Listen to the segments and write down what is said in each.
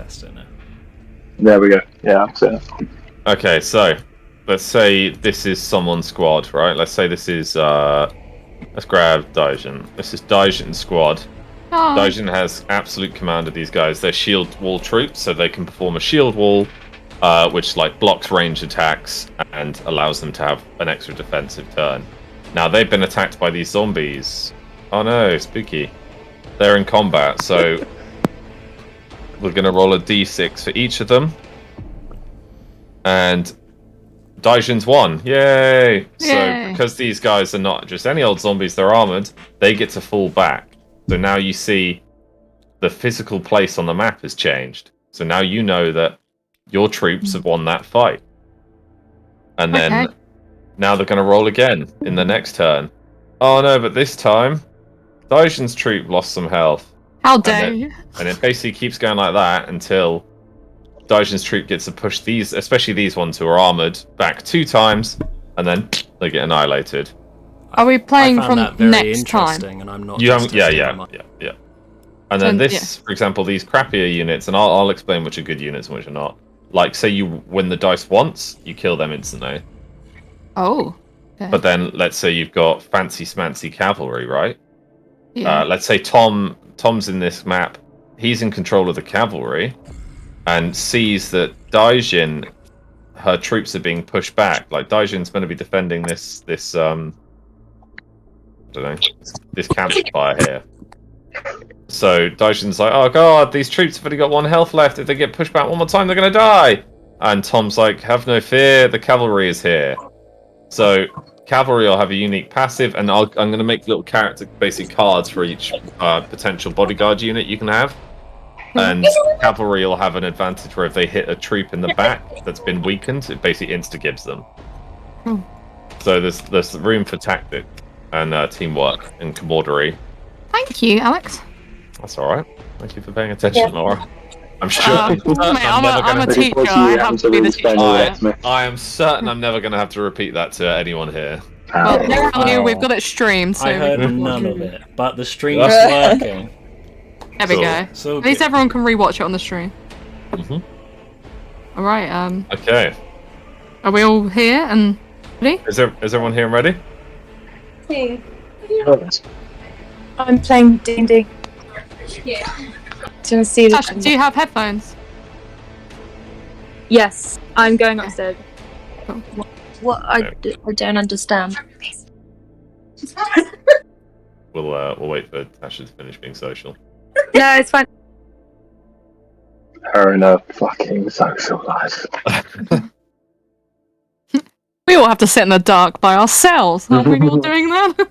manifesting it. There we go. Yeah, I'm saying. Okay, so let's say this is someone's squad, right? Let's say this is let's grab Daijin. This is Daijin's squad. Oh. Daijin has absolute command of these guys. They're shield wall troops, so they can perform a shield wall, which like blocks range attacks and allows them to have an extra defensive turn. Now they've been attacked by these zombies. Oh no, spooky. They're in combat, so we're gonna roll a d6 for each of them. And Daijin's won. Yay! So because these guys are not just any old zombies, they're armored, they get to fall back. So now you see the physical place on the map has changed. So now you know that your troops have won that fight. And then now they're going to roll again in the next turn. Oh no, but this time Daijin's troop lost some health. How dare you? And it basically keeps going like that until Daijin's troop gets to push these, especially these ones who are armored, back 2 times, and then they get annihilated. Are we playing from that very next time? And I'm not. You haven't, yeah. And then this, for example, these crappier units, and I'll explain which are good units and which are not. Like, say you win the dice once, you kill them instantly. Oh. Okay. But then, let's say you've got fancy smancy cavalry, right? Yeah. Let's say Tom's in this map. He's in control of the cavalry, and sees that Daijin, her troops are being pushed back. Like Daijin's going to be defending this I don't know, this campfire here. So Daijin's like, oh god, these troops have only got 1 health left. If they get pushed back one more time, they're going to die. And Tom's like, have no fear, the cavalry is here. So cavalry will have a unique passive, and I'm going to make little character basic cards for each potential bodyguard unit you can have. And cavalry will have an advantage where if they hit a troop in the back that's been weakened, it basically insta-gives them. So there's room for tactic and teamwork and camaraderie. Thank you, Alex. That's all right. Thank you for paying attention, Laura. I'm sure. I'm a teacher. I have to be the teacher. I am certain I'm never going to have to repeat that to anyone here. Well, we've got it streamed. So I heard none of it, but the stream's working. There we go. So at least everyone can rewatch it on the stream. Mm-hmm. All right. Okay. Are we all here and ready? Is everyone here and ready? Hey. I'm playing D&D. Yeah. Do you see Tasha, do you have headphones? Yes, I'm going upstairs. Cool. What? I don't understand. We'll wait for Tasha to finish being social. No, it's fine. Her in a fucking social life. We all have to sit in the dark by ourselves. Are we all doing that?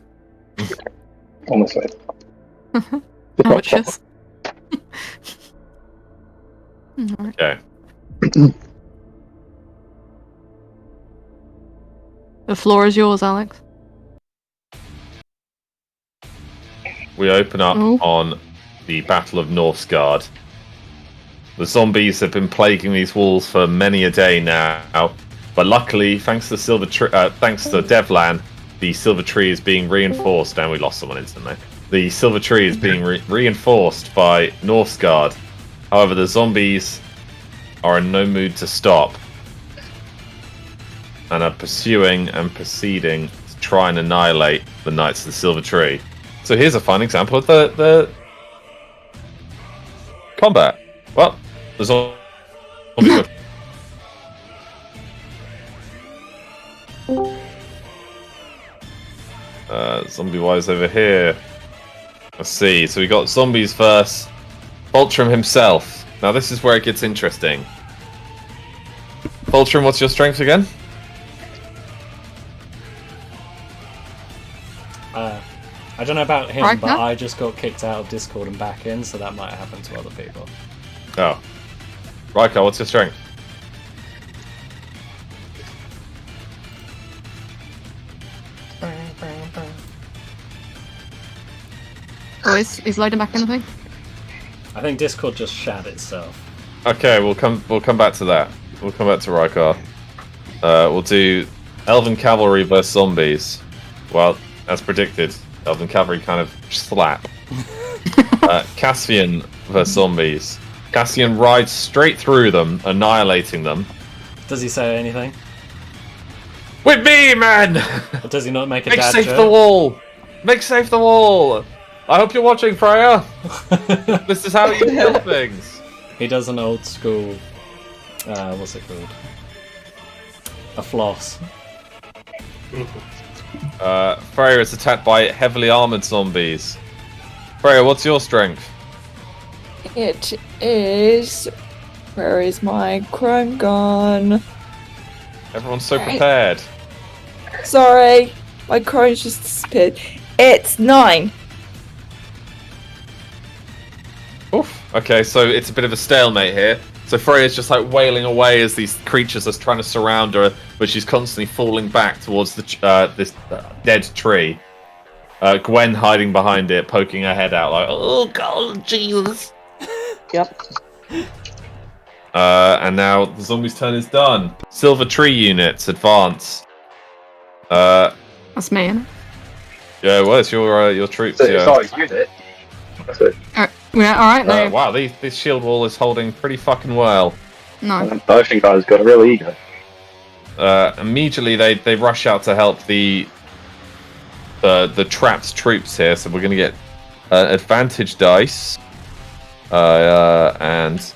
Honestly. Amateurs. Okay. The floor is yours, Alex. We open up on the Battle of Northgard. The zombies have been plaguing these walls for many a day now, but luckily, thanks to Devlan, the silver tree is being reinforced, and we lost someone instantly. The silver tree is being reinforced by Northgard. However, the zombies are in no mood to stop, and are pursuing and proceeding to try and annihilate the Knights of the Silver Tree. So here's a fun example of the combat. Well, there's all zombie wise over here. Let's see. So we got zombies first. Voltrum himself. Now this is where it gets interesting. Voltrum, what's your strength again? I don't know about him, Right but now? I just got kicked out of Discord and back in, so that might happen to other people. Oh. Riker, what's your strength? Oh, is loading back anything? I think Discord just shat itself. Okay, we'll come back to that. We'll come back to Riker. We'll do Elven Cavalry versus Zombies. Well, as predicted, Elven Cavalry kind of slap. Caspian versus Zombies. Cassian rides straight through them, annihilating them. Does he say anything? With me, man! Or does he not make a Make dad safe joke? the wall! Make safe the wall! I hope you're watching, Freya! This is how you kill things! He does an old school... what's it called? A floss. Freya is attacked by heavily armoured zombies. Freya, what's your strength? It is. Where is my crime gun? Everyone's so prepared. Sorry, my crime's just disappeared. It's 9. Oof. Okay, so it's a bit of a stalemate here. So Freya's just like wailing away as these creatures are trying to surround her, but she's constantly falling back towards the this dead tree. Gwen hiding behind it, poking her head out like, "Oh God, Jesus!" Yep. And now the zombie's turn is done. Silver tree units advance. That's me, innit? Yeah, well, it's your troops. So Yeah. it's not a unit. That's it. Yeah, alright, no. Wow, this shield wall is holding pretty fucking well. No. The Daishin guy's got a real ego. Immediately they rush out to help the trapped troops here. So we're going to get advantage dice and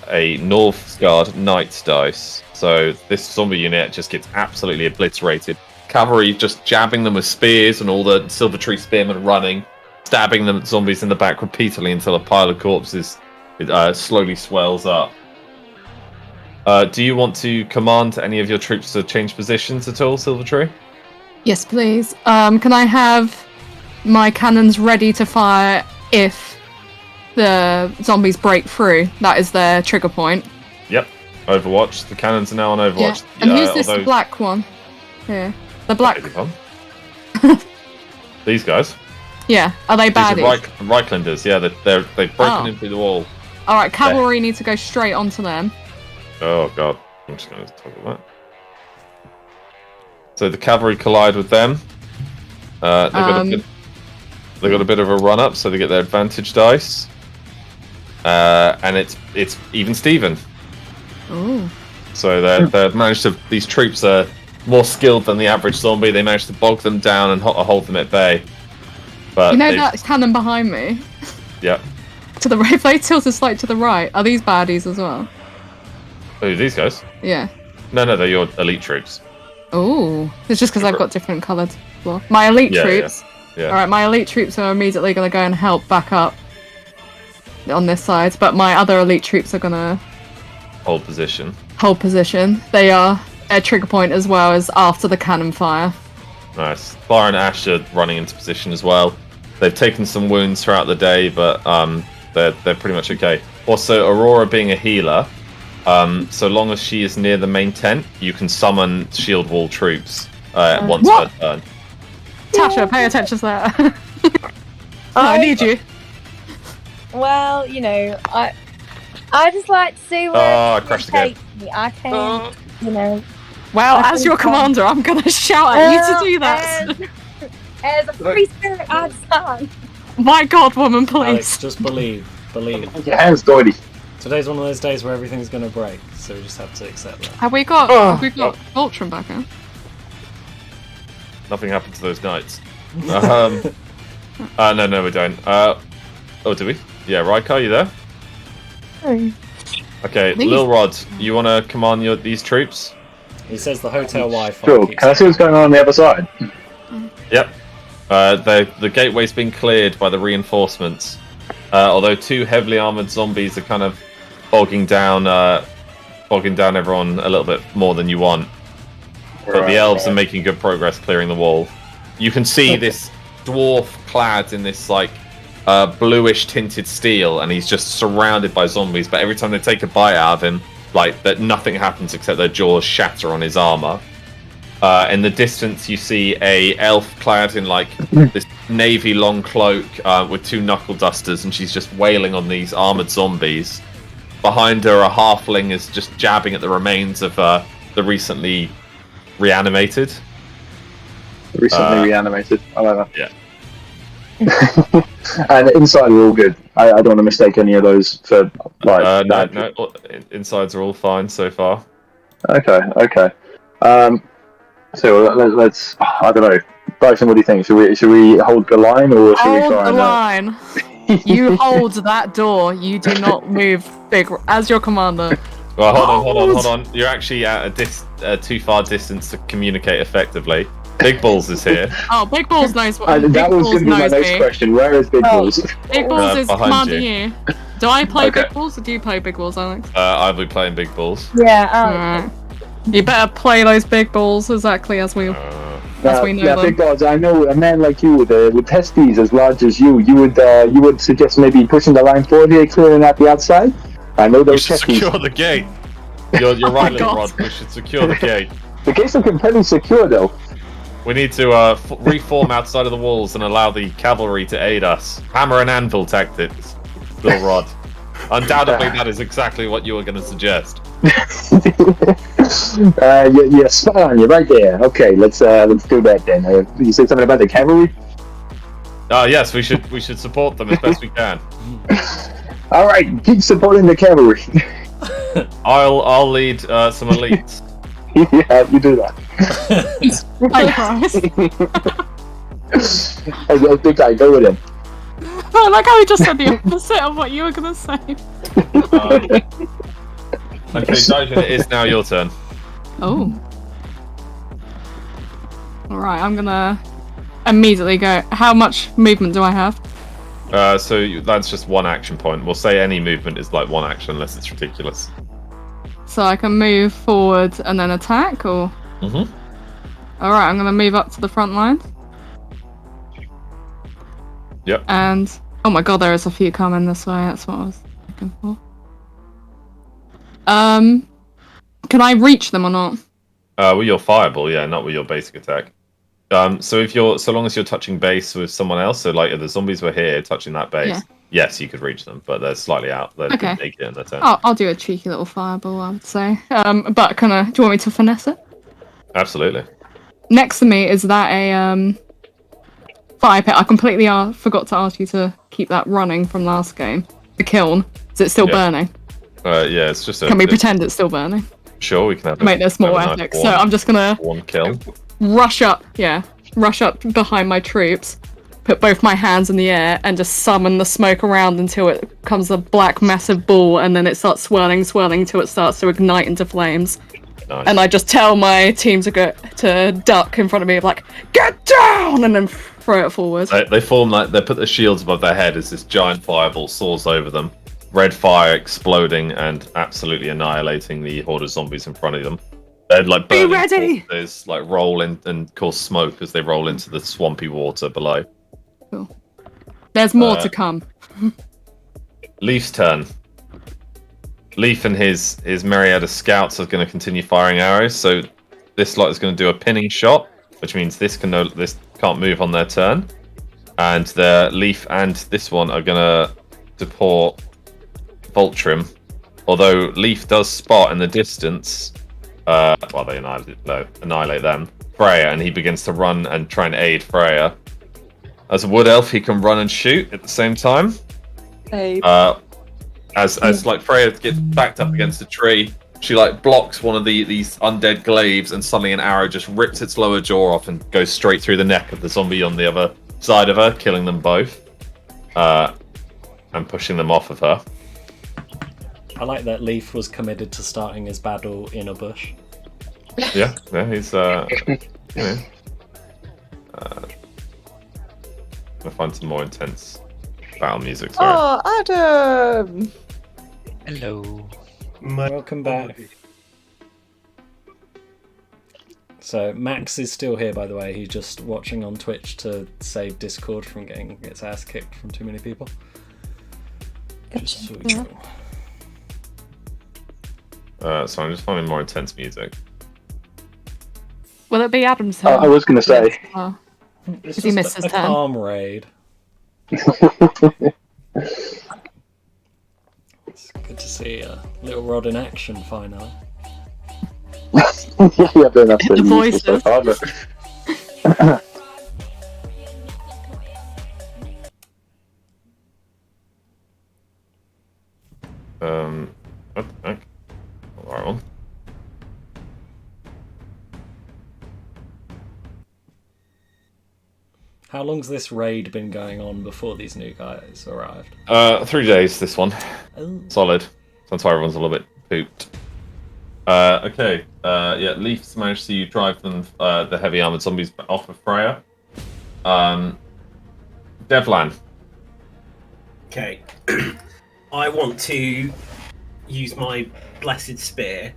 a Northgard Knights dice. So this zombie unit just gets absolutely obliterated. Cavalry just jabbing them with spears, and all the Silver Tree spearmen running, stabbing them zombies in the back repeatedly until a pile of corpses slowly swells up. Do you want to command any of your troops to change positions at all, Silver Tree? Yes, please. Can I have my cannons ready to fire if the zombies break through? That is their trigger point. Yep. Overwatch. The cannons are now on Overwatch. Yeah. And who's this black one? Here. The black... These guys. Yeah. Are they These are baddies? Reichlanders. Yeah, they've broken in through the wall. Alright, cavalry need to go straight onto them. Oh god. I'm just going to talk about that. So the cavalry collide with them. They've got a bit of a run up, so they get their advantage dice. And it's even Steven. Ooh. So they've managed to. These troops are more skilled than the average zombie. They managed to bog them down and hold them at bay. But You know that cannon behind me? Yep. To the right. If they tilted slightly to the right, are these baddies as well? Who, these guys? Yeah. No, they're your elite troops. Ooh. It's just because I've got different coloured. Well, my elite troops. Yeah. Alright, my elite troops are immediately going to go and help back up on this side, but my other elite troops are going to Hold position. hold position. They are at trigger point as well as after the cannon fire. Nice. Clara and Ash are running into position as well. They've taken some wounds throughout the day, but they're pretty much okay. Also, Aurora being a healer, so long as she is near the main tent, you can summon shield wall troops once per turn. Tasha, pay attention to that. I need you. Well, you know, I just like to see where I crashed again. me. I can't, you know. Well, I as think your commander, I'm going to shout at you to do that. As a free spirit, I stand. My God, woman, Alex, please. just believe. Your hands, Doily. Today's one of those days where everything's going to break, so we just have to accept that. Have we got Ultron back in? Nothing happened to those knights. No, we don't. Oh, do we? Yeah, Raikar, you there? Okay, Please. Lil Rod, you want to command these troops? He says the hotel Wi-Fi Sure. keeps... Can I see what's going on the other side? Yep. The gateway's been cleared by the reinforcements. Although 2 heavily armored zombies are kind of bogging down everyone a little bit more than you want. But the elves are making good progress clearing the wall. You can see this dwarf clad in this like bluish tinted steel, and he's just surrounded by zombies. But every time they take a bite out of him, like that, nothing happens except their jaws shatter on his armor. In the distance, you see a elf clad in like this navy long cloak with 2 knuckle dusters, and she's just wailing on these armored zombies. Behind her, a halfling is just jabbing at the remains of the recently reanimated. Recently reanimated. I like that. Yeah. And inside we're all good. I don't want to mistake any of those for like. No. Insides are all fine so far. Okay. So let's. I don't know. Bryson, what do you think? Should we hold the line or should we Hold try the and? line. You hold that door. You do not move as your commander. Well, hold on. You're actually at a too far distance to communicate effectively. Big Balls is here. Oh, Big Balls knows what. That Big was Balls going to be my knows next me. question. Where is Big Balls? Big Balls is behind commanding you. Do I play Okay. Big Balls or do you play Big Balls, Alex? I'll be playing Big Balls. Yeah. Alright. You better play those Big Balls exactly as we know Yeah, them. Big Balls. I know a man like you with testes as large as you. You would suggest maybe pushing the line forward here, clearing out the outside. I know We those should testes. secure the gate. You're right, little God. Rod. We should secure the gate. The gates are completely secure, though. We need to reform outside of the walls and allow the cavalry to aid us. Hammer and anvil tactics, little Rod. Undoubtedly, that is exactly what you were going to suggest. You're spot on. You're right there. Okay, let's do that then. You said something about the cavalry. Yes, we should support them as best we can. All right, keep supporting the cavalry. I'll lead some elites. Yeah, you do that. I Christ. Hey, big guy, go with him. I like how he just said the opposite of what you were gonna say. Okay, Daijin, it is now your turn. Oh. Alright, I'm gonna immediately go. How much movement do I have? That's just one action point. We'll say any movement is like one action unless it's ridiculous. So I can move forward and then attack, or? Mhm. Alright, I'm gonna move up to the front line. Yep. And oh my god, there is a few coming this way. That's what I was looking for. Can I reach them or not? With your fireball, yeah, not with your basic attack. So long as you're touching base with someone else, so like if the zombies were here touching that base, Yeah. yes, you could reach them, but they're slightly out. They're Okay. naked in their turn. I'll do a cheeky little fireball, I would say. But do you want me to finesse it? Absolutely. Next to me, is that a fire pit? I completely forgot to ask you to keep that running from last game. The kiln. Is it still Yeah. burning? Yeah, it's just a. Can we pretend it's still burning? Sure, we can have. Make this more have a nice epic. So I'm just gonna one kill. rush up behind my troops, put both my hands in the air, and just summon the smoke around until it becomes a black massive ball, and then it starts swirling until it starts to ignite into flames. Nice. And I just tell my team to duck in front of me, like, get down, and then throw it forward. They form they put the shields above their head as this giant fireball soars over them. Red fire exploding and absolutely annihilating the horde of zombies in front of them. They'd like Be burning ready! corpses, like roll in and cause smoke as they roll into the swampy water below. Cool. There's more to come. Leaf's turn. Leaf and his myriad of scouts are going to continue firing arrows. So this lot is going to do a pinning shot, which means this can't move on their turn, and the Leaf and this one are going to support Voltrim. Although Leaf does spot in the distance, they annihilate them. Freya, and he begins to run and try and aid Freya. As a wood elf, he can run and shoot at the same time. Hey. As like Freya gets backed up against a tree, she like blocks one of these undead glaives, and suddenly an arrow just rips its lower jaw off and goes straight through the neck of the zombie on the other side of her, killing them both, and pushing them off of her. I like that Leaf was committed to starting his battle in a bush. Yeah, he's gonna find some more intense battle music. Sorry. Oh, Adam! Hello. Welcome back. So Max is still here, by the way. He's just watching on Twitch to save Discord from getting its ass kicked from too many people. Just so you know. So I'm just finding more intense music. Will it be Adam's turn? I was going to say. It's he just missed his a turn. calm raid. It's good to see a little Rod in action finally. Yeah, then that's The voices. so far, but- Okay. All right, well. How long's this raid been going on before these new guys arrived? 3 days, this one. Oh. Solid. That's why everyone's a little bit pooped. Okay. Yeah, Leafs managed to drive them, the heavy armored zombies, off of Freya. Devlan. Okay. I want to use my blessed spear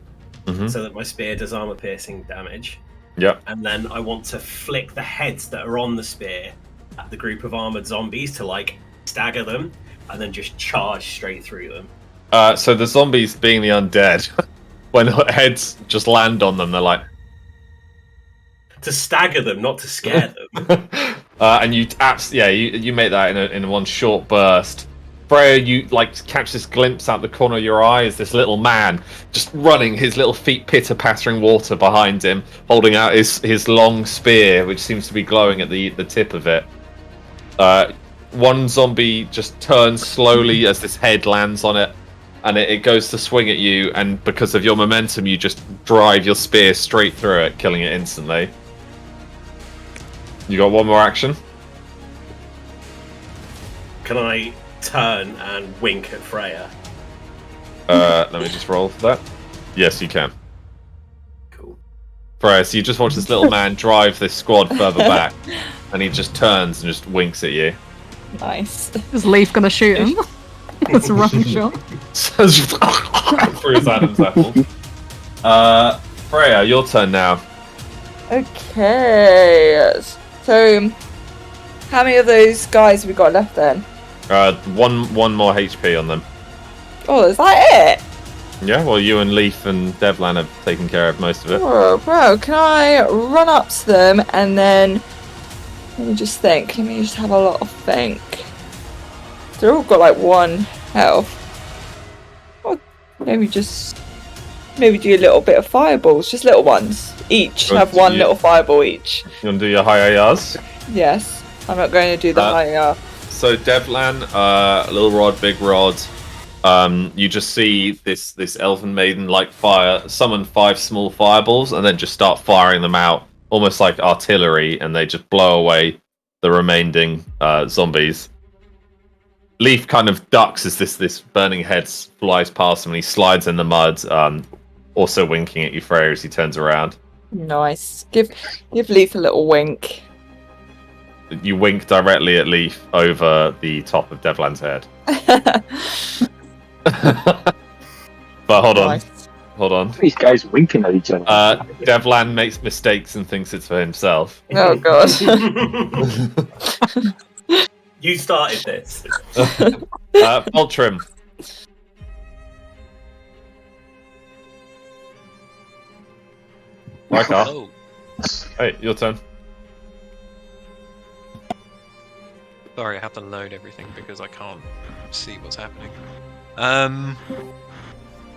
so that my spear does armor piercing damage. Yep. And then I want to flick the heads that are on the spear at the group of armored zombies to like stagger them and then just charge straight through them. So the zombies, being the undead, when heads just land on them, they're like... To stagger them, not to scare them. And you make that in one short burst. Freya, you catch this glimpse out the corner of your eye as this little man just running, his little feet pitter-pattering water behind him, holding out his long spear, which seems to be glowing at the tip of it. One zombie just turns slowly as this head lands on it, and it goes to swing at you, and because of your momentum, you just drive your spear straight through it, killing it instantly. You got one more action? Can I turn and wink at Freya? Let me just roll for that. Yes, you can. Cool. Freya, so you just watch this little man drive this squad further back, and he just turns and just winks at you. Nice. Is Leaf gonna shoot him? It's a running shot. Through his Adam's apple. Freya, your turn now. Okay. So, how many of those guys have we got left then? One more HP on them. Oh, is that it? Yeah, well, you and Leaf and Devlan have taken care of most of it. Oh, bro, can I run up to them and then... Let me just think. Let me just have a lot of think. They're all got like 1 health. Or maybe do a little bit of fireballs. Just little ones. Each. Have one little fireball each. You want to do your Hayayas? Yes. I'm not going to do the higher. So Devlan, little rod, big rod. You just see this elven maiden summon 5 small fireballs and then just start firing them out, almost like artillery, and they just blow away the remaining zombies. Leaf kind of ducks as this burning head flies past him, and he slides in the mud, also winking at you, Freya, as he turns around. Nice. Give Leaf a little wink. You wink directly at Leaf over the top of Devlan's head. But hold on. These guys winking at each other. Devlan makes mistakes and thinks it's for himself. Oh god. You started this. Ultrim. Marketh. Oh, Hey, your turn. sorry, I have to load everything because I can't see what's happening.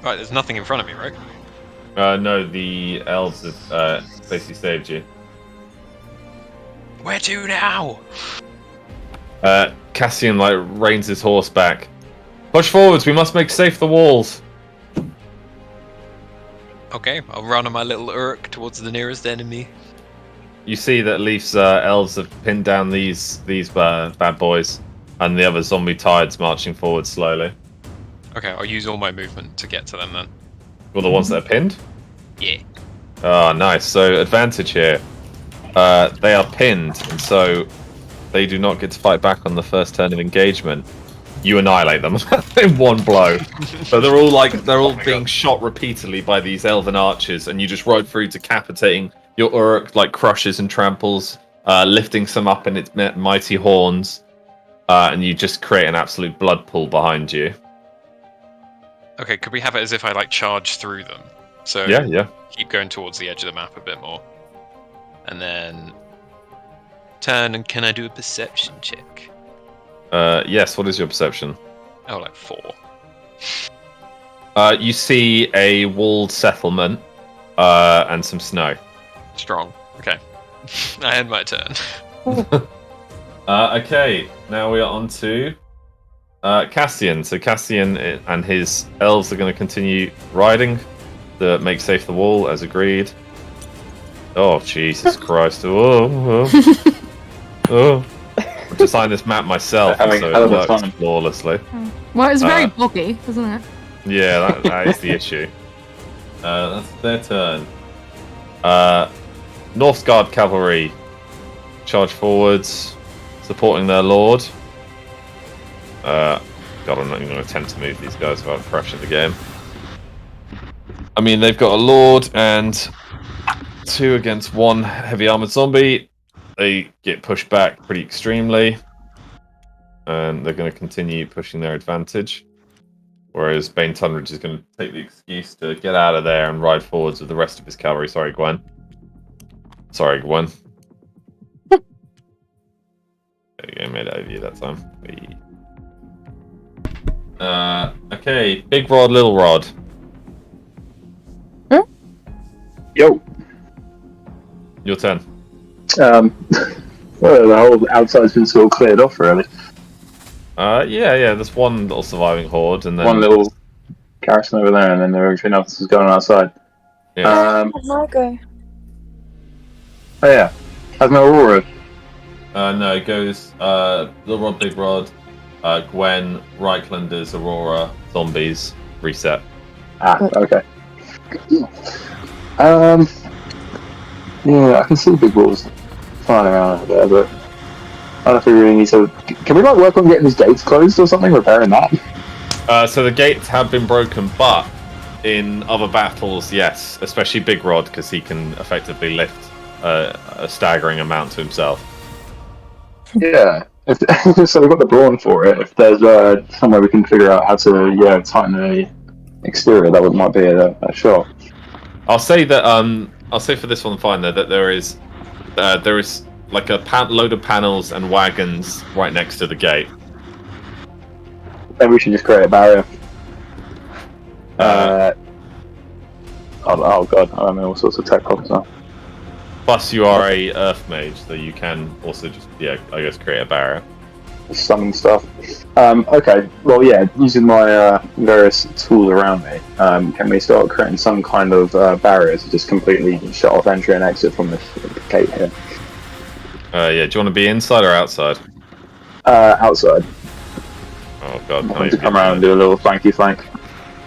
Right, there's nothing in front of me, right? No, the elves have basically saved you. Where to now? Cassian reins his horse back. Push forwards, we must make safe the walls. Okay, I'll run on my little Urk towards the nearest enemy. You see that Leaf's elves have pinned down these bad boys, and the other zombie tides marching forward slowly. Okay, I'll use all my movement to get to them then. Well, the ones that are pinned? Yeah. Oh, nice. So, advantage here. They are pinned, and so they do not get to fight back on the first turn of engagement. You annihilate them in one blow. So they're all being shot repeatedly by these elven archers, and you just ride through, decapitating your Uruk, crushes and tramples, lifting some up in its mighty horns, and you just create an absolute blood pool behind you. Okay, could we have it as if I charge through them? So Yeah. keep going towards the edge of the map a bit more. And then turn, and can I do a perception check? Yes, what is your perception? Oh, 4. You see a walled settlement, and some snow. Strong. Okay. I had my turn. Okay, now we are on to Cassian. So Cassian and his elves are going to continue riding to make safe the wall, as agreed. Oh, Jesus Christ. Oh. I designed this map myself, so it works flawlessly. Well, it's very boggy, isn't it? Yeah, that is the issue. That's their turn. Northguard Cavalry charge forwards, supporting their lord. God, I'm not even going to attempt to move these guys without crashing the game. I mean, they've got a lord and 2 against 1 heavy armored zombie. They get pushed back pretty extremely, and they're going to continue pushing their advantage. Whereas Bane Tunridge is going to take the excuse to get out of there and ride forwards with the rest of his cavalry. Sorry, Gwen. There you go, made it over you that time. Okay, Big Rod, Little Rod. Yo. Your turn. Well, the whole outside's been sort of cleared off, really. Yeah, there's one little surviving horde, and then one little garrison over there, and then everything else is going on outside. Yeah. Margo. Oh yeah, has no Aurora. No, it goes Little Rod, Big Rod, Gwen, Reichlanders, Aurora, zombies, reset. Okay. Yeah, I can see big balls flying around over there, but I don't know if we really need to. Can we work on getting these gates closed or something, repairing that? So the gates have been broken, but in other battles, yes, especially Big Rod, because he can effectively lift a staggering amount to himself. Yeah. So we've got the brawn for it. If there's somewhere we can figure out how to tighten the exterior, that might be a shot. I'll say for this one, fine though, that there is like a load of panels and wagons right next to the gate. Then we should just create a barrier. Oh god, I mean all sorts of tech problems now. Plus, you are a earth mage, so you can also just I guess create a barrier. Summon stuff. Okay, well yeah, using my various tools around me, can we start creating some kind of barrier to just completely shut off entry and exit from this gate here? Yeah, do you want to be inside or outside? Outside. Oh god, I'm going to come around and do a little flanky flank.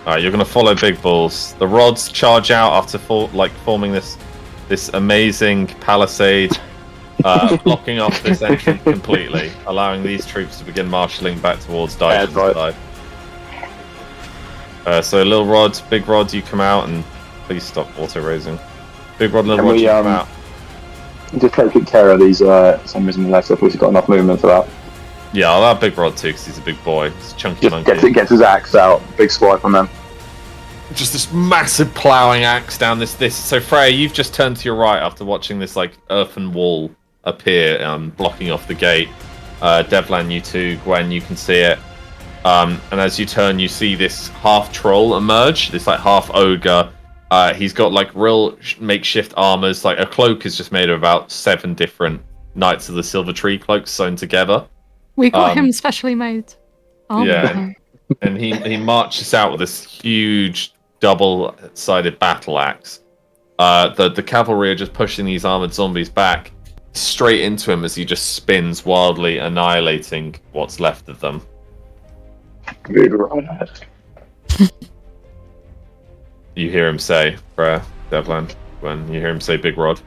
Alright, you're going to follow Big Balls. The rods charge out after forming this amazing palisade, blocking off this entrance completely, allowing these troops to begin marshalling back towards Dyke's side. So Little Rod, Big Rod, you come out, and please stop auto-raising. Big Rod, Little Rod, you come out. Just take care of these zombies on the left, so we've got enough movement for that. Yeah, I'll have Big Rod too, because he's a big boy. He's a chunky monkey. Gets his axe out, big swipe on them. Just this massive ploughing axe down this. So Freya, you've just turned to your right after watching this like earthen wall appear, blocking off the gate. Devlan, you too. Gwen, you can see it. And as you turn, you see this half troll emerge. This like half ogre. He's got like real makeshift armors. Like a cloak is just made of about 7 different Knights of the Silver Tree cloaks sewn together. We got him specially made. Oh, yeah, and he marches out with this huge double-sided battle axe. The cavalry are just pushing these armored zombies back straight into him as he just spins wildly, annihilating what's left of them. Good run. You hear him say, Freya, Devlan, when you hear him say Big Rod.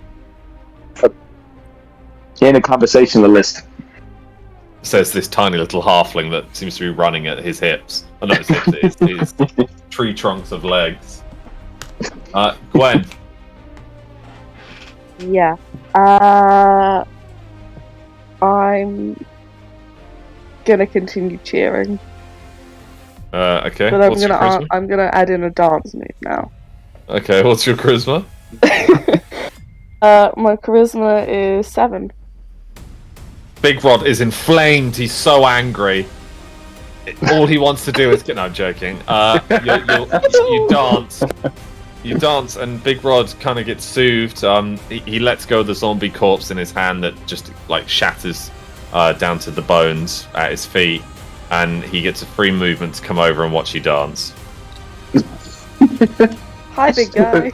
In a conversationalist. Says this tiny little halfling that seems to be running at his hips. Oh, not his hips, his tree trunks of legs. Gwen. Yeah. I'm gonna continue cheering. Okay. But I'm gonna add in a dance move now. Okay, what's your charisma? My charisma is 7. Big Rod is inflamed. He's so angry. All he wants to do is get. No, I'm joking. You dance, and Big Rod kind of gets soothed. He lets go of the zombie corpse in his hand that just like shatters down to the bones at his feet, and he gets a free movement to come over and watch you dance. Hi, big guy.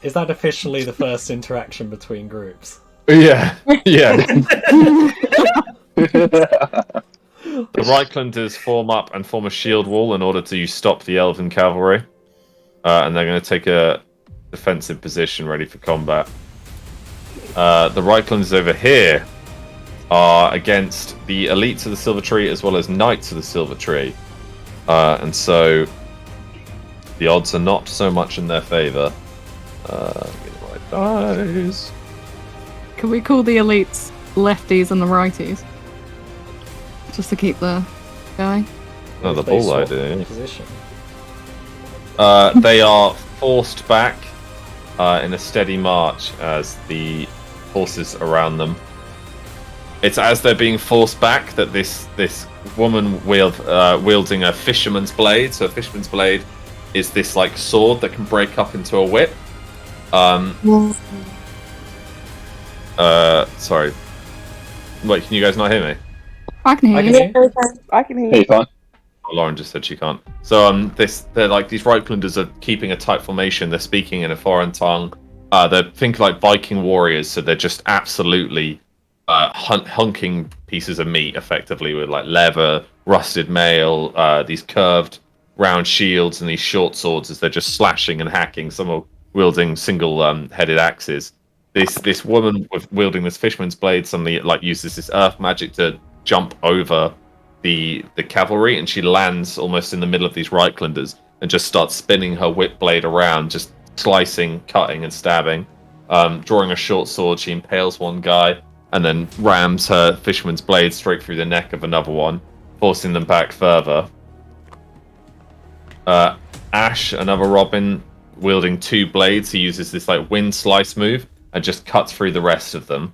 Is that officially the first interaction between groups? Yeah. The Reichlanders form up and form a shield wall in order to stop the Elven cavalry. And they're going to take a defensive position ready for combat. The Reichlanders over here are against the elites of the Silver Tree as well as knights of the Silver Tree. And so the odds are not so much in their favour. Dice. Can we call the elites lefties and the righties? Just to keep the going? Oh, the They bull swap idea. position. They are forced back in a steady march as the forces around them. It's as they're being forced back that this woman wielding a fisherman's blade. So a fisherman's blade is this like sword that can break up into a whip. Sorry. Wait, can you guys not hear me? I can hear you. I can hear Hey, you. fine. Oh, Lauren just said she can't. So they're like these Reichlanders are keeping a tight formation. They're speaking in a foreign tongue. They think like Viking warriors, so they're just absolutely hunking pieces of meat, effectively with like leather, rusted mail, these curved round shields, and these short swords as they're just slashing and hacking. Some are wielding single-headed axes. This woman wielding this fisherman's blade suddenly like uses this earth magic to jump over the cavalry, and she lands almost in the middle of these Reichlanders and just starts spinning her whip blade around, just slicing, cutting, and stabbing. Drawing a short sword, she impales one guy and then rams her fisherman's blade straight through the neck of another one, forcing them back further. Ash, another Robin, wielding two blades, he uses this like wind slice move and just cuts through the rest of them,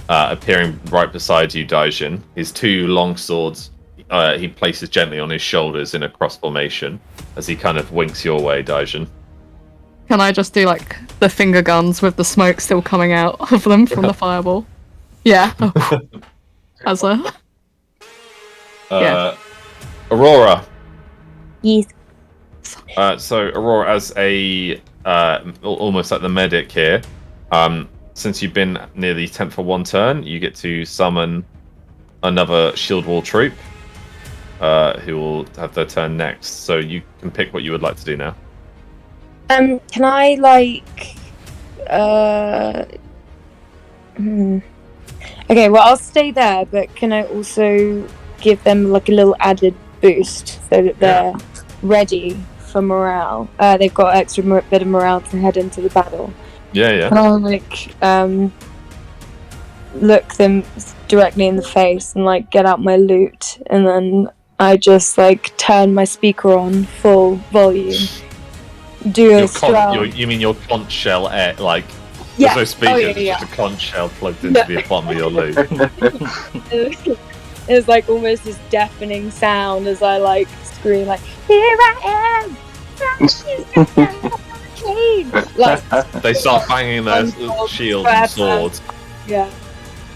appearing right beside you, Daijin. His two long swords he places gently on his shoulders in a cross formation as he kind of winks your way, Daijin. Can I just do like the finger guns with the smoke still coming out of them from the fireball? Yeah. As a yeah. Aurora. Yes. So Aurora, as a almost like the medic here, since you've been near the tent for one turn, you get to summon another shield wall troop, who will have their turn next. So you can pick what you would like to do now. Can I like Okay, well I'll stay there, but can I also give them like a little added boost so that they're ready for morale? They've got extra bit of morale to head into the battle. Yeah. Can I like look them directly in the face and like get out my loot, and then I just like turn my speaker on full volume. Do a strong. You mean your conch shell air, like Yeah. there's no speakers, yeah. it's just a conch shell plugged into the bottom of your loop. It's like almost this deafening sound as I like scream like, "Here I am!" Like They start banging their shields and swords. yeah,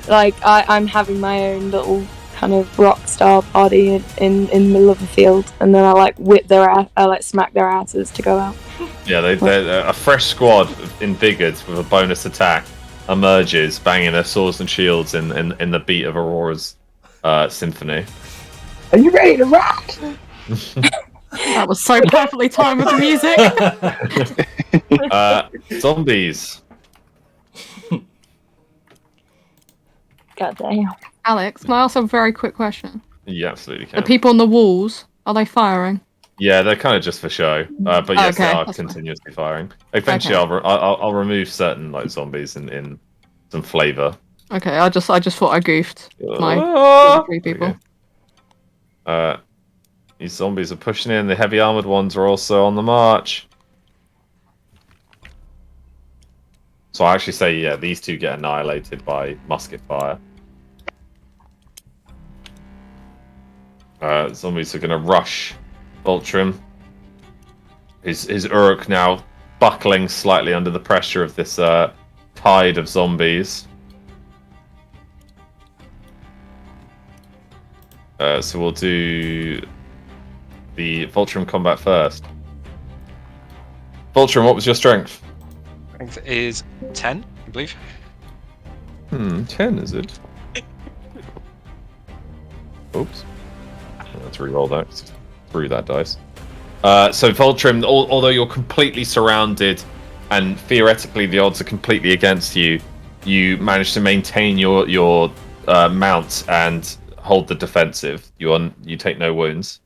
like I'm having my own little kind of rock star party in the middle of the field, and then I like whip their ass, I like smack their asses to go out. Yeah, they're a fresh squad invigorate with a bonus attack emerges, banging their swords and shields in the beat of Aurora's symphony. Are you ready to rock? That was so perfectly timed with the music. Zombies. God damn. Alex, can I ask a very quick question? You absolutely The can. people on the walls, are they firing? Yeah, they're kind of just for show, but yes, Okay, they are that's fine. continuously firing. Eventually, Okay. I'll remove certain like zombies in some flavor. Okay, I just thought I goofed my Ah! three people. Okay. These zombies are pushing in. The heavy armored ones are also on the march. So I actually say, yeah, these two get annihilated by musket fire. Zombies are going to rush Voltrim. His Uruk now buckling slightly under the pressure of this tide of zombies. So we'll do the Vultrum combat first. Vultrum, what was your strength? Strength is 10, I believe. 10 is it? Oops. Let's re-roll that. 'Cause I threw that dice. So Vultrum, although you're completely surrounded, and theoretically the odds are completely against you, you manage to maintain your mount and hold the defensive. You take no wounds.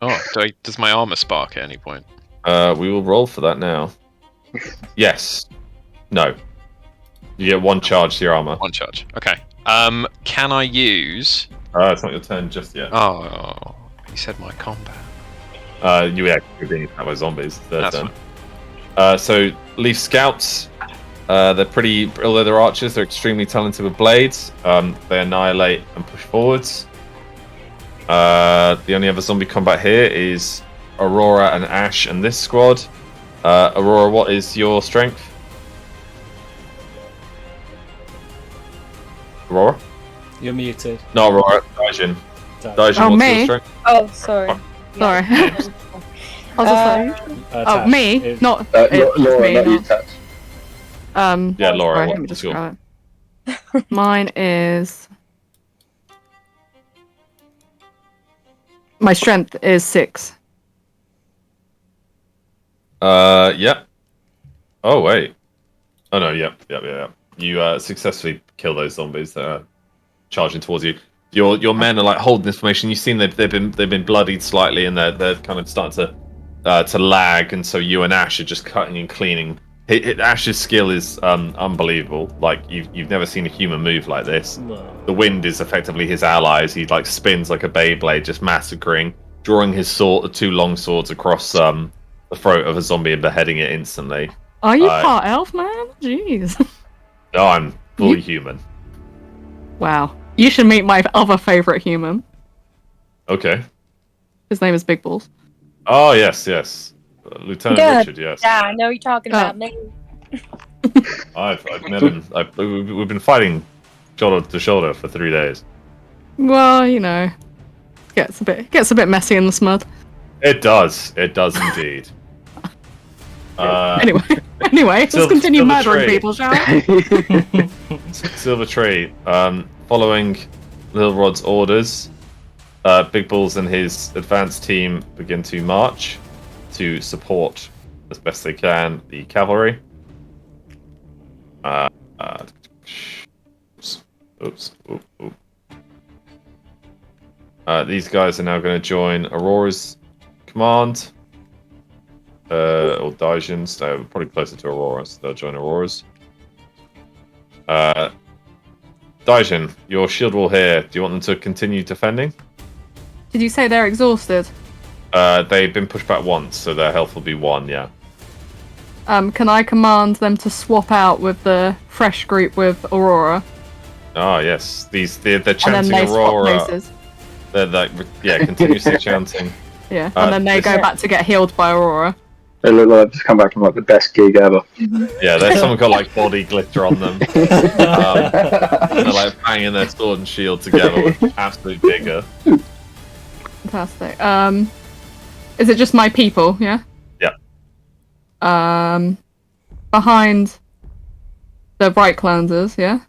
Oh, does my armor spark at any point? We will roll for that now. Yes. No. You get 1 charge to your armor. 1 charge. Okay. Can I use? It's not your turn just yet. Oh, you said my combat. You're being attacked by zombies. That's Turn. So Leaf Scouts. They're pretty. Although they're archers, they're extremely talented with blades. They annihilate and push forwards. The only other zombie combat here is Aurora and Ash and this squad. Aurora, what is your strength? Aurora? You're muted. No, Aurora. Daijin. Daijin, Oh, what's me? your strength? Oh, sorry. Sorry. I was just like, oh, Tash, me? is- Not Laura, me. not you, Not. Tash. Yeah, Laura. Sorry, let me What's just your... grab it. Mine is. My strength is 6. Yep. Oh wait. Oh no. Yep. You successfully kill those zombies that are charging towards you. Your men are like holding this formation. You've seen they've been bloodied slightly, and they're kind of starting to lag. And so you and Ash are just cutting and cleaning. Ash's skill is unbelievable. Like you've never seen a human move like this. No. The wind is effectively his allies. He like spins like a Beyblade, just massacring, drawing his 2 long swords across the throat of a zombie and beheading it instantly. Are you part elf, man? Jeez. No, I'm fully human. Wow. You should meet my other favourite human. Okay. His name is Big Balls. Oh yes. Lieutenant Good. Richard. Yes. Yeah, I know you're talking about me. I've met him. We've been fighting shoulder to shoulder for 3 days. Well, you know, gets a bit messy in the smud. It does indeed. Anyway, let's continue Silver murdering Tree. people, shall we? Silver Tree. Following Little Rod's orders, Big Balls and his advanced team begin to march to support as best they can the cavalry. Oops. These guys are now going to join Aurora's command. Or Daijin's. They're probably closer to Aurora, so they'll join Aurora's. Daijin, your shield wall here. Do you want them to continue defending? Did you say they're exhausted? They've been pushed back once, so their health will be 1, yeah. Can I command them to swap out with the fresh group with Aurora? Ah, yes. They're And then chanting they swap Aurora. places. They're like, continuously chanting. Yeah, and then they go back to get healed by Aurora. They look like they've just come back from like the best gig ever. Yeah, there's someone got like body glitter on them. They're like banging their sword and shield together with absolute vigor. Fantastic. Is it just my people? Yeah. Yeah. Behind the right cleansers, yeah.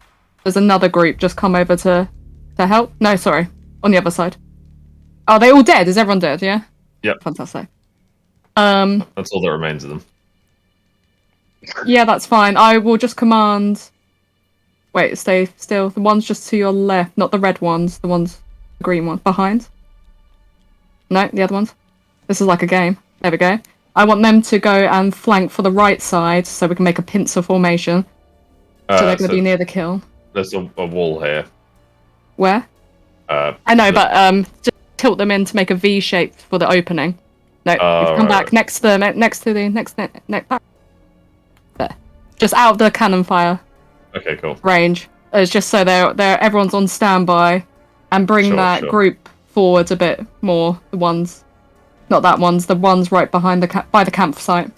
There's another group just come over to help. No, sorry, on the other side. Are they all dead? Is everyone dead? Yeah. Yep. Fantastic. That's all that remains of them. Yeah, that's fine. I will just command. Wait, stay still. The ones just to your left, not the red ones. The ones, the green ones behind. No, the other ones. This is like a game. There we go. I want them to go and flank for the right side, so we can make a pincer formation. So they're going to be near the kill. There's a wall here. Where? I know, but just tilt them in to make a V shape for the opening. No, come back next to the next back. There, just out of the cannon fire. Okay, cool. Range. It's just so they're everyone's on standby, and bring that group forward a bit more. The ones, not that ones, the ones right behind by the campsite.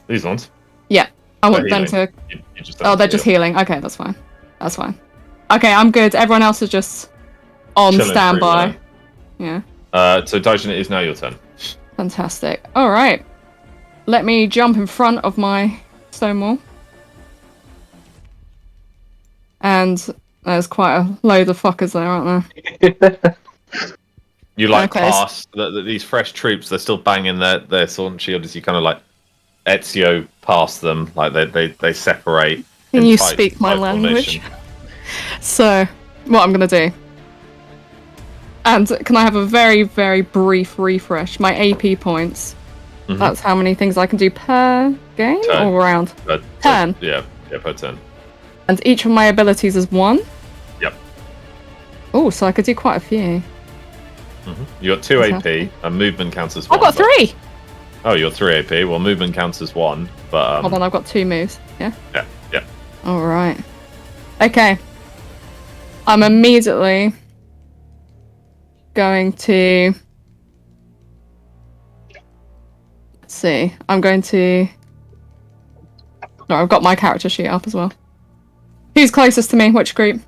These ones. Yeah, I want them to. They're just healing. Okay, that's fine. Okay, I'm good. Everyone else is just on Chilling standby. Yeah. So Daijin, it is now your turn. Fantastic. All right. Let me jump in front of my stone wall. And there's quite a load of fuckers there, aren't there? You like Okay. pass these fresh troops. They're still banging their sword and shield as you kind of like Ezio past them. Like they separate. Can in you tight- speak my tight language? formation. So, what I'm going to do. And can I have a very, very brief refresh? My AP points. Mhm. That's how many things I can do per game Turn. or round? Turn. Yeah, per turn. And each of my abilities is 1? Yep. Oh, so I could do quite a few. You got 2 Fantastic. AP, and movement counts as 1. I've got 3! Oh, you're 3 AP. Well, movement counts as 1, but Hold on, I've got 2 moves. Yeah? Yeah. Alright. Okay. I'm immediately going to... Let's see. I'm going to... No, I've got my character sheet up as well. Who's closest to me? Which group?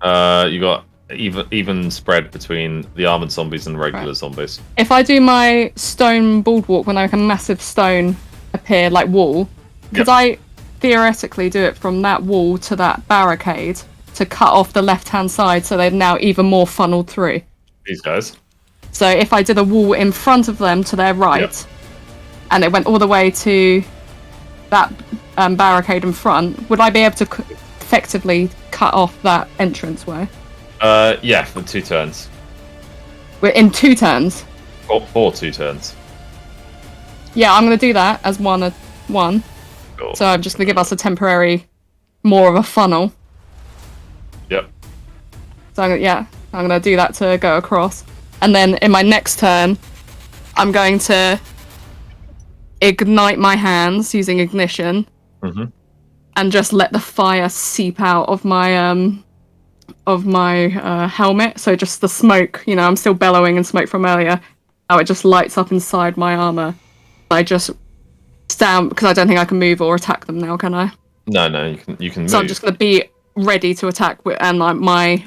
You got even spread between the armored zombies and regular Right. zombies. If I do my stone boardwalk when I make a massive stone appear, like wall, could I theoretically do it from that wall to that barricade to cut off the left-hand side so they're now even more funneled through? These guys. So if I did a wall in front of them to their right, and it went all the way to that barricade in front, would I be able to effectively cut off that entranceway? Yeah, for 2 turns. We're in 2 turns. For 2 turns. Yeah, I'm going to do that as one. Cool. So I'm just going to give us a temporary, more of a funnel. Yep. So I'm going to do that to go across. And then in my next turn, I'm going to ignite my hands using ignition. Mm-hmm. And just let the fire seep out of my helmet. So just the smoke, I'm still bellowing and smoke from earlier. How it just lights up inside my armor. I just stand because I don't think I can move or attack them now, can I? No, you can move. So I'm just gonna be ready to attack, and like my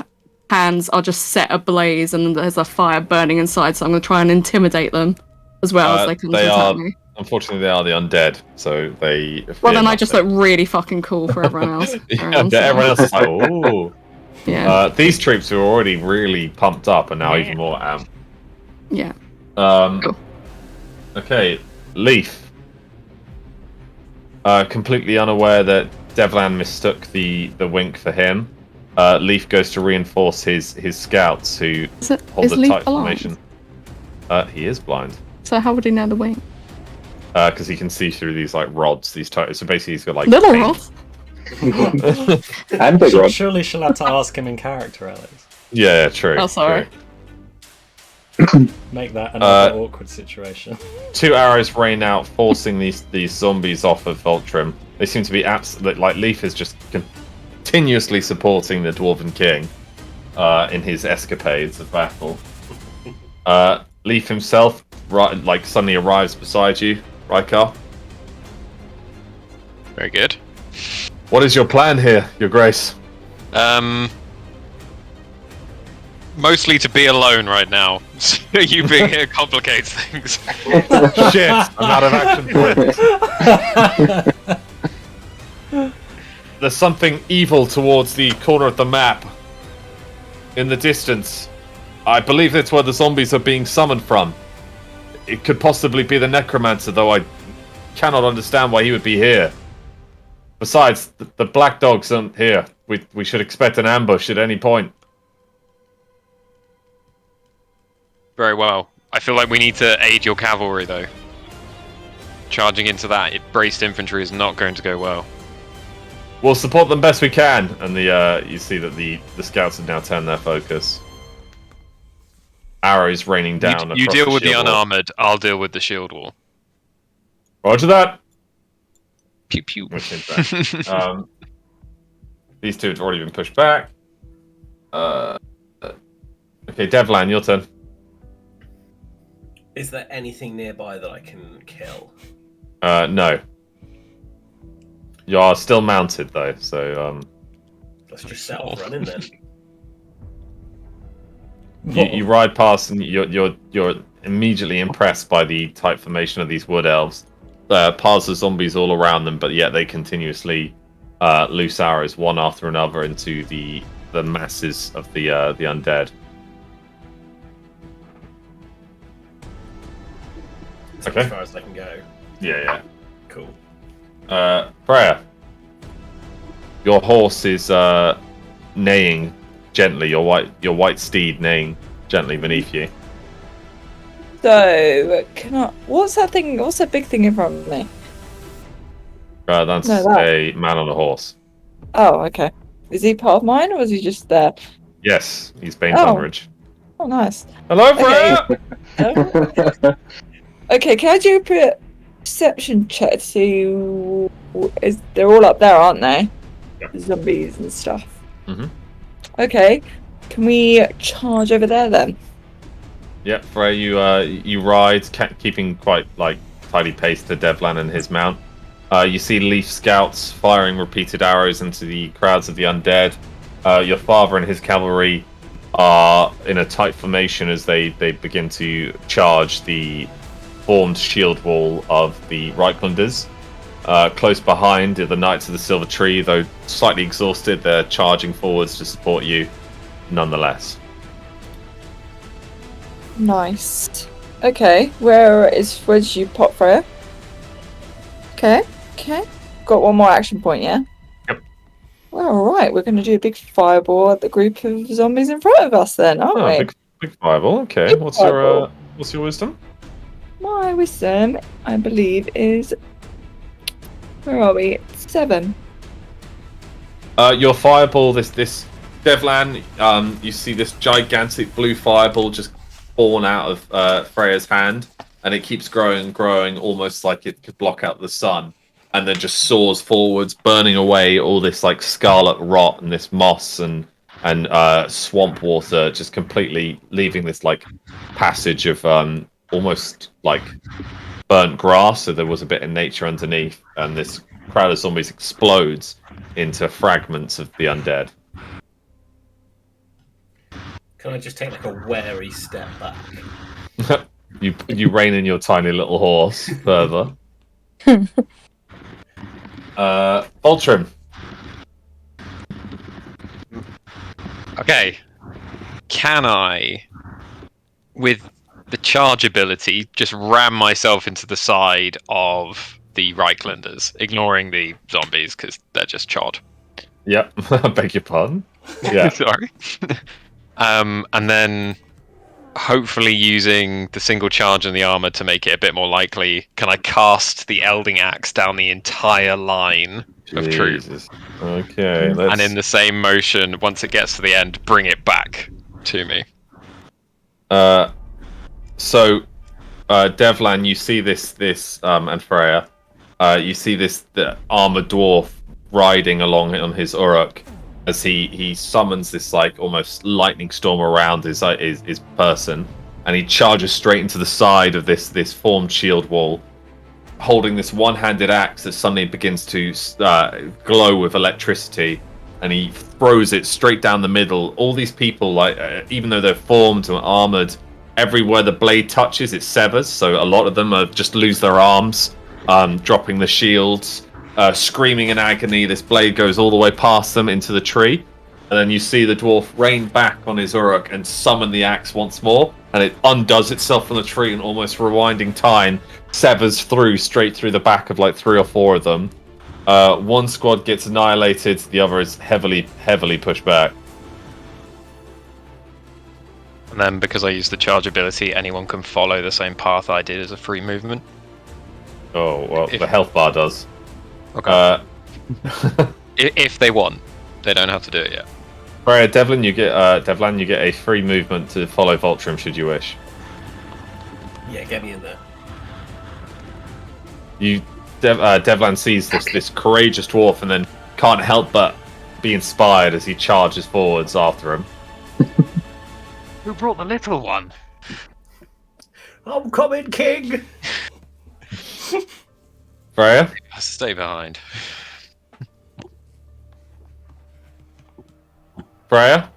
hands are just set ablaze, and there's a fire burning inside. So I'm gonna try and intimidate them as well as they come to attack me. Unfortunately, they are the undead, so they. Well, then I just look really fucking cool for everyone else. Everyone else is like, ooh. Yeah. These troops who are already really pumped up are now even more amped. Yeah. Cool. Okay, Leaf. Completely unaware that Devlan mistook the wink for him. Leaf goes to reinforce his scouts who hold the tight formation. He is blind. So how would he know the wink? Because he can see through these like rods, these so basically he's got like little rods. And big rods. Surely she'll have to ask him in character, Alex. Yeah, true. Oh, sorry. True. Make that another awkward situation. 2 arrows rain out, forcing these zombies off of Voltrim. They seem to be absolutely like Leaf is just continuously supporting the Dwarven King in his escapades of battle. Leaf himself, suddenly arrives beside you, Rykar. Very good. What is your plan here, Your Grace? Mostly to be alone right now. You being here complicates things. Shit, I'm out of action points. There's something evil towards the corner of the map. In the distance. I believe that's where the zombies are being summoned from. It could possibly be the Necromancer, though I cannot understand why he would be here. Besides, the Black Dogs aren't here. We should expect an ambush at any point. Very well. I feel like we need to aid your cavalry, though. Charging into that, braced infantry is not going to go well. We'll support them best we can. And you see that the scouts have now turned their focus. Arrows raining down. You deal with the shield wall. unarmored, I'll deal with the shield wall. Roger that. Pew pew. These two have already been pushed back. Okay, Devlan, your turn. Is there anything nearby that I can kill? No. You are still mounted though, so Let's just set off running then. You ride past and you're immediately impressed by the type formation of these wood elves. Piles of zombies all around them, but yet they continuously loose arrows one after another into the masses of the undead. That's Okay. as far as I can go. Yeah. Cool. Freya, your horse is neighing gently. Your white steed neighing gently beneath you. So, what's that thing? What's that big thing in front of me? That's No, that. a man on a horse. Oh, okay. Is he part of mine, or is he just there? Yes, he's Bane's Oh. Unridge. Oh, nice. Hello, Okay. Freya! Okay, can I do a perception check to see? They're all up there, aren't they? Yeah. Zombies and stuff. Mhm. Okay, can we charge over there then? Yeah, Freya, you ride, keeping quite tidy pace to Devlan and his mount. You see Leaf Scouts firing repeated arrows into the crowds of the undead. Your father and his cavalry are in a tight formation as they begin to charge the formed shield wall of the Reichlanders. Close behind are the Knights of the Silver Tree, though slightly exhausted, they're charging forwards to support you nonetheless. Nice. Okay, where did you pop Freya? Okay. Got one more action point, yeah? Yep. Well, alright, we're going to do a big fireball at the group of zombies in front of us then, aren't we? Big fireball. Okay, Big what's fireball. your wisdom? My wisdom, I believe, is... Where are we? 7. Your fireball, this Devlan, you see this gigantic blue fireball just born out of Freya's hand, and it keeps growing and growing, almost like it could block out the sun, and then just soars forwards, burning away all this scarlet rot and this moss and swamp water, just completely leaving this passage of almost burnt grass. So there was a bit of nature underneath, and this crowd of zombies explodes into fragments of the undead. Can I just take a wary step back? You rein in your tiny little horse further. Ultrim. Okay. Can I, with the charge ability, just ram myself into the side of the Reichlanders, ignoring the zombies because they're just chod? Yep. I beg your pardon. Yeah. Sorry. And then, hopefully using the single charge in the armor to make it a bit more likely, can I cast the Elding Axe down the entire line of troops? Jesus. Okay. And in the same motion, once it gets to the end, bring it back to me. So, Devlan, you see this, and Freya, you see the armored dwarf riding along on his Uruk as he summons this almost lightning storm around his person, and he charges straight into the side of this formed shield wall, holding this one-handed axe that suddenly begins to glow with electricity, and he throws it straight down the middle. All these people, even though they're formed and armored, everywhere the blade touches, it severs. So a lot of them just lose their arms, dropping the shields, screaming in agony. This blade goes all the way past them into the tree, and then you see the dwarf rein back on his Uruk and summon the axe once more, and it undoes itself from the tree and, almost rewinding time, severs straight through the back of 3 or 4 of them. One squad gets annihilated, the other is heavily pushed back. And then, because I use the charge ability, anyone can follow the same path I did as a free movement. Oh, well, the health bar does. Okay. If they want, they don't have to do it yet. Freya, Devlan, you get a free movement to follow Voltrum should you wish. Yeah, get me in there. Devlan sees this courageous dwarf and then can't help but be inspired as he charges forwards after him. Who brought the little one? I'm coming, King! Freya? Stay behind. Freya?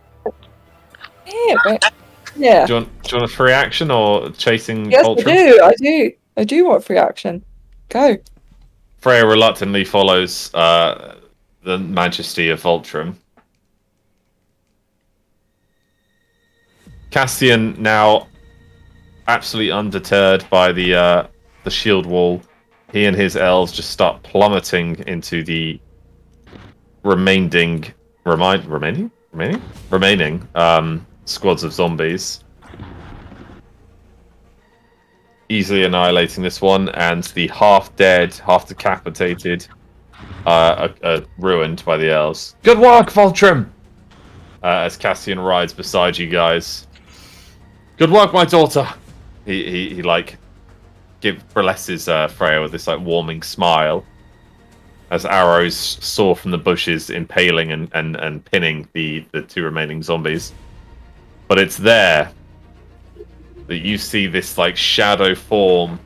Yeah, Yeah. Do you want a free action or chasing Yes, Ultron? I do want free action. Go. Freya reluctantly follows the majesty of Voltron. Castian, now absolutely undeterred by the shield wall, he and his elves just start plummeting into the remaining squads of zombies, easily annihilating this one, and the half dead, half decapitated are ruined by the elves. Good work, Voltron! As Castian rides beside you guys. Good work, my daughter! He like blesses Freya with this like warming smile as arrows soar from the bushes, impaling and pinning the two remaining zombies. But it's there that you see this like shadow form,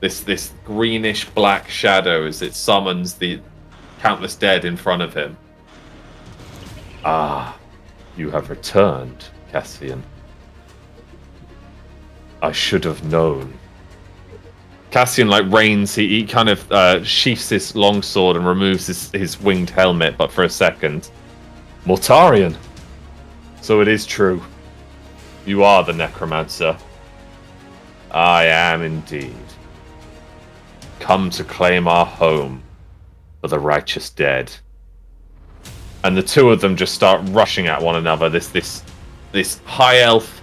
this greenish black shadow as it summons the countless dead in front of him. Ah, you have returned, Cassian. I should have known. Cassian like reigns. He kind of sheaths his longsword and removes his winged helmet, but for a second. Mortarion. So it is true. You are the necromancer. I am indeed. Come to claim our home for the righteous dead. And the two of them just start rushing at one another. This high elf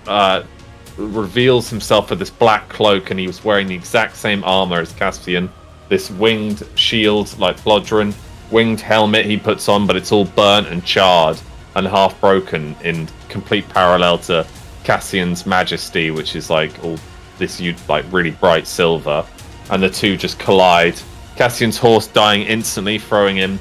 reveals himself with this black cloak, and he was wearing the exact same armor as Caspian. This winged shield, like Flodron, winged helmet he puts on, but it's all burnt and charred and half broken in complete parallel to Cassian's majesty, which is like all this like really bright silver. And the two just collide. Cassian's horse dying instantly, throwing him,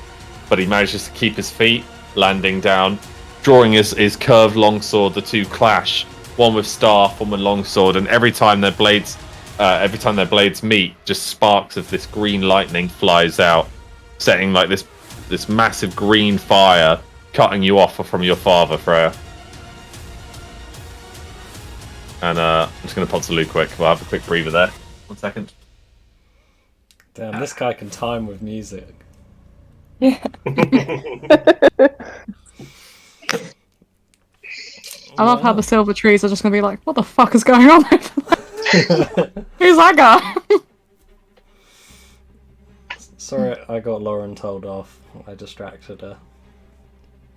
but he manages to keep his feet, landing down. Drawing his curved longsword, the two clash, one with staff, one with longsword, and every time their blades meet, just sparks of this green lightning flies out, setting like this massive green fire, cutting you off from your father, Freya. And I'm just going to pop to Lou quick. We'll have a quick breather there. 1 second. Damn, this guy can time with music. I love how the silver trees are just going to be like, what the fuck is going on over there? Who's that guy? Sorry, I got Lauren told off. I distracted her.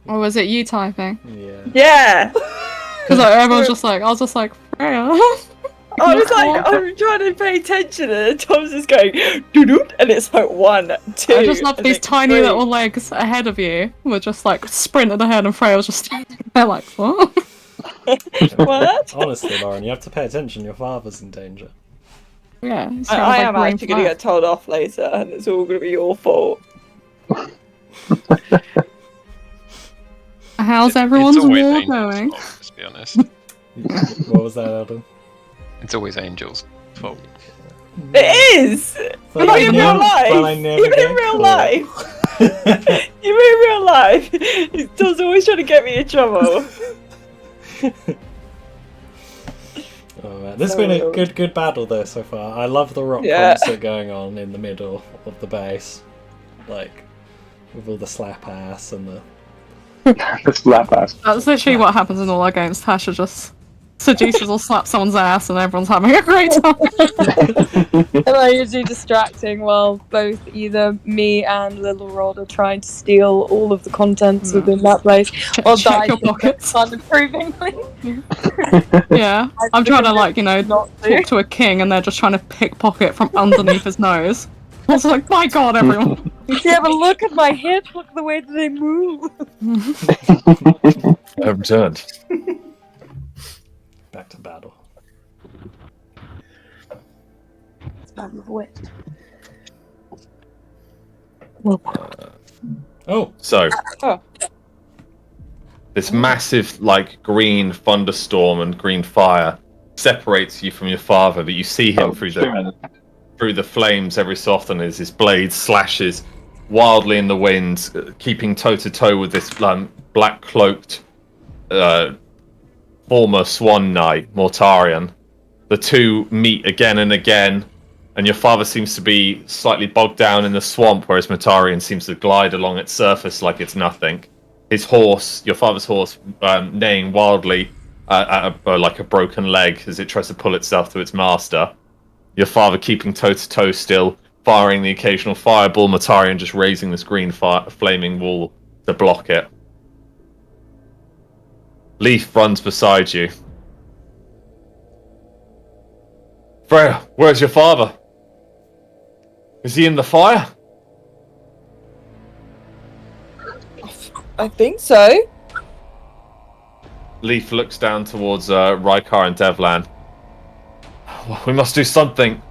Or was it you typing? Yeah. Yeah. Because everyone's just like, I was just like, Freya. I was like, I'm trying to pay attention, and Tom's just going doo-doo, and it's like 1, 2. I just love and these then tiny 3. little legs ahead of you. Were just like sprinting ahead, and Freya was just standing there like, what? What? Honestly, Lauren, you have to pay attention. Your father's in danger. Yeah. I am actually going to get told off later, and it's all going to be your fault. How's everyone's It's always war Angel's going? fault, let's be honest. What was that, Adam? It's always Angel's fault. It is! But Like in real life! But I never Even in get real caught. life! Even in real life! Tom's always trying to get me in trouble. Oh, man. This has been a good battle though so far. I love the rock concert going on in the middle of the base, like with all the slap ass and the. Slap ass. That's literally what happens in all our games. Tasha just seduces or slaps someone's ass, and everyone's having a great time. And I'm usually distracting while both either me and Little Rod are trying to steal all of the contents within that place, or Check your die pockets. unimprovingly. Yeah, I'm trying to like Not to. talk to a king, and they're just trying to pickpocket from underneath his nose. I was like, my god, everyone. Yeah, but look at my hips, look at the way that they move. I have returned. Back to battle. Oh, So, Oh. this massive, like, green thunderstorm and green fire separates you from your father, but you see him through the flames every so often as his blade slashes wildly in the wind, keeping toe to toe with this black cloaked former Swan Knight, Mortarion. The two meet again and again, and your father seems to be slightly bogged down in the swamp, whereas Mortarion seems to glide along its surface like it's nothing. His horse, your father's horse, neighing wildly like a broken leg as it tries to pull itself to its master. Your father keeping toe-to-toe still, firing the occasional fireball, Mortarion just raising this green flaming wall to block it. Leaf runs beside you. Freya, where's your father? Is he in the fire? I think so. Leaf looks down towards Rykar and Devlan. We must do something.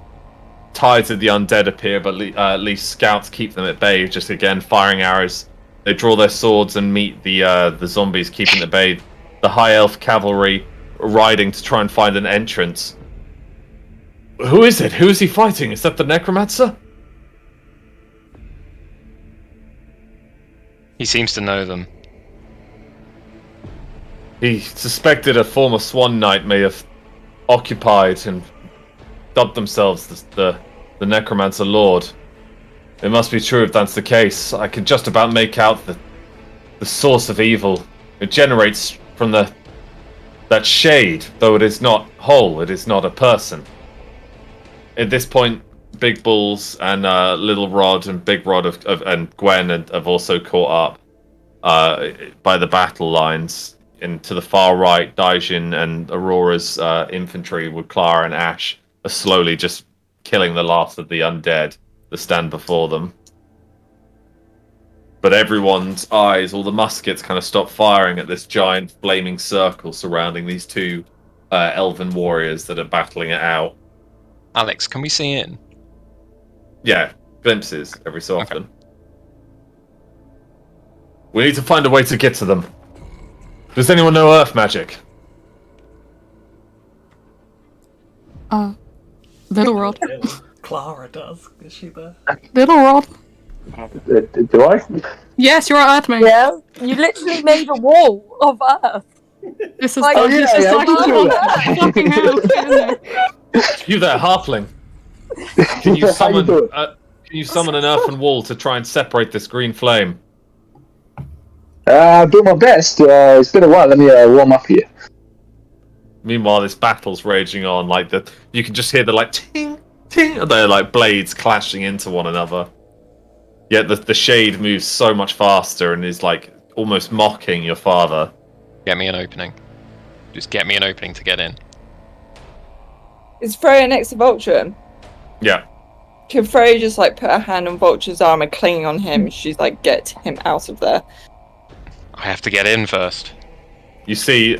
Tides of the undead appear, but Leaf's scouts keep them at bay, just again firing arrows. They draw their swords and meet the zombies, keeping at bay. The high elf cavalry riding to try and find an entrance. Who is it? Who is he fighting? Is that the necromancer? He seems to know them. He suspected a former Swan Knight may have occupied and dubbed themselves the Necromancer Lord. It must be true if that's the case. I can just about make out the source of evil. It generates from that shade, though it is not whole. It is not a person. At this point, Big Bulls and Little Rod and Big Rod and Gwen have also caught up by the battle lines. And to the far right, Daijin and Aurora's infantry with Clara and Ash are slowly just killing the last of the undead that stand before them. But everyone's eyes, all the muskets, kind of stop firing at this giant flaming circle surrounding these two elven warriors that are battling it out. Alex, can we see in? Yeah, glimpses every so often. Okay. We need to find a way to get to them. Does anyone know earth magic? Little Rod. Clara does. Is she there? Little Rod. Do I? Yes, you're at Earth Mage. Yeah, you literally made a wall of earth. This is Like, this is like fucking hell. You there, halfling? Can you summon? Can you summon an earthen wall to try and separate this green flame? I'll do my best. It's been a while. Let me warm up here. Meanwhile, this battle's raging on. Like you can just hear the like ting ting. They're like blades clashing into one another. Yet the shade moves so much faster and is like almost mocking your father. Get me an opening. Just get me an opening to get in. Is Freya next to Vulture? Yeah. Can Freya just like put her hand on Vulture's arm and clinging on him? She's like, get him out of there. I have to get in first. You see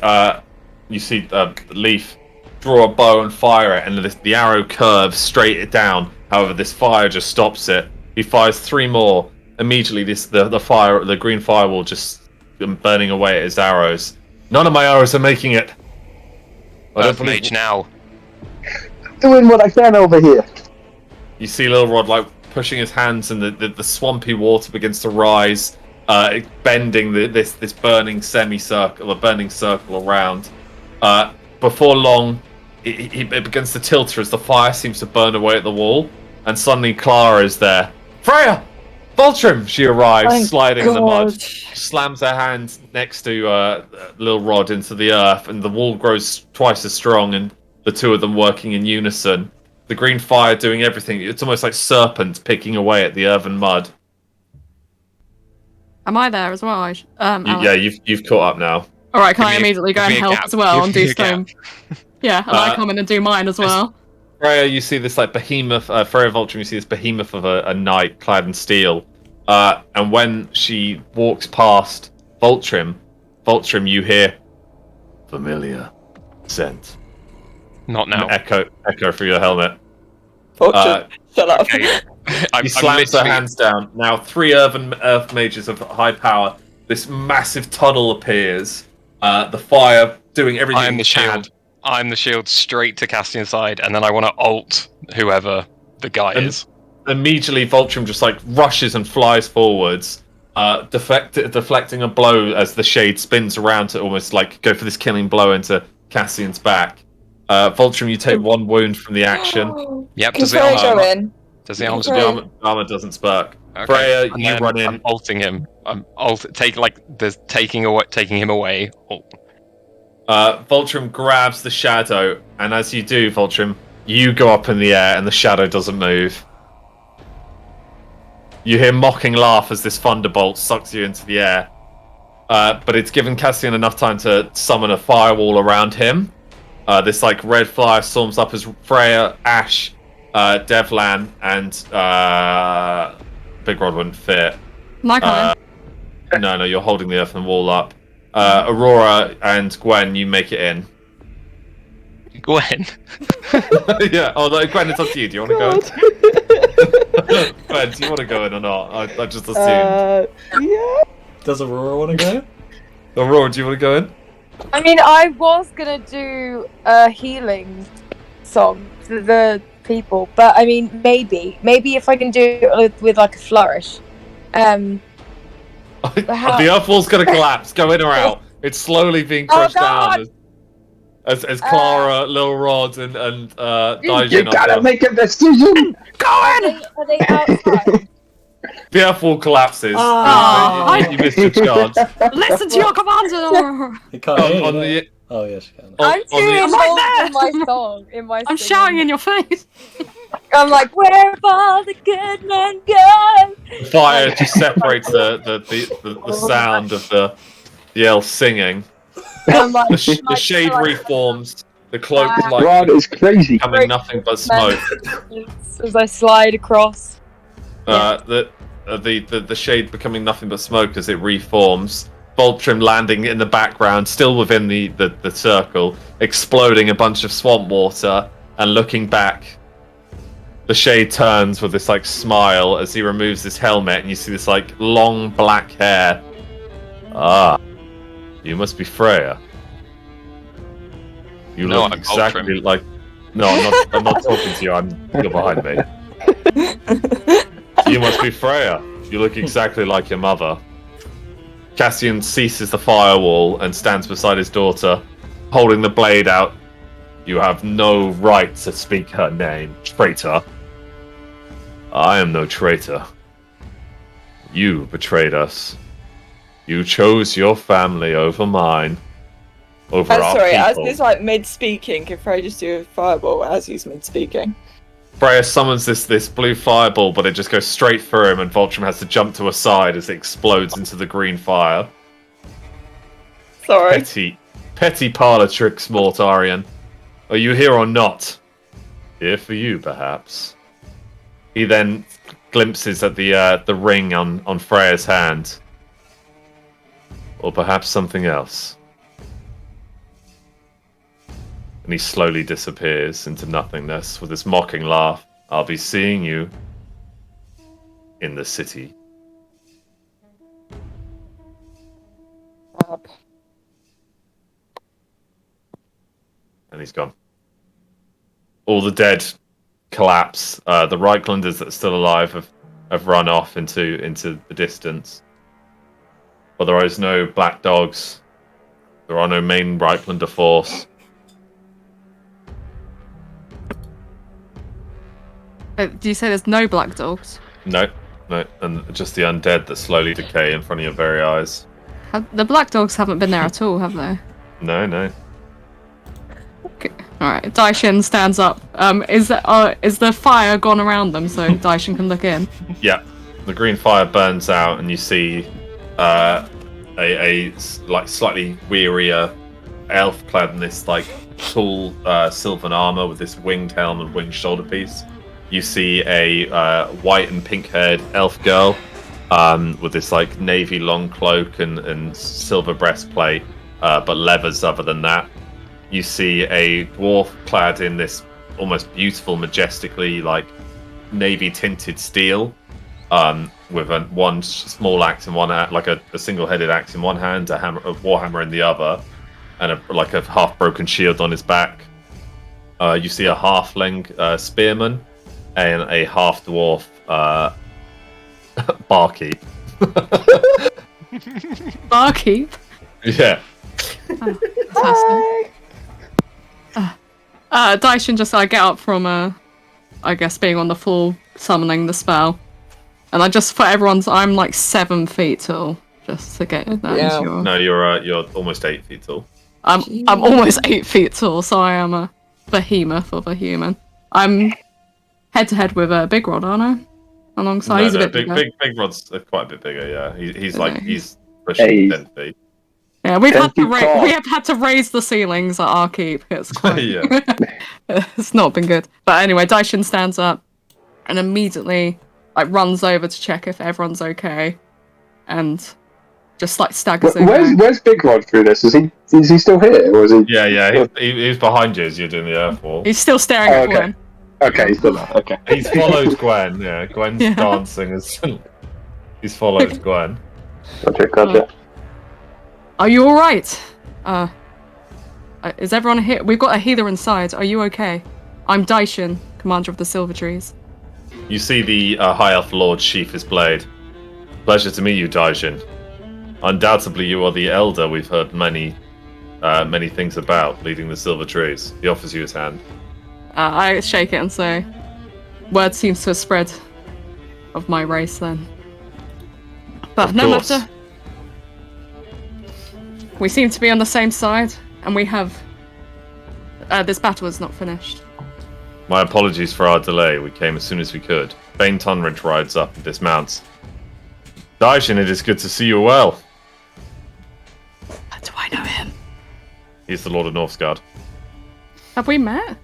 Leaf draw a bow and fire it, and the arrow curves straight down. However, this fire just stops it. He fires 3 more. Immediately, the green firewall just burning away at his arrows. None of my arrows are making it. Earth Mage now. Doing what I can over here. You see Lil Rod like pushing his hands, and the swampy water begins to rise, bending this burning semicircle, a burning circle around. Before long, it begins to tilt as the fire seems to burn away at the wall, and suddenly Clara is there. Freya! Voltrim! She arrives, sliding in the mud, slams her hand next to Lil Rod into the earth, and the wall grows twice as strong, and the two of them working in unison. The green fire doing everything. It's almost like serpents picking away at the earthen mud. Am I there as well? Yeah, you've caught up now. Alright, can I immediately go and help as well and do stone? Yeah, and I come in and do mine as well. Freya, you see this like behemoth, Freya Vultrim, you see this behemoth of a knight clad in steel. And when she walks past Vultrim, you hear familiar scent. Not now. Echo through your helmet. Vultrim, shut up. Okay. He slams her hands down. Now 3 earth mages of high power. This massive tunnel appears. The fire doing everything. I am the shield. I'm the shield straight to Castian's side, and then I want to ult whoever the guy is. Immediately, Vultrim just like rushes and flies forwards. deflecting a blow as the shade spins around to almost like go for this killing blow into Cassian's back. Vultrum, you take 1 wound from the action. Yep. Can Does the Freya go armor? in? Does the armor? Freya- The armor doesn't spark. Okay. Freya, And you then run in. I'm ulting him. I'm taking him away. Vultrum grabs the shadow, and as you do, Vultrum, you go up in the air, and the shadow doesn't move. You hear mocking laugh as this thunderbolt sucks you into the air. But it's given Cassian enough time to summon a firewall around him. This like red fire storms up as Freya, Ash, Devlan, and Big Rod wouldn't fit. Like No, you're holding the earthen wall up. Aurora and Gwen, you make it in. Gwen. Yeah, although Gwen, it's up to you. Do you want to go in? Gwen, do you want to go in or not? I just assumed. Yeah. Does Aurora want to go? Aurora, do you want to go in? I mean, I was gonna do a healing song for the people, but I mean, maybe if I can do it with like a flourish. The earth wall's going to collapse. Go in or out. It's slowly being crushed down. As Clara, Lil Rod, and Daijin You gotta make a decision! Are they outside? The earth wall collapses. You missed your chance. Listen to your commands, Aurora. He can't hear on you. the Oh, yes, she can. I'm too the- involved in my song, in my I'm singing. shouting in your face. I'm like, where have all the good men gone? fire just separates the sound of the elf singing. I'm like, The shade reforms. The cloak like Rod is crazy. becoming nothing but smoke. as I slide across. The shade becoming nothing but smoke as it reforms. Vultrum landing in the background, still within the circle, exploding a bunch of swamp water, and looking back. The shade turns with this like smile as he removes his helmet, and you see this like long black hair. Ah, you must be Freya. You No, look I'm exactly Vultrum. like. No, I'm not talking to you. You're behind me. You must be Freya. You look exactly like your mother. Cassian ceases the firewall and stands beside his daughter, holding the blade out. You have no right to speak her name, traitor. I am no traitor. You betrayed us. You chose your family over mine. Over our Sorry, as people. he's like mid-speaking, can Freya just do a fireball as he's mid-speaking? Freya summons this blue fireball, but it just goes straight through him, and Vultrum has to jump to a side as it explodes into the green fire. Sorry. Petty parlor tricks, Mortarian. Are you here or not? Here for you, perhaps. He then glimpses at the ring on Freya's hand. Or perhaps something else. And he slowly disappears into nothingness with this mocking laugh. I'll be seeing you in the city. And he's gone. All the dead collapse. The Reichlanders that are still alive have run off into the distance. But there is no black dogs. There are no main Reichlander force. Do you say there's no black dogs? No, and just the undead that slowly decay in front of your very eyes. The black dogs haven't been there at all, have they? No. Okay. All right. Daishin stands up. Is the fire gone around them so Daishin can look in? Yeah, the green fire burns out, and you see a like slightly wearier elf clad in this like cool silvan armor with this winged helm and winged shoulder piece. You see a white and pink-haired elf girl with this like navy long cloak and silver breastplate, but leathers other than that. You see a dwarf clad in this almost beautiful, majestically like navy tinted steel, with one small axe in one hand, like a single-headed axe in one hand, a warhammer in the other, and a half-broken shield on his back. You see a halfling spearman and a half-dwarf barkeep. Barkeep. Yeah. Fantastic. Daishin just get up from I guess being on the floor summoning the spell. And I just for everyone's I'm like 7 feet tall. Just to get that Yeah. into your... No, you're almost 8 feet tall. I'm almost 8 feet tall, so I am a behemoth of a human. I'm head to head with Big Rod, aren't I? Alongside, he's a bit bigger. Big Rod's quite a bit bigger. Yeah, he's pushing Hey. 10 feet. Yeah, we have Thank had to raise the ceilings at our keep. It's quite... Yeah. It's not been good. But anyway, Daishin stands up and immediately runs over to check if everyone's okay, and just staggers in. Where's Big Rod through this? Is he still here, or is he? Yeah. He's behind you as you're doing the earth wall. He's still staring at okay. Gwen. Okay, he's still there. Okay. He's followed Gwen. Yeah, Gwen's dancing as he's followed Gwen. Gotcha. Are you all right? Is everyone here? We've got a healer inside. Are you okay? I'm Daishin, commander of the Silver Trees. You see the High Elf Lord sheath his blade. Pleasure to meet you, Daishin. Undoubtedly, you are the elder we've heard many things about, leading the Silver Trees. He offers you his hand. I shake it and say, word seems to have spread of my race then. But no matter. We seem to be on the same side, and we have... this battle is not finished. My apologies for our delay. We came as soon as we could. Bane Tunridge rides up and dismounts. Daishin, it is good to see you well. Do I know him? He's the Lord of Northgard. Have we met?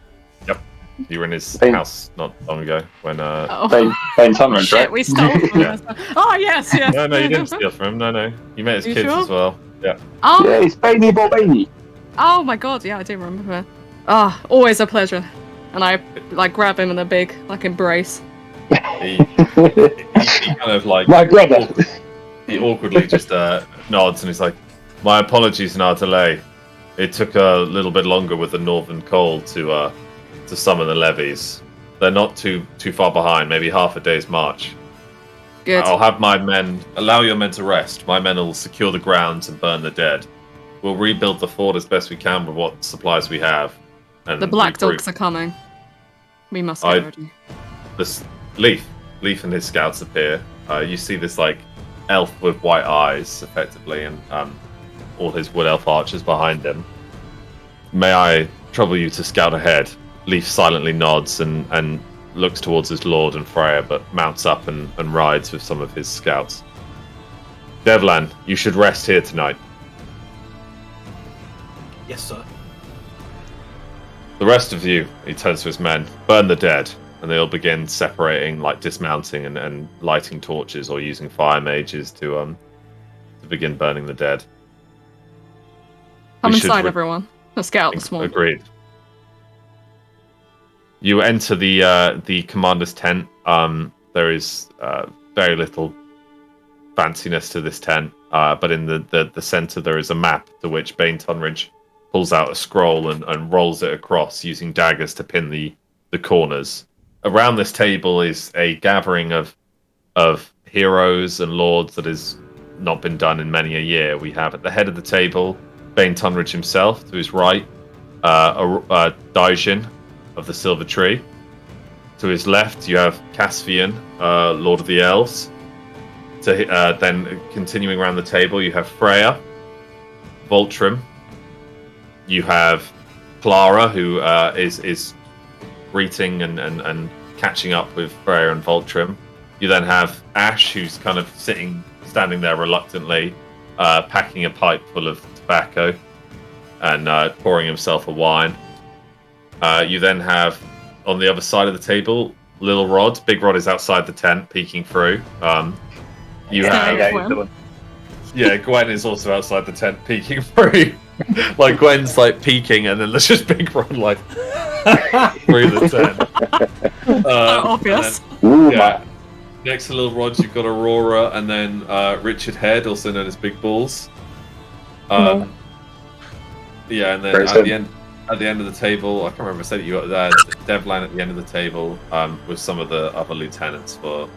Yep. You were in his Bane. house not long ago when Bane Tunridge, Shit, right? we stole from Yeah. him. Oh, yes. No, you didn't steal from him. No. You met his You kids sure? as well. Yeah. Oh, Yeah, it's Baney Bobaney. oh my god, yeah, I do remember her. Always a pleasure. And I grab him in a big embrace. He kind of My brother. He awkwardly just nods and he's like, my apologies in our delay. It took a little bit longer with the northern cold to summon the levies. They're not too far behind, maybe half a day's march. Good. I'll have my men allow your men to rest. My men will secure the grounds and burn the dead. We'll rebuild the fort as best we can with what supplies we have. And The black regroup. dogs are coming. We must get ready. This Leaf and his scouts appear. You see this elf with white eyes, effectively, and all his wood elf archers behind him. May I trouble you to scout ahead? Leaf silently nods and looks towards his lord and Freya, but mounts up and rides with some of his scouts. Devlan, you should rest here tonight. Yes, sir. The rest of you, he turns to his men, burn the dead, and they'll begin separating, dismounting and lighting torches or using fire mages to begin burning the dead. Come We should inside, everyone. Let's get out this morning. Agreed. You enter the commander's tent. There is very little fanciness to this tent, but in the center there is a map to which Bane Tunridge pulls out a scroll and rolls it across using daggers to pin the corners. Around this table is a gathering of heroes and lords that has not been done in many a year. We have at the head of the table Bane Tunridge himself, to his right, Daishin of the Silver Tree. To his left, you have Caspian, Lord of the Elves. Then continuing around the table, you have Freya, Voltrim. You have Clara, who is greeting and catching up with Freya and Voltrim. You then have Ash, who's kind of standing there reluctantly, packing a pipe full of tobacco and pouring himself a wine. You then have, on the other side of the table, Little Rod. Big Rod is outside the tent, peeking through. Gwen is also outside the tent, peeking through. Gwen's peeking, and then there's just Big Rod through the tent. Obvious. Next to Little Rod, you've got Aurora, and then Richard Head, also known as Big Balls. And then at the end of the table, I can't remember if I said it, you got Devlan at the end of the table with some of the other lieutenants for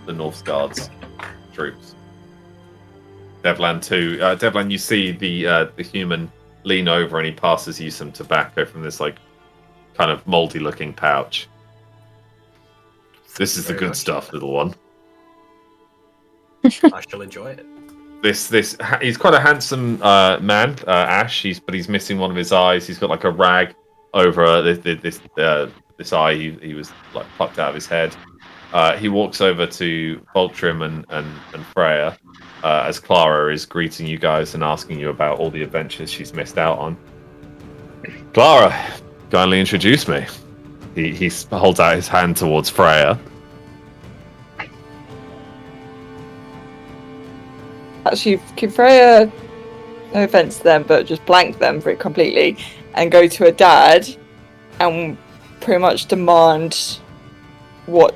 the North Guards. troops. Devlan too. Devlan, you see the human lean over and he passes you some tobacco from this like kind of mouldy-looking pouch. This is the good stuff, little one. I shall enjoy it. He's quite a handsome man, Ash. But he's missing one of his eyes. He's got like a rag over this eye. He was like plucked out of his head. He walks over to Voltrim and Freya as Clara is greeting you guys and asking you about all the adventures she's missed out on. Clara, kindly introduce me. He holds out his hand towards Freya. Actually, can Freya, no offense to them, but just blank them for it completely and go to her dad and pretty much demand what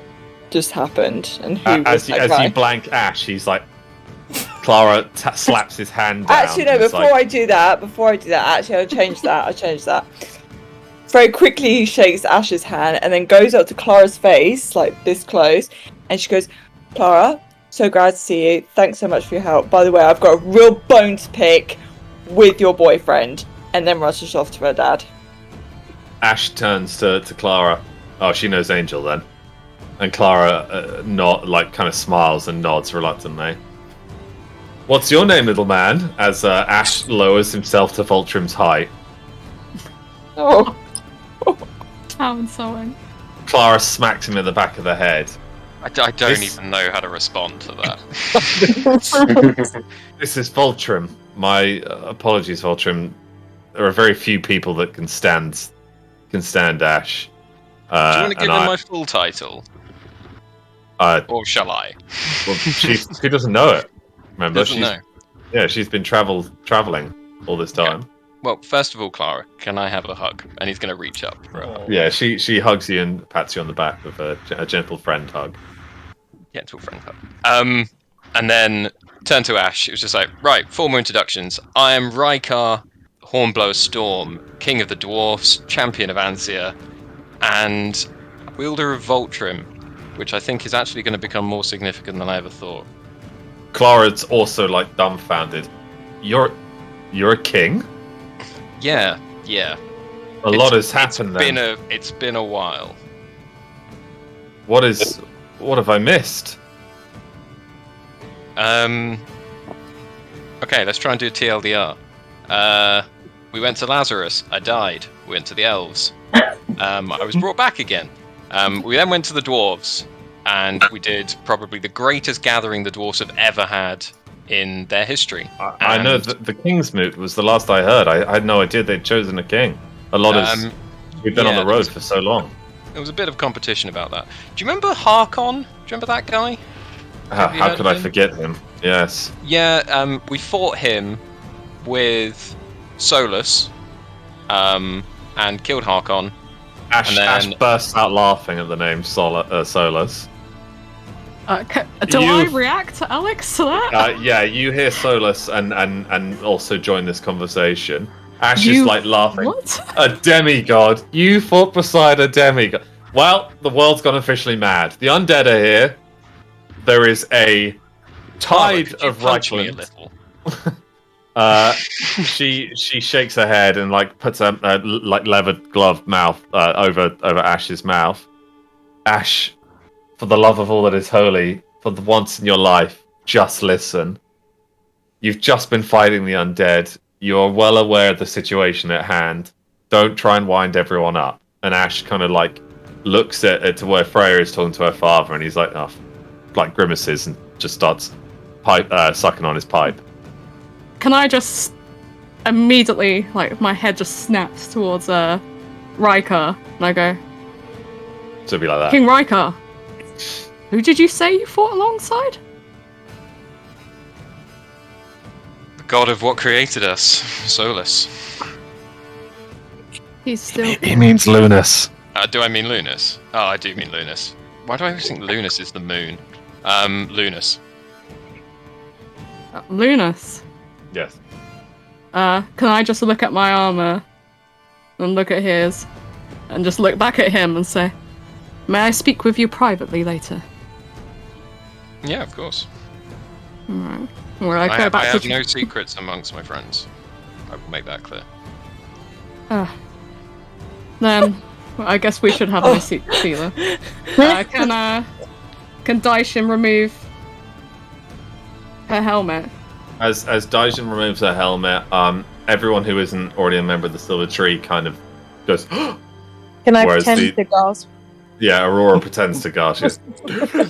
just happened and who was that guy? As you blank Ash, he's like, Clara slaps his hand down. Actually, no, before I do that, actually, I'll change that. Very quickly, he shakes Ash's hand and then goes up to Clara's face, like this close, and she goes, Clara, so glad to see you. Thanks so much for your help. By the way, I've got a real bone to pick with your boyfriend. And then rushes off to her dad. Ash turns to Clara. Oh, she knows Angel then. And Clara kind of smiles and nods reluctantly. What's your name, little man? As Ash lowers himself to Voltrim's height. Oh. How insulting. Clara smacks him in the back of the head. I don't even know how to respond to that. This is Voltrim. My apologies, Voltrim. There are very few people that can stand Ash. Do you want to give him my full title? Or shall I? Well, she doesn't know it. Remember, Doesn't know. Yeah, she's been traveling all this time. Okay. Well, first of all, Clara, can I have a hug? And he's going to reach up for a hug. Yeah, she hugs you and pats you on the back with a gentle friend hug. Gentle friend hug. And then turn to Ash. It was just like, right, formal introductions. I am Rykar, Hornblower Storm, King of the Dwarfs, Champion of Ansia, and Wielder of Voltrim, which I think is actually going to become more significant than I ever thought. Clara's also like dumbfounded. You're a king? Yeah. A lot has happened then. It's been a while. What have I missed? Okay, let's try and do TLDR. We went to Lazarus. I died. We went to the elves. I was brought back again. We then went to the dwarves, and we did probably the greatest gathering the dwarves have ever had in their history. I know that the King's Moot was the last I heard. I had no idea they'd chosen a king. We've been on the road for so long. There was a bit of competition about that. Do you remember Harkon? Do you remember that guy? How could I forget him? Yes. Yeah, we fought him with Solus, and killed Harkon. Ash bursts out laughing at the name Solus. Do I react, Alex, to that? Yeah, you hear Solus and also join this conversation. Ash is like laughing. What? A demigod? You fought beside a demigod. Well, the world's gone officially mad. The undead are here. There is a tide of Reichland. She shakes her head and like puts a like leathered glove mouth over Ash's mouth. Ash, for the love of all that is holy, for the once in your life, just listen. You've just been fighting the undead. You are well aware of the situation at hand. Don't try and wind everyone up. And Ash kind of like looks at to where Freya is talking to her father, and he's like, like grimaces and just starts sucking on his pipe. Can I just immediately, like, my head just snaps towards Rykar, and I go, So it'd be like that. King Rykar, who did you say you fought alongside? The god of what created us, Solus. He's still... He means Lunas. Do I mean Lunas? Oh, I do mean Lunas. Why do I always think Lunas is the moon? Lunas. Lunas? Yes. Can I just look at my armor and look at his and just look back at him and say, may I speak with you privately later? Yeah, of course. Alright. Well, I go I back have to... no secrets amongst my friends. I will make that clear. Then, well, I guess we should have no secrets either. Can Daishin remove her helmet? As Daijin removes her helmet, everyone who isn't already a member of the Silver Tree kind of goes. Can I Whereas pretend to gasp? Yeah, Aurora pretends to gasp it.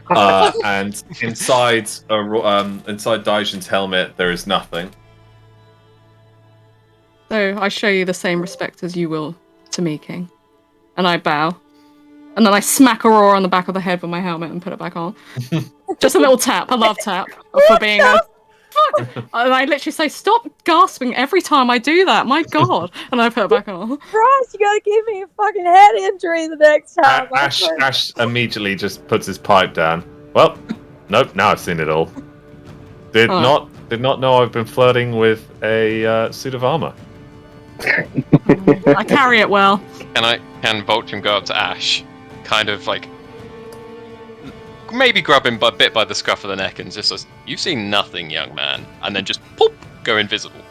And inside Daijin's helmet, there is nothing. So I show you the same respect as you will to me, King. And I bow. And then I smack Aurora on the back of the head with my helmet and put it back on. Just a little tap. I love tap. For being a... Fuck! And I literally say, stop gasping every time I do that. My god. And I put it back on. Christ, you gotta give me a fucking head injury the next time. Ash immediately just puts his pipe down. Well, nope, now I've seen it all. Did not know I've been flirting with a suit of armor. I carry it well. Can Voltrum go up to Ash, kind of like maybe grab him bit by the scruff of the neck and just says, "You've seen nothing, young man," and then just pop, go invisible,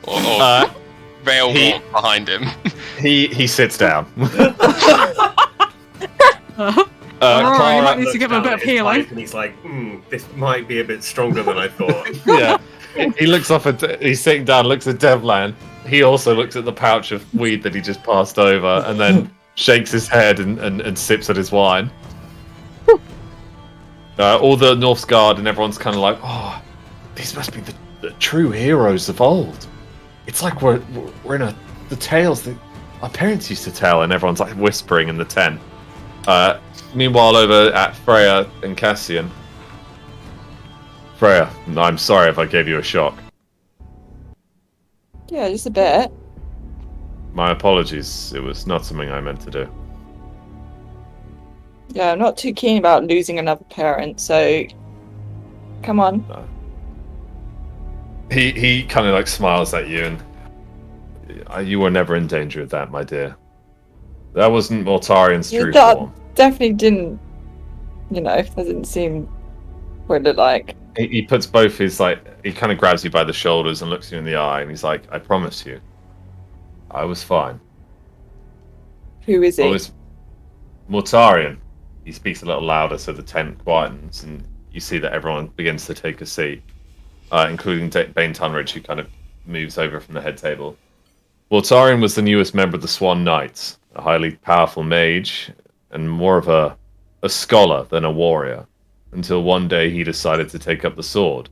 or veil walk behind him. He sits down. Clara might need to give him a bit of healing. And he's like, this might be a bit stronger than I thought. Yeah. He looks up at... He's sitting down, looks at Devlan. He also looks at the pouch of weed that he just passed over, and then shakes his head and sips at his wine. All the North's Guard and everyone's kind of like, oh, these must be the true heroes of old. It's like we're in the tales that our parents used to tell, and everyone's like whispering in the tent. Meanwhile, over at Freya and Cassian. Freya, I'm sorry if I gave you a shock. Yeah, just a bit. My apologies. It was not something I meant to do. Yeah, I'm not too keen about losing another parent, so come on. No. He kind of like smiles at you, and you were never in danger of that, my dear. That wasn't Mortarian's true form. Definitely didn't. That didn't seem what it looked like. He puts both his he kind of grabs you by the shoulders and looks you in the eye, and he's like, "I promise you, I was fine." Who is he? I was Mortarian. He speaks a little louder so the tent quietens, and you see that everyone begins to take a seat, including Bane Tunridge, who kind of moves over from the head table. Mortarian was the newest member of the Swan Knights, a highly powerful mage, and more of a scholar than a warrior, until one day he decided to take up the sword.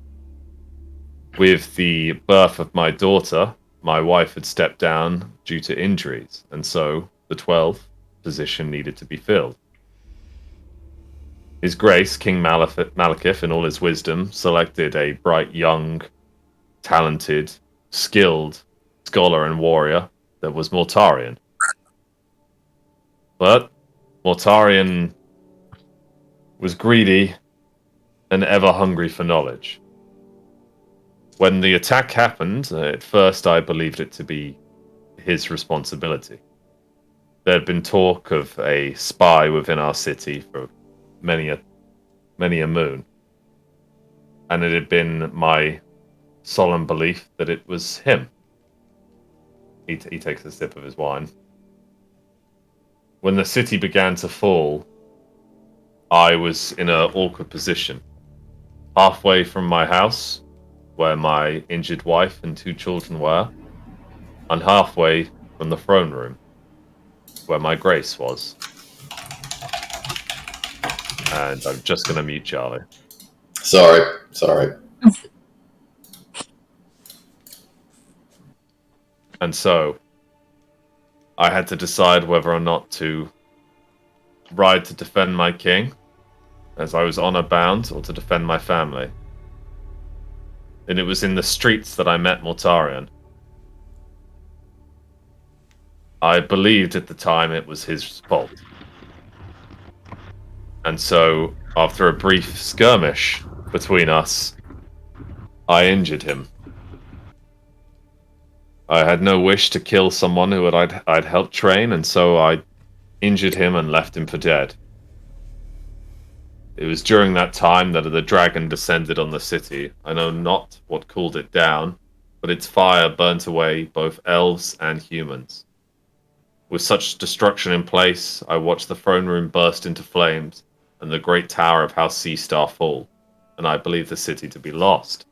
With the birth of my daughter, my wife had stepped down due to injuries, and so the 12th position needed to be filled. His Grace, King Marketh, in all his wisdom, selected a bright, young, talented, skilled scholar and warrior that was Mortarian. But Mortarian was greedy and ever hungry for knowledge. When the attack happened, at first I believed it to be his responsibility. There had been talk of a spy within our city for many a moon, and it had been my solemn belief that it was him. He takes a sip of his wine. When the city began to fall, I was in an awkward position. Halfway from my house, where my injured wife and 2 children were, and halfway from the throne room, where my Grace was. And I'm just going to mute Charlie. Sorry. And so, I had to decide whether or not to ride to defend my king, as I was honor bound, or to defend my family. And it was in the streets that I met Mortarian. I believed at the time it was his fault. And so, after a brief skirmish between us, I injured him. I had no wish to kill someone who I'd helped train, and so I injured him and left him for dead. It was during that time that the dragon descended on the city. I know not what cooled it down, but its fire burnt away both elves and humans. With such destruction in place, I watched the throne room burst into flames and the great tower of House Seastar fall, and I believed the city to be lost.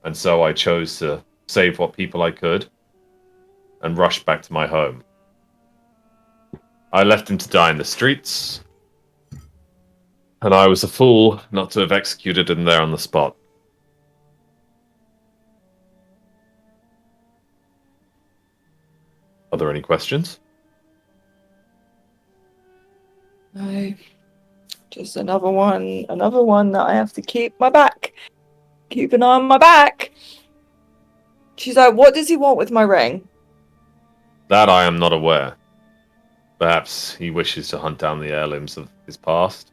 And so I chose to save what people I could and rush back to my home. I left him to die in the streets, and I was a fool not to have executed him there on the spot. Are there any questions? No. Just another one that I have to keep my back. Keep an eye on my back. She's like, what does he want with my ring? That I am not aware. Perhaps he wishes to hunt down the heirlooms of his past.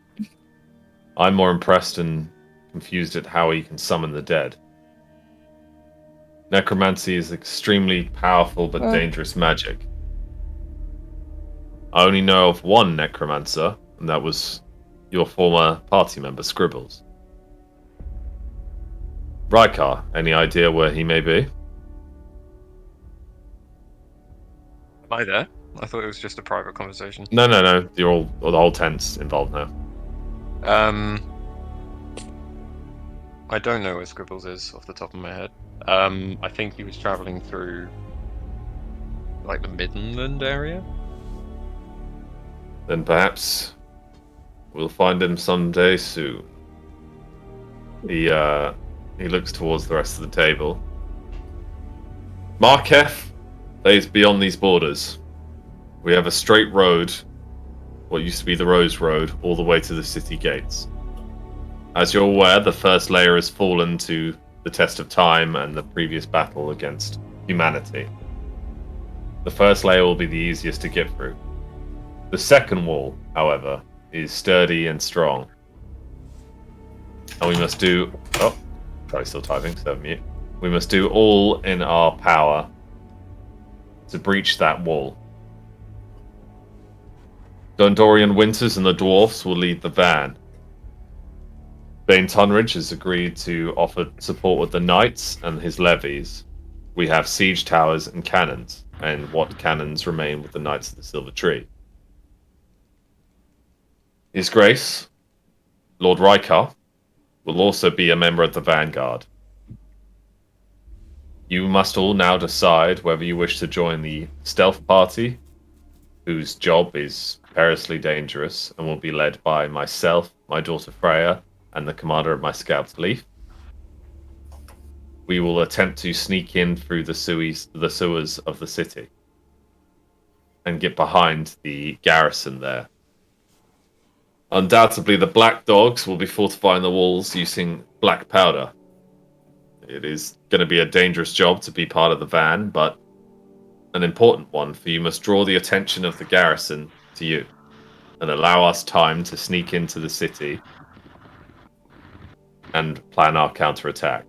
I'm more impressed and confused at how he can summon the dead. Necromancy is extremely powerful but dangerous magic. I only know of one necromancer, and that was your former party member, Scribbles. Rykar, any idea where he may be? Am I there? I thought it was just a private conversation. No. The whole tent's involved now. I don't know where Scribbles is off the top of my head. I think he was traveling through like the Midland area. Then perhaps we'll find him someday soon. He looks towards the rest of the table. Marketh lays beyond these borders. We have a straight road, what used to be the Rose Road, all the way to the city gates. As you're aware, the first layer has fallen to the test of time and the previous battle against humanity. The first layer will be the easiest to get through. The second wall, however, is sturdy and strong. And we must do... Oh, sorry, still typing, so mute. We must do all in our power to breach that wall. Gondorian Winters and the dwarfs will lead the van. Bane Tunridge has agreed to offer support with the knights and his levies. We have siege towers and cannons, and what cannons remain with the Knights of the Silver Tree. His Grace, Lord Rykar, will also be a member of the Vanguard. You must all now decide whether you wish to join the stealth party, whose job is perilously dangerous and will be led by myself, my daughter Freya, and the commander of my scouts, Leaf. We will attempt to sneak in through the sewers of the city and get behind the garrison there. Undoubtedly, the Black Dogs will be fortifying the walls using black powder. It is going to be a dangerous job to be part of the van, but an important one, for you must draw the attention of the garrison to you and allow us time to sneak into the city and plan our counterattack.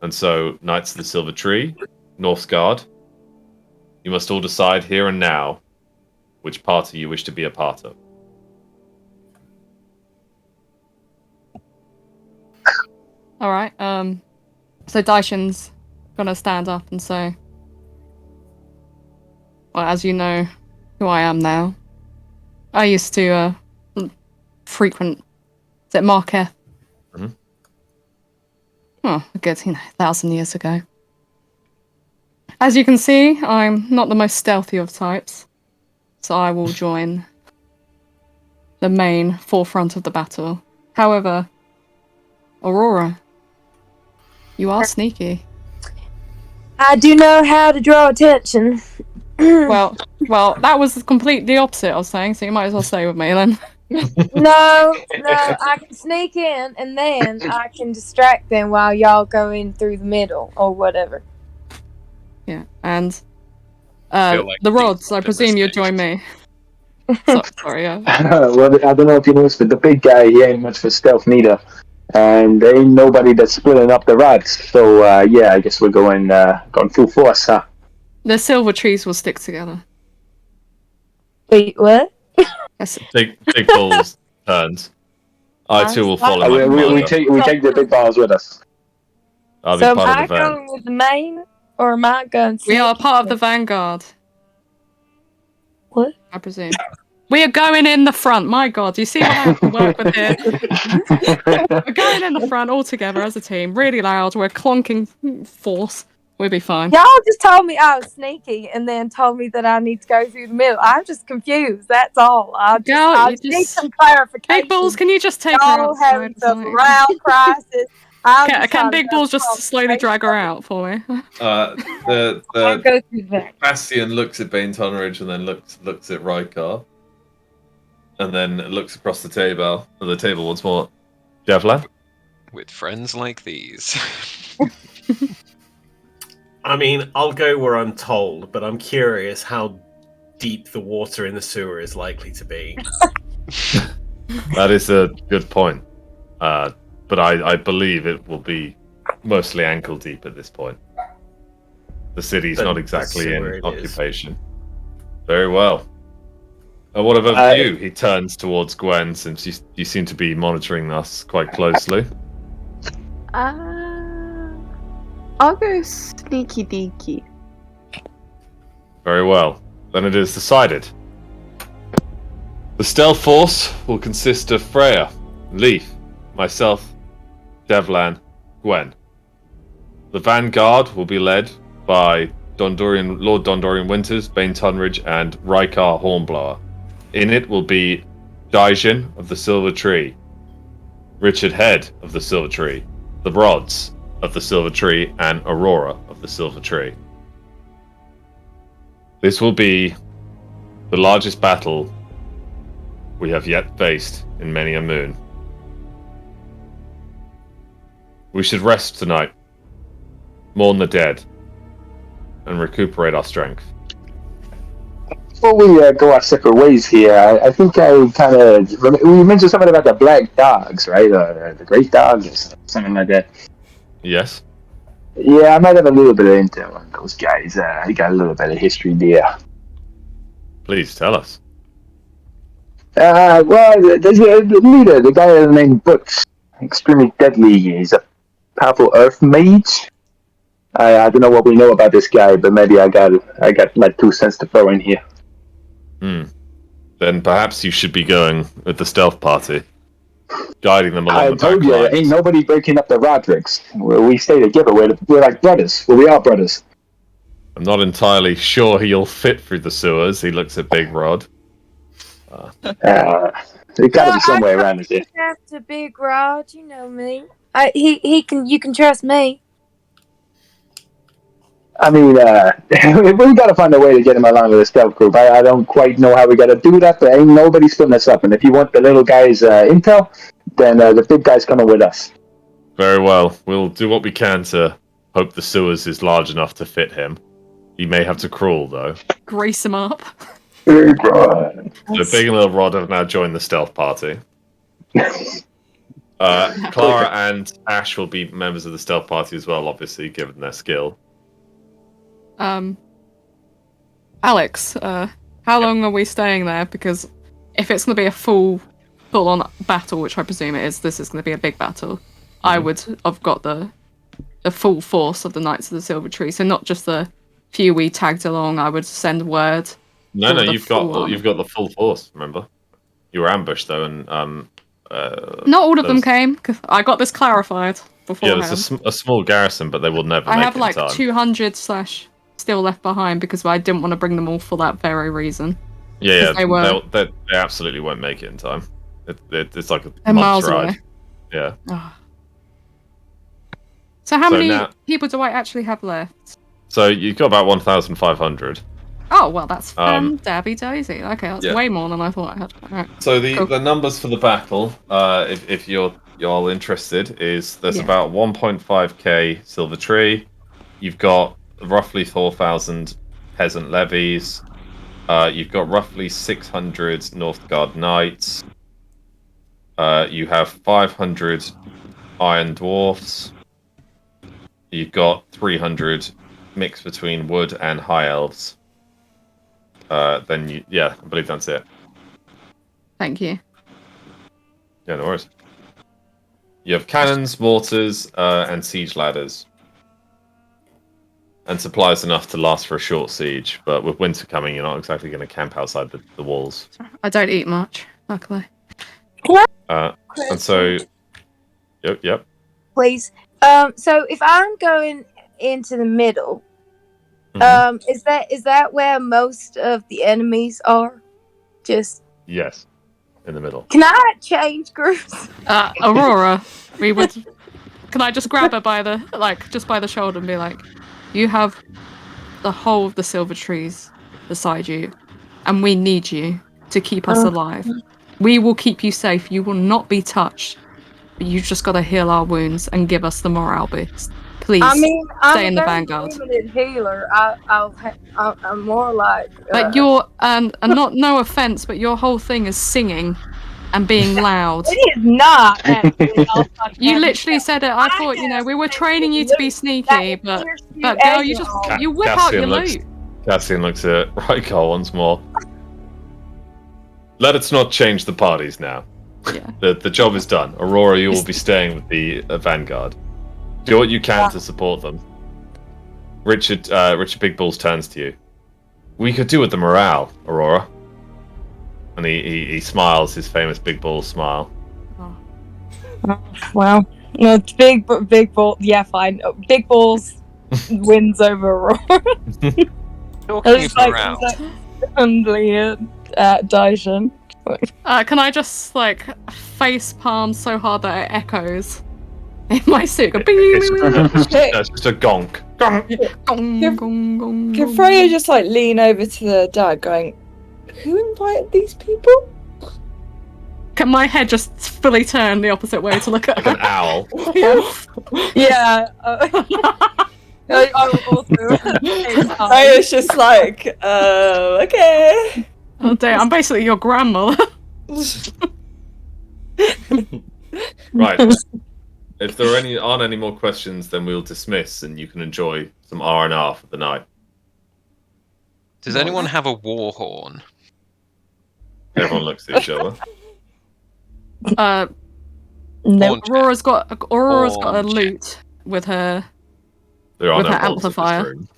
And so, Knights of the Silver Tree, Northguard, you must all decide here and now which party you wish to be a part of. Alright, so Daishin's gonna stand up and say, well, as you know who I am now, I used to frequent, is it Marketh? Mm-hmm. Oh, a good, 1,000 years ago. As you can see, I'm not the most stealthy of types, so I will join the main forefront of the battle. However, Aurora, you are sneaky. I do know how to draw attention. Well, that was completely the opposite I was saying, so you might as well stay with me then. No, I can sneak in and then I can distract them while y'all go in through the middle or whatever. Yeah, and like the rods, I at presume this you'll stage. join me. Sorry, yeah. Well, I don't know if you noticed, but the big guy, he ain't much for stealth neither. And there ain't nobody that's splitting up the rats. So, yeah, I guess we're going full force, huh? The silver trees will stick together. Wait, what? Yes. Take Paul's turns. I too will follow my we commander. we take the big balls with us. I'll be So am part I of the van. going with the main, or am I going? We are sneaky? part of the vanguard. What? I presume. We are going in the front. My God, you see what I have to work with here? We're going in the front all together as a team. Really loud. We're clonking force. We'll be fine. Y'all just told me I was sneaky, and then told me that I need to go through the middle. I'm just confused. That's all. I just need some clarification. Big Balls, can you just take her Y'all outside? having the morale crisis. Can Big Balls just slowly drag her out for me? I'll go through that. Bastian looks at Bane Tonridge and then looks at Rykar. And then looks across the table once more. Devlin? With friends like these. I mean, I'll go where I'm told, but I'm curious how deep the water in the sewer is likely to be. That is a good point. But I believe it will be mostly ankle deep at this point. The city's But not exactly the sewer in it occupation. Very well. What about you? He turns towards Gwen, since you seem to be monitoring us quite closely. I'll go sneaky deaky. Very well. Then it is decided. The stealth force will consist of Freya, Leaf, myself, Devlan, Gwen. The vanguard will be led by Lord Dondorian Winters, Bane Tunridge, and Rykar Hornblower. In it will be Daijin of the Silver Tree, Richard Head of the Silver Tree, the Rods of the Silver Tree, and Aurora of the Silver Tree. This will be the largest battle we have yet faced in many a moon. We should rest tonight, mourn the dead, and recuperate our strength. Before we go our separate ways here, I think I kind of... We mentioned something about the black dogs, right? The great dogs or something like that. Yes? Yeah, I might have a little bit of intel on those guys. I got a little bit of history there. Please tell us. Well, there's the leader, the guy named Books. Extremely deadly. He's a powerful earth mage. I don't know what we know about this guy, but maybe I got like 2 cents to throw in here. Then perhaps you should be going with the stealth party, guiding them along I the back told you, lines. ain't nobody breaking up the Rodricks. We stay together. We're like brothers. Well, we are brothers. I'm not entirely sure he'll fit through the sewers. He looks a big rod. There's got to be some way around this here. After Big Rod, you know me. You can trust me. I mean, we got to find a way to get him along with the stealth group. I don't quite know how we got to do that, but ain't nobody splitting us up. And if you want the little guy's intel, then the big guy's coming with us. Very well. We'll do what we can to hope the sewers is large enough to fit him. He may have to crawl, though. Grease him up. Big Rod. So Big and Little Rod have now joined the stealth party. Clara and Ash will be members of the stealth party as well, obviously, given their skill. Alex, how long are we staying there? Because if it's going to be a full-on battle, which I presume it is, this is going to be a big battle. I would have got the full force of the Knights of the Silver Tree, so not just the few we tagged along. I would send word. No, you've got the full force. Remember, you were ambushed though, and not all of them came. 'Cause I got this clarified beforehand. Yeah, there's a small garrison, but they will never. I make have it like in time. 200 / still left behind because I didn't want to bring them all for that very reason. Yeah, they absolutely won't make it in time. It's like a They're month's miles ride. away. Yeah. Oh. So how many people do I actually have left? So you've got about 1,500. Oh well, that's dabby daisy. Okay, that's way more than I thought I had. Right. So the numbers for the battle, if you're all interested, is there's about 1.5k Silver Tree. You've got roughly 4,000 peasant levies. You've got roughly 600 Northgard Knights. You have 500 Iron Dwarfs. You've got 300 mixed between Wood and High Elves. I believe that's it. Thank you. Yeah, no worries. You have cannons, mortars, and siege ladders. And supplies enough to last for a short siege. But with winter coming, you're not exactly going to camp outside the walls. I don't eat much, luckily. And so... Yep. Please. So if I'm going into the middle, is that where most of the enemies are? Just Yes. In the middle. can I change groups? Aurora, can I just grab her by the shoulder and be like, you have the whole of the silver trees beside you, and we need you to keep us alive. We will keep you safe. You will not be touched. But you just got to heal our wounds and give us the morale boost. Please, stay in the vanguard. I'm a limited healer. I'm more like. But you're and no offense, but your whole thing is singing and being loud. It is not. Actually, You literally said it. I thought, we were training you to be sneaky, but girl, you whip out your loot. Cassian looks at Raikal once more. Let us not change the parties now. Yeah. The job is done. Aurora, you will be staying with the vanguard. Do what you can to support them. Richard Big Balls turns to you. We could do with the morale, Aurora. And he smiles, his famous Big Balls smile. Oh, wow. No, big ball. Yeah, fine. Big Balls wins over Aurora. Talking of morale. Humbly at Daishin. Can I just face palm so hard that it echoes in my suit? It's just a gonk. Can Freya just lean over to the dad, going, "Who invited these people?" Can my head just fully turn the opposite way to look at her? An owl. Yeah. I also. Freya's just okay. Oh dear, I'm basically your grandmother. Right. If there aren't any more questions, then we'll dismiss, and you can enjoy some R&R for the night. Does anyone have a war horn? Everyone looks at each other. No. Aurora's got a lute with her. There are with no her bolts in this amplifier. room.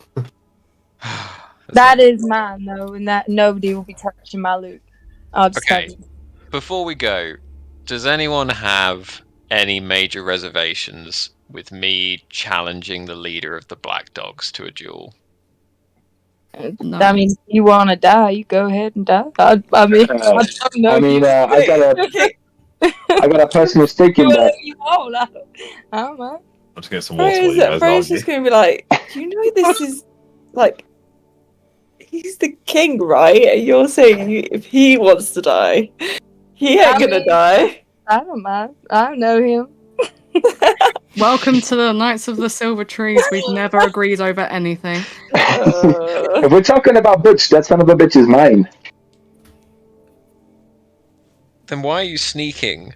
That is mine, though, and that nobody will be touching my loot. I'll just tell Okay. you. Before we go, does anyone have any major reservations with me challenging the leader of the Black Dogs to a duel? No. I mean, you want to die, you go ahead and die. I don't know. I got a personal stake in that. I don't know. I'm just getting some water while you guys Freya's argue. just going to be like, "Do you know this is he's the king, right? And you're saying if he wants to die, he ain't gonna die." I don't mind. I know him. Welcome to the Knights of the Silver Trees. We've never agreed over anything. If we're talking about Butch, that son of a bitch is mine. Then why are you sneaking?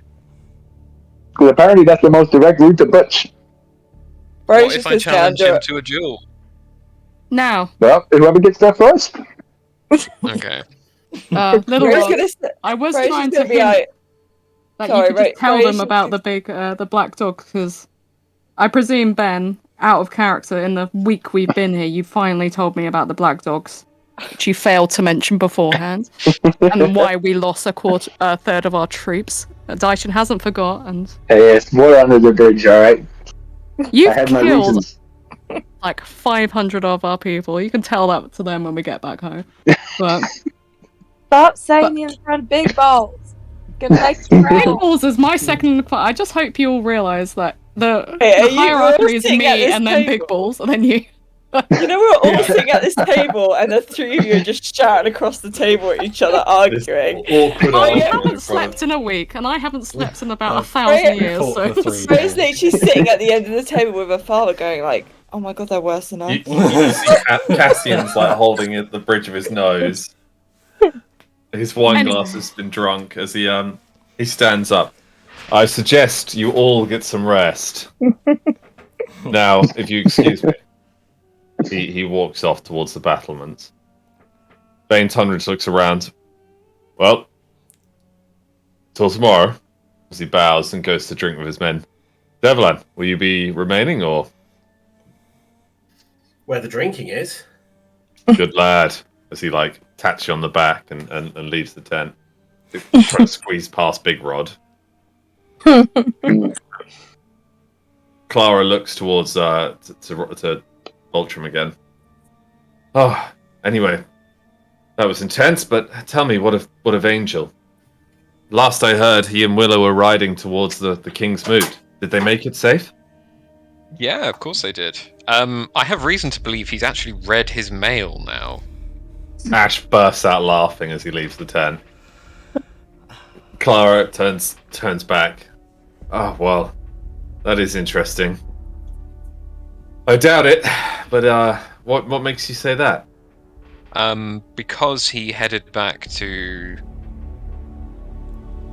Because apparently that's the most direct route to Butch. What if I challenge him to a duel? Now. Well, whoever gets there first. Okay. Little Freya's Rock, I was Freya's trying gonna to be hint like, that sorry, you could just tell Freya's them about the black dog, because I presume, Ben, out of character, in the week we've been here, you finally told me about the black dogs, which you failed to mention beforehand, and why we lost a third of our troops. Daishin hasn't forgotten. Hey, it's more under the bridge, alright? You've I had my killed reasons. 500 of our people. You can tell that to them when we get back home. But Stop saying me in front of Big Balls. Gonna make you Big proud. Balls is my second. I just hope you all realise that the Hey, hierarchy is sitting at me this and then table? Big Balls and then you. You know, we're all sitting at this table, and the three of you are just shouting across the table at each other, arguing. Awkward I argument haven't in front slept in a week, and I haven't slept in about Freya- 1,000 years. So Freya's literally sitting at the end of the table with her father, going like, "Oh my god, they're worse than us." You see Cassian's holding at the bridge of his nose. His wine glass has been drunk as he stands up. I suggest you all get some rest. Now, if you excuse me. He walks off towards the battlements. Bane Tunridge looks around. Well, till tomorrow. As he bows and goes to drink with his men. Devlin, will you be remaining or? Where the drinking is. Good lad. As he like taps you on the back and leaves the tent. Try to squeeze past Big Rod. Clara looks towards to Ultram again. Oh, anyway, that was intense. But tell me, what of Angel? Last I heard, he and Willow were riding towards the King's Moot. Did they make it safe? Yeah, of course they did. I have reason to believe he's actually read his mail now. Ash bursts out laughing as he leaves the tent. Clara turns back. Oh, well, that is interesting. I doubt it, but what makes you say that? Because he headed back to,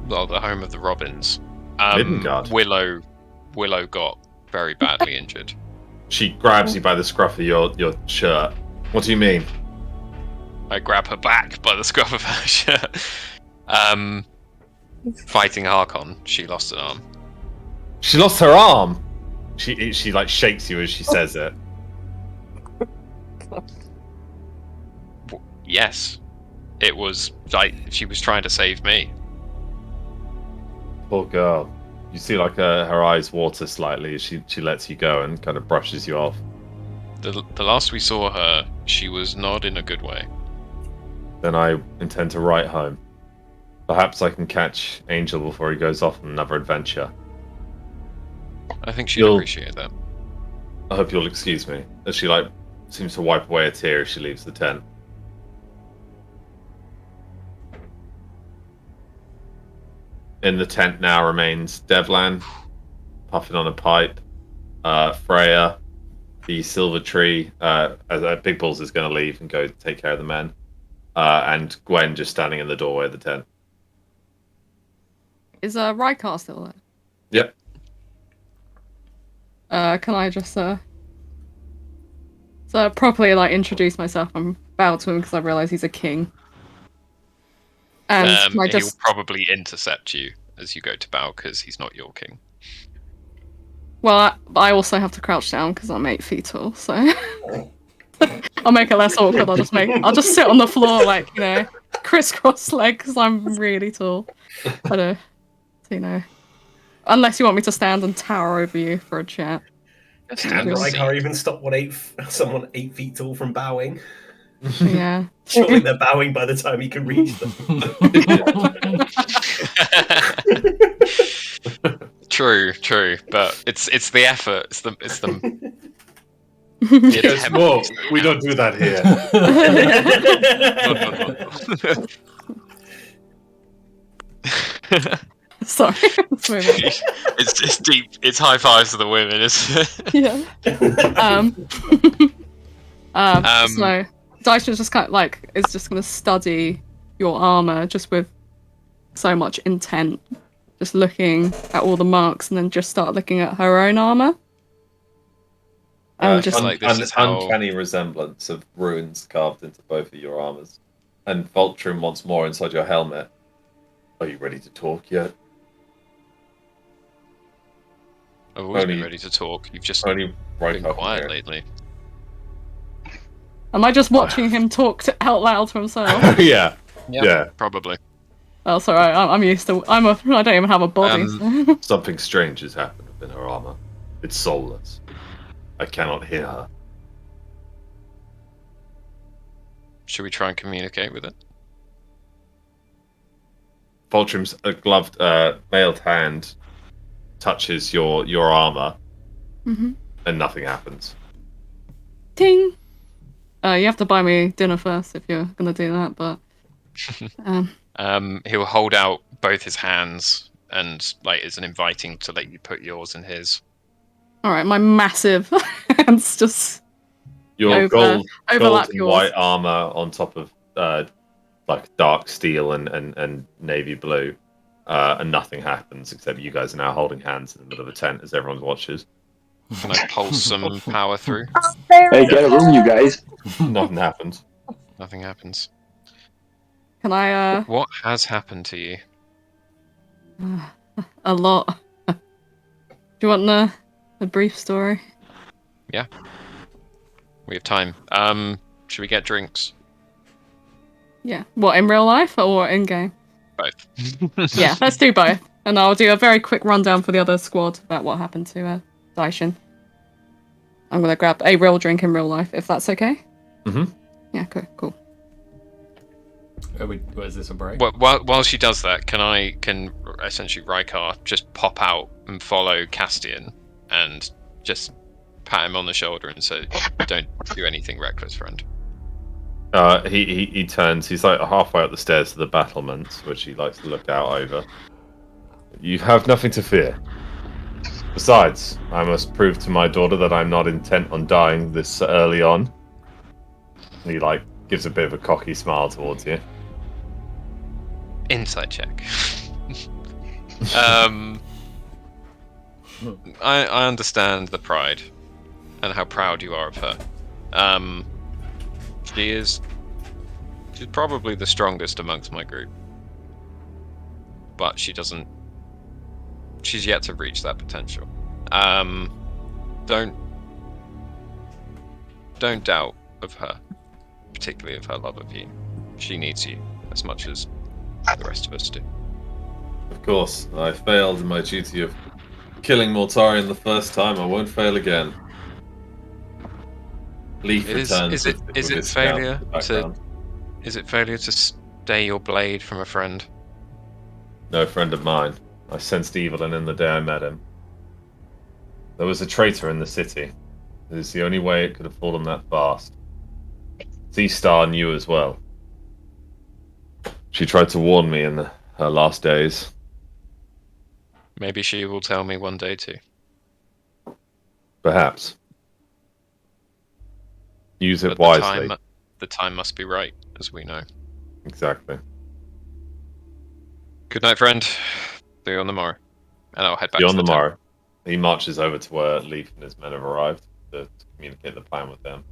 well, the home of the Robins. Midgard. Willow got very badly injured. She grabs you by the scruff of your shirt. What do you mean? I grab her back by the scruff of her shirt. Fighting Harkon, she lost an arm. She lost her arm. She like shakes you as she says it. Yes, it was like she was trying to save me. Poor girl. You see like her eyes water slightly as she lets you go and kind of brushes you off. The last we saw her, she was not in a good way. Then I intend to write home. Perhaps I can catch Angel before he goes off on another adventure. I think she'd appreciate that. I hope you'll excuse me. As she like seems to wipe away a tear as she leaves the tent. In the tent now remains Devlan, puffing on a pipe. Freya, the Silver Tree. Big Balls is going to leave and go take care of the men. And Gwen just standing in the doorway of the tent. Is Rykar still there? Yep. Can I just so properly like introduce myself and bow to him because I realise he's a king. And can I just... he'll probably intercept you as you go to bow because he's not your king. Well, I also have to crouch down because I'm 8 feet tall, so I'll make it less awkward. I'll just sit on the floor like, you know, crisscross legs because I'm really tall. I don't, you know, unless you want me to stand and tower over you for a chat. Can Rykar even stop someone 8 feet tall from bowing? Yeah. Surely they're bowing by the time he can reach them. True, but it's the effort. It's the Yes, whoa, we don't do that here. No. Sorry. It's deep. It's high fives to the women, isn't it? Yeah. So Dyson just kind of like is just going to study your armor just with so much intent, just looking at all the marks, and then just start looking at her own armor. And just like this uncanny resemblance of runes carved into both of your armors, and Voltrum once more inside your helmet. Are you ready to talk yet? I've always been ready to talk. You've just been quiet lately. Am I just watching him talk out loud to himself? Yeah, probably. Oh, sorry. I'm used to. I don't even have a body. So. Something strange has happened within her armor. It's soulless. I cannot hear her. Should we try and communicate with it? Voltrum's gloved, mailed hand touches your armor, and nothing happens. Ting! You have to buy me dinner first if you're gonna do that, but... He'll hold out both his hands and, like, is inviting to let you put yours in his. Alright, my massive hands just... Your gold and yours. white armor on top of, like, dark steel and navy blue. And nothing happens except you guys are now holding hands in the middle of a tent as everyone watches. Can I pulse some power through? Hey, get a room, you guys. Nothing happens. Nothing happens. Can I, What has happened to you? A lot. Do you want the brief story? Yeah. We have time. Should we get drinks? Yeah. What, in real life or in game? Both. Yeah, let's do both. And I'll do a very quick rundown for the other squad about what happened to Daishin. I'm gonna grab a real drink in real life, if that's okay. Mm-hmm. Yeah, cool. Is this a break? While she does that, can essentially Rykar just pop out and follow Castian and just pat him on the shoulder and say, "Don't do anything reckless, friend." He turns. He's like halfway up the stairs to the battlements, which he likes to look out over. You have nothing to fear. Besides, I must prove to my daughter that I'm not intent on dying this early on. And he gives a bit of a cocky smile towards you. Inside check. I understand the pride and how proud you are of her. She's probably the strongest amongst my group, but she's yet to reach that potential. Don't doubt of her, particularly of her love of you. She needs you as much as the rest of us do. Of course, I failed in my duty of killing Mortarion the first time. I won't fail again. Leaf returns. Is it failure to stay your blade from a friend? No friend of mine. I sensed evil in the day I met him. There was a traitor in the city. It is the only way it could have fallen that fast. Seastar knew as well. She tried to warn me in her last days. Maybe she will tell me one day too. Perhaps. Use it But wisely. The time must be right, as we know. Exactly. Good night, friend. See you on the morrow. And I'll head back See you to on the town. morrow. He marches over to where Leaf and his men have arrived to communicate the plan with them.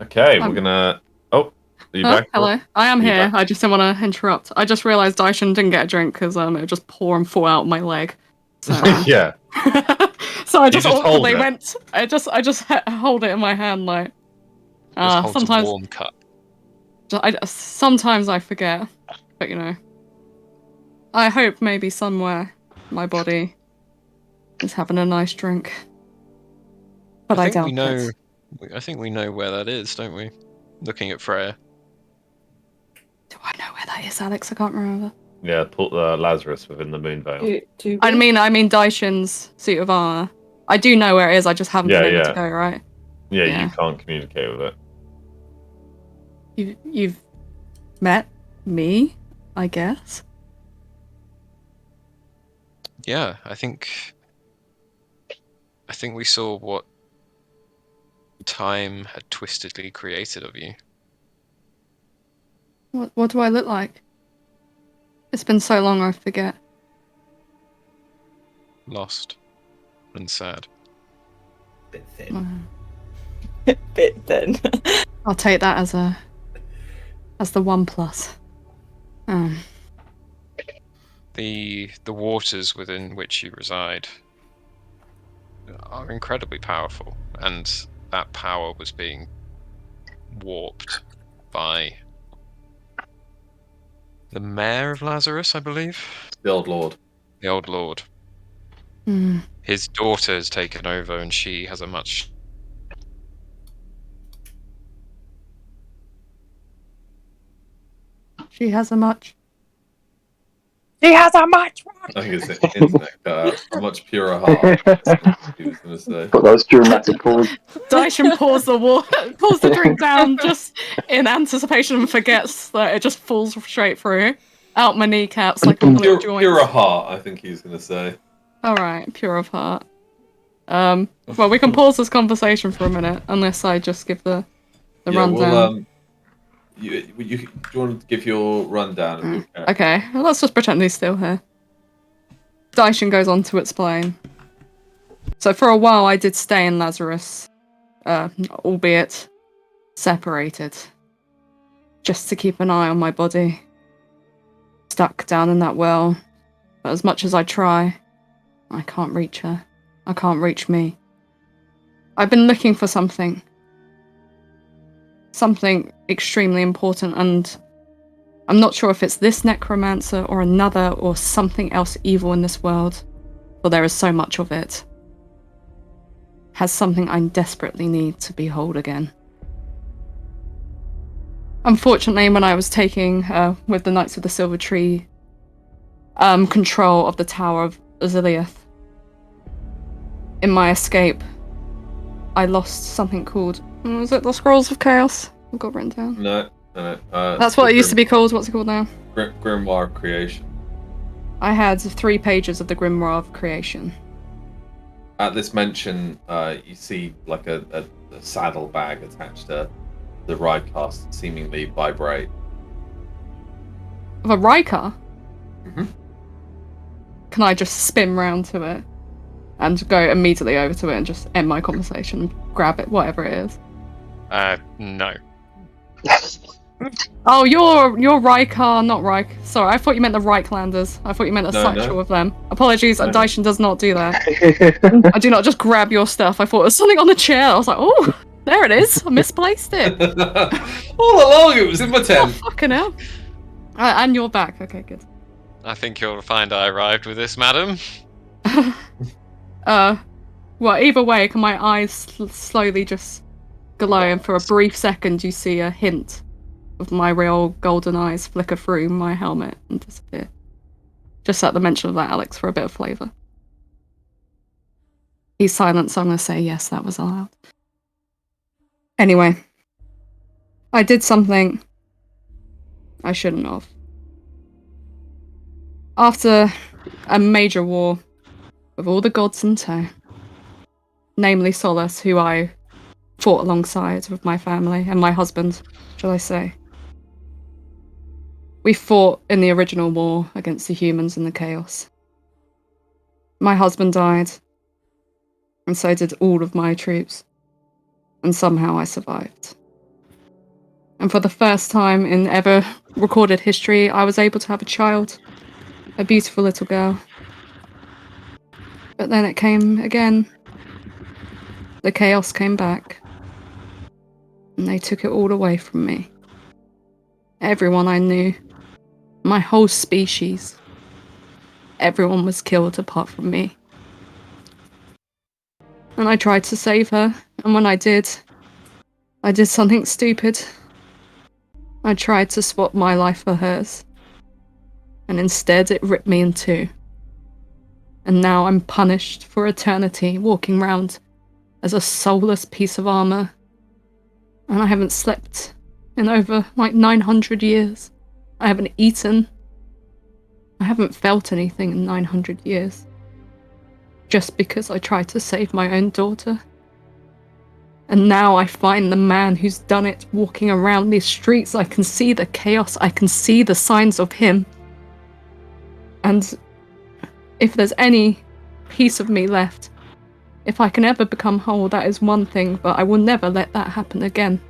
Okay, we're gonna... Oh, are you back? Hello. I am here. back? I just didn't want to interrupt. I just realised Daishin didn't get a drink because it would just pour and fall out my leg. So, Yeah. so I just just hold awkwardly it. went. I just hold it in my hand like. Just holds Sometimes a warm cup. sometimes I forget, but you know. I hope maybe somewhere my body is having a nice drink. But I doubt it. I think we know where that is, don't we? Looking at Freya. Do I know where that is, Alex? I can't remember. Yeah, put Lazarus within the moon veil. I mean Daishin's suit of armor. I do know where it is. I just haven't been able to go. Right? Yeah, Yeah. you can't communicate with it. You've met me, I guess. Yeah, I think we saw what time had twistedly created of you. What do I look like? It's been so long I forget. Lost and sad. Bit thin. Bit thin. I'll take that as the 1+. The waters within which you reside are incredibly powerful, and that power was being warped by the mayor of Lazarus, I believe. The Old Lord. The Old Lord. His daughter has taken over, and she has a much... She has a much. I think it's the internet cut out. A much purer heart. That's what he was going to say. But those dramatic pause. Daishin pours the drink down just in anticipation and forgets that it just falls straight through. Out my kneecaps like a bullet joint. Purer heart, I think he was going to say. Alright, pure of heart. Well, we can pause this conversation for a minute, unless I just give the rundown. Do you want to give your rundown of your character? Okay, well, let's just pretend he's still here. Daishin goes on to explain. So for a while I did stay in Lazarus, albeit separated, just to keep an eye on my body. Stuck down in that well, But as much as I try, I can't reach her. I can't reach me. I've been looking for something. Something extremely important, and I'm not sure if it's this necromancer or another or something else evil in this world, for there is so much of it. Has something I desperately need to behold again. Unfortunately, when I was taking, with the Knights of the Silver Tree, control of the Tower of Aziliath, in my escape, I lost something called... Was it the Scrolls of Chaos? I've got written down. No. That's what it used to be called. What's it called now? Grimoire of Creation. I had 3 pages of the Grimoire of Creation. At this mention, you see like a saddle bag attached to the Rydcast seemingly vibrate. Of a Rykar? Mm-hmm. Can I just spin round to it and go immediately over to it and just end my conversation and grab it, whatever it is? No. Oh, you're Rykar, not Ryk. Sorry, I thought you meant the Ryklanders. I thought you meant a satchel of them. Apologies, Daishin does not do that. I do not just grab your stuff. I thought it was something on the chair. I was like, oh, there it is. I misplaced it. All along, it was in my tent. Oh, fucking hell. And you're back. Okay, good. I think you'll find I arrived with this, madam. Well, either way, can my eyes slowly just glow, and for a brief second you see a hint of my real golden eyes flicker through my helmet and disappear. Just at the mention of that, Alex, for a bit of flavour. He's silent, so I'm going to say yes, that was allowed. Anyway, I did something I shouldn't have. After a major war with all the gods in tow, namely Solace, who I fought alongside with my family and my husband, shall I say. We fought in the original war against the humans and the Chaos. My husband died, and so did all of my troops, and somehow I survived. And for the first time in ever recorded history, I was able to have a child, a beautiful little girl. But then it came again. The Chaos came back, and they took it all away from me. Everyone I knew, my whole species, everyone was killed apart from me. And I tried to save her, and when I did something stupid. I tried to swap my life for hers, and instead it ripped me in two. And now I'm punished for eternity, walking round as a soulless piece of armor. And I haven't slept in over 900 years. I haven't eaten. I haven't felt anything in 900 years. Just because I tried to save my own daughter. And now I find the man who's done it walking around these streets. I can see the chaos. I can see the signs of him. And if there's any piece of me left, if I can ever become whole, that is one thing, but I will never let that happen again.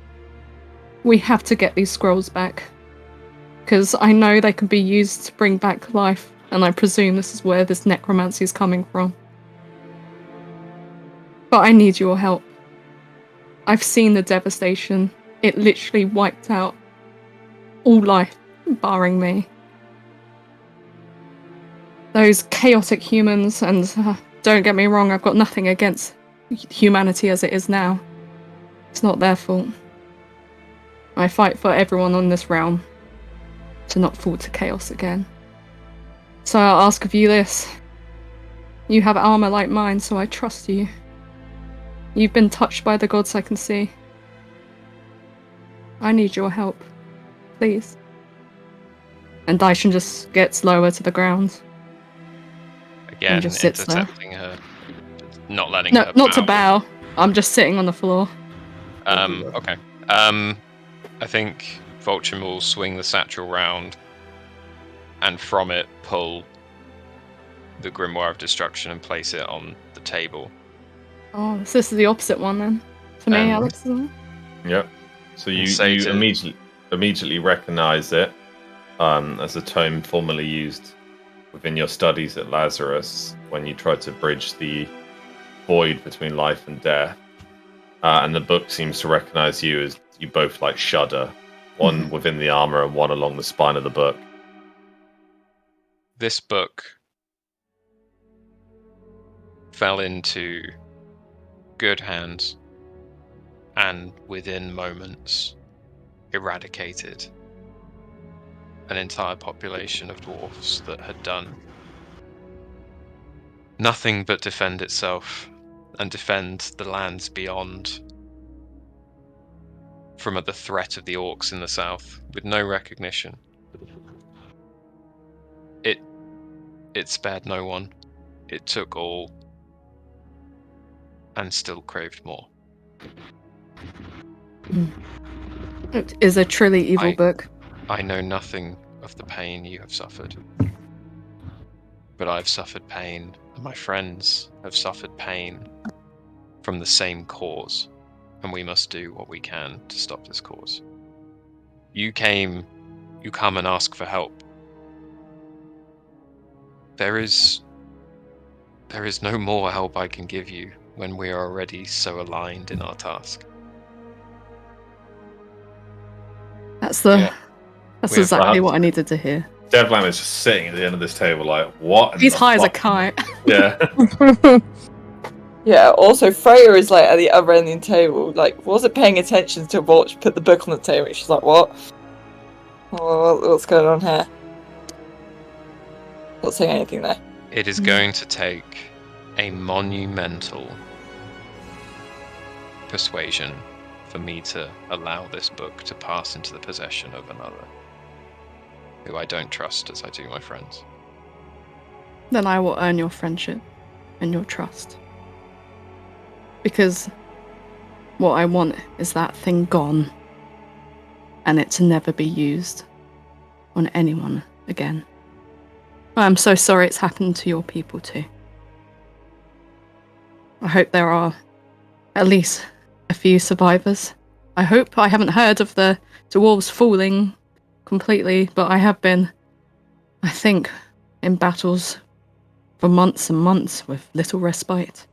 We have to get these scrolls back. Because I know they can be used to bring back life, and I presume this is where this necromancy is coming from. But I need your help. I've seen the devastation. It literally wiped out all life, barring me. Those chaotic humans, and don't get me wrong, I've got nothing against humanity as it is now. It's not their fault. I fight for everyone on this realm to not fall to chaos again. So I'll ask of you this. You have armor like mine, so I trust you. You've been touched by the gods, I can see. I need your help. Please. And Daishin just gets lower to the ground. Again, just sits there. intercepting her. Not letting her not to bow. I'm just sitting on the floor. Okay. I think Vulture will swing the satchel round and from it pull the Grimoire of Destruction and place it on the table. Oh, so this is the opposite one then. For me, Alex, isn't it? Yep. So you immediately recognize it as a tome formerly used within your studies at Lazarus when you tried to bridge the void between life and death. And the book seems to recognize you as you both like shudder, one within the armor and one along the spine of the book. This book fell into good hands and within moments eradicated an entire population of dwarfs that had done nothing but defend itself and defend the lands beyond from the threat of the orcs in the south with no recognition. It spared no one. It took all and still craved more. It is a truly evil book. I know nothing of the pain you have suffered. But I've suffered pain, and my friends have suffered pain from the same cause, and we must do what we can to stop this cause. You come and ask for help. There is no more help I can give you when we are already so aligned in our task. That's exactly what I needed to hear. Devlan is just sitting at the end of this table like, what? He's high as a kite. Yeah. Yeah, also Freya is like at the other end of the table, like wasn't paying attention to what put the book on the table. She's like, what? What's going on here? Not saying anything there. It is going to take a monumental persuasion for me to allow this book to pass into the possession of another, who I don't trust as I do my friends. Then I will earn your friendship and your trust. Because what I want is that thing gone, and it to never be used on anyone again. I'm so sorry it's happened to your people too. I hope there are at least a few survivors. I hope I haven't heard of the dwarves falling completely, but I have been, I think, in battles for months and months with little respite.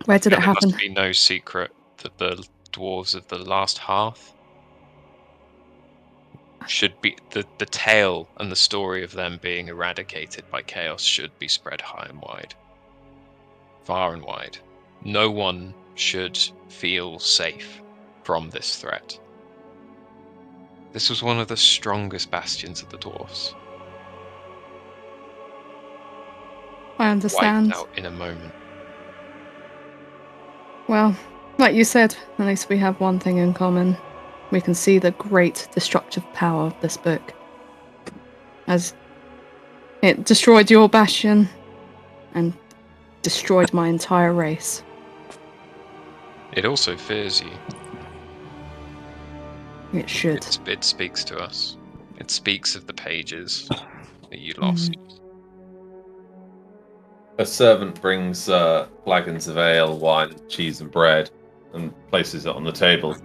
Where did it happen? It must be no secret that the dwarves of the last hearth should be the tale and the story of them being eradicated by chaos should be spread high and wide, far and wide. No one should feel safe from this threat. This was one of the strongest bastions of the dwarves. I understand. Wiped out in a moment. Well, like you said, at least we have one thing in common. We can see the great destructive power of this book. As it destroyed your bastion and destroyed my entire race. It also fears you. It should. It speaks to us. It speaks of the pages that you lost. A servant brings flagons of ale, wine, cheese, and bread, and places it on the table,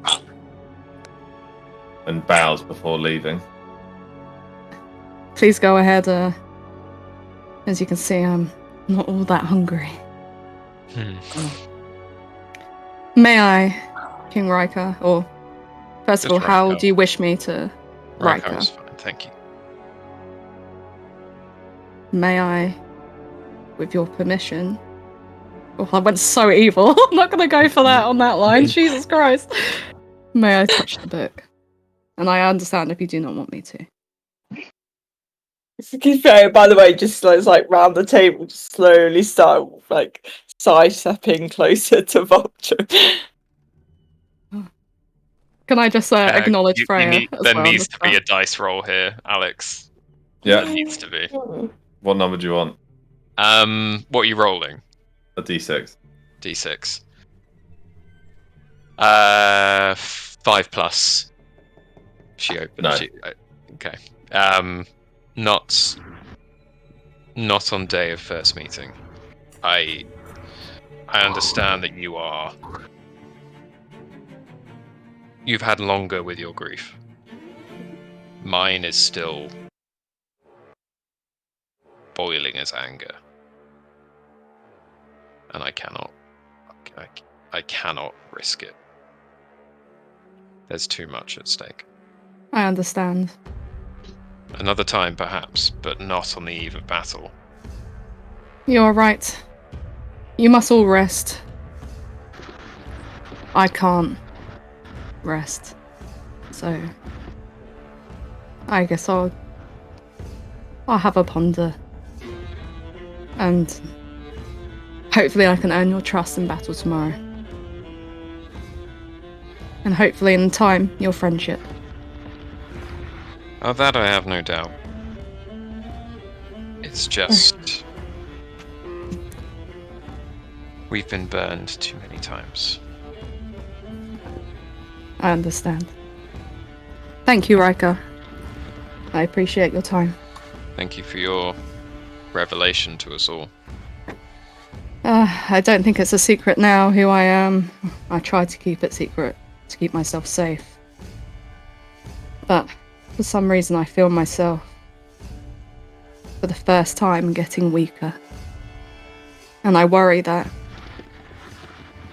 and bows before leaving. Please go ahead. As you can see, I'm not all that hungry. May I, King Riker, or first of all, how do you wish me to Riker? Riker is fine, thank you. May I, with your permission? Oh, I went so evil. I'm not going to go for that on that line. Jesus Christ. May I touch the book? And I understand if you do not want me to. By the way, just like round the table, just slowly start like sidestepping closer to Vulture. Can I just acknowledge Freya? There needs to be a dice roll here, Alex. Yeah, there needs to be. What number do you want? What are you rolling? A d6. D6. 5 plus. She opened. No. Okay. Not on day of first meeting. I understand that you've had longer with your grief. Mine is still boiling as anger. And I cannot risk it. There's too much at stake. I understand. Another time, perhaps, but not on the eve of battle. You're right. You must all rest. I can't rest. So I guess I'll have a ponder. And hopefully I can earn your trust in battle tomorrow. And hopefully in time, your friendship. Of that I have no doubt. It's just... we've been burned too many times. I understand. Thank you, Riker. I appreciate your time. Thank you for your revelation to us all. I don't think it's a secret now who I am. I try to keep it secret, to keep myself safe. But for some reason I feel myself, for the first time, getting weaker. And I worry that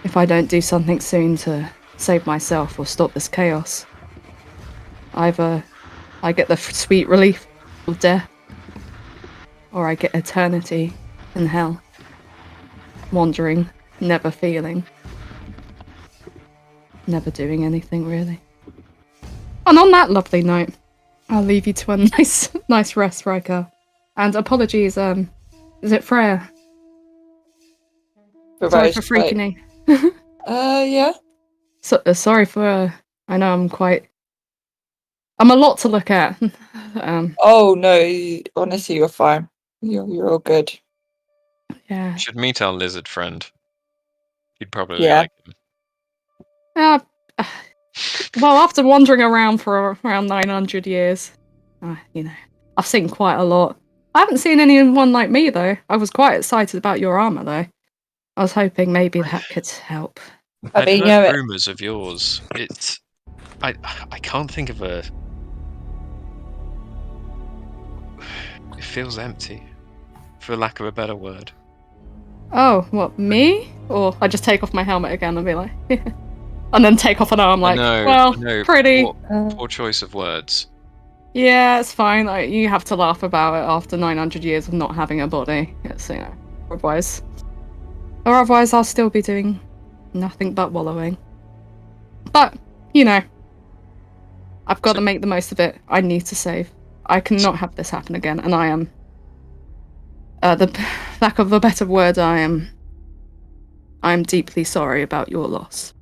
if I don't do something soon to save myself or stop this chaos, either I get the sweet relief of death, or I get eternity in hell. Wandering, never feeling. Never doing anything, really. And on that lovely note, I'll leave you to a nice rest, Riker. And apologies, is it Freya? Sorry for freaking you. Yeah. So, sorry for, I know I'm a lot to look at. Oh no, honestly, you're fine. You're all good. Yeah. You should meet our lizard friend. You'd probably like him. Well, after wandering around for around 900 years, I've seen quite a lot. I haven't seen anyone like me, though. I was quite excited about your armor, though. I was hoping maybe that could help. I've heard rumours of yours. I can't think of a... It feels empty, for lack of a better word. Oh, what, me? Or I just take off my helmet again and be like... and then take off an arm like, pretty. Poor choice of words. Yeah, it's fine. Like, you have to laugh about it after 900 years of not having a body. It's, otherwise I'll still be doing nothing but wallowing. But, I've got to make the most of it. I need to save. I cannot have this happen again, and I am, the lack of a better word, I am deeply sorry about your loss.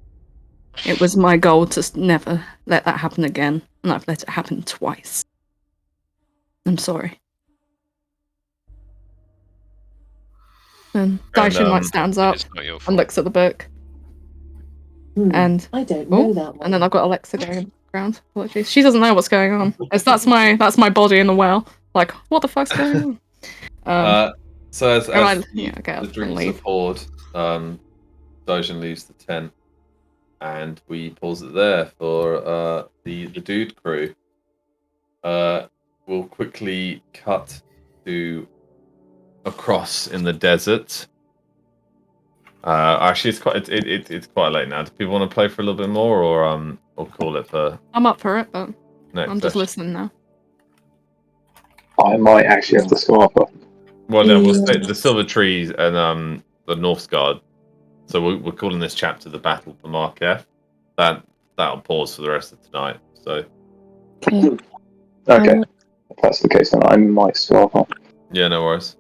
It was my goal to never let that happen again, and I've let it happen twice. I'm sorry. And Daishin stands up and looks at the book. And I don't know that one. And then I've got Alexa going on the ground. Apologies. She doesn't know what's going on. That's my body in the well. Like, what the fuck's going on? So as the drinks are poured, Daishin leaves the tent, and we pause it there for the dude crew. We'll quickly cut to across in the desert. Actually, it's quite late now. Do people want to play for a little bit more, or call it for? I'm up for it, but next I'm just session? listening now. I might actually have to scarf off. Well, no, we'll stay the Silver Trees and the North Guard. So we're calling this chapter the Battle for Marketh. That'll pause for the rest of tonight. So. Okay. If that's the case, then I might scarf off. Yeah, no worries.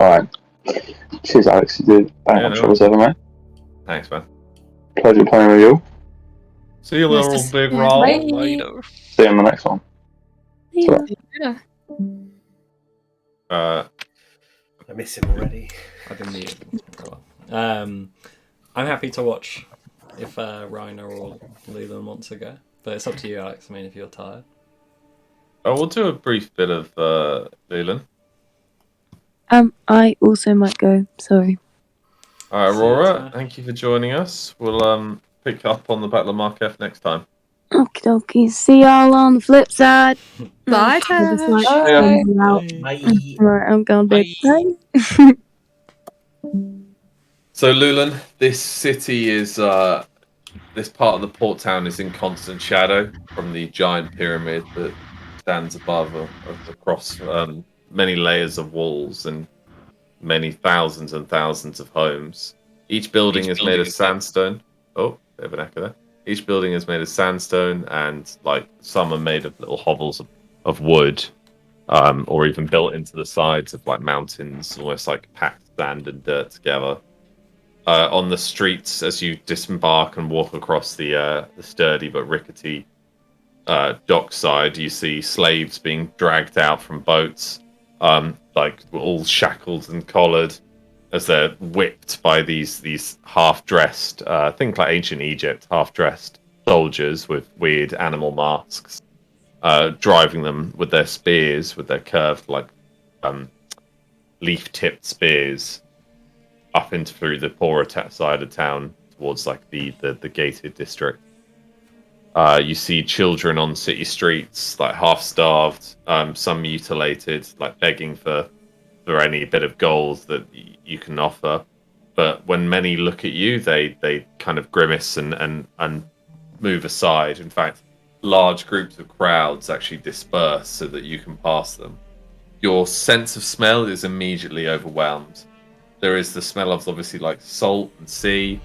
Alright. Cheers, Alex. You did bang on shot as ever, man. Thanks, man. Pleasure playing with you. See you, little big roll. Later. See you on the next one. Yeah. I miss him already. I've been muted for a while. I'm happy to watch if Reiner or Leland wants to go, but it's up to you, Alex. I mean, if you're tired. Oh, we'll do a brief bit of Leland. I also might go. Sorry. All right, Aurora. Thank you for joining us. We'll pick up on the Battle of Marketh next time. Okie dokie. See y'all on the flip side. Bye, I'll just, Tash. Bye. stumble out. Bye. Right, I'm gonna do Bye. it. So Lulan, this city is this part of the port town is in constant shadow from the giant pyramid that stands above across many layers of walls and many thousands and thousands of homes. Each building is made of sandstone. Oh, bit of an echo there. Each building is made of sandstone, and like some are made of little hovels of wood, or even built into the sides of like mountains, almost like packed sand and dirt together. On the streets, as you disembark and walk across the sturdy but rickety dockside, you see slaves being dragged out from boats, like all shackled and collared, as they're whipped by these half-dressed, think like ancient Egypt, half-dressed soldiers with weird animal masks, driving them with their spears, with their curved like leaf-tipped spears, up into through the poorer side of town towards like the gated district. You see children on city streets, like half-starved, some mutilated, like begging for any bit of gold that you can offer. But when many look at you, they kind of grimace and move aside. In fact, large groups of crowds actually disperse so that you can pass them. Your sense of smell is immediately overwhelmed. There is the smell of obviously like salt and sea,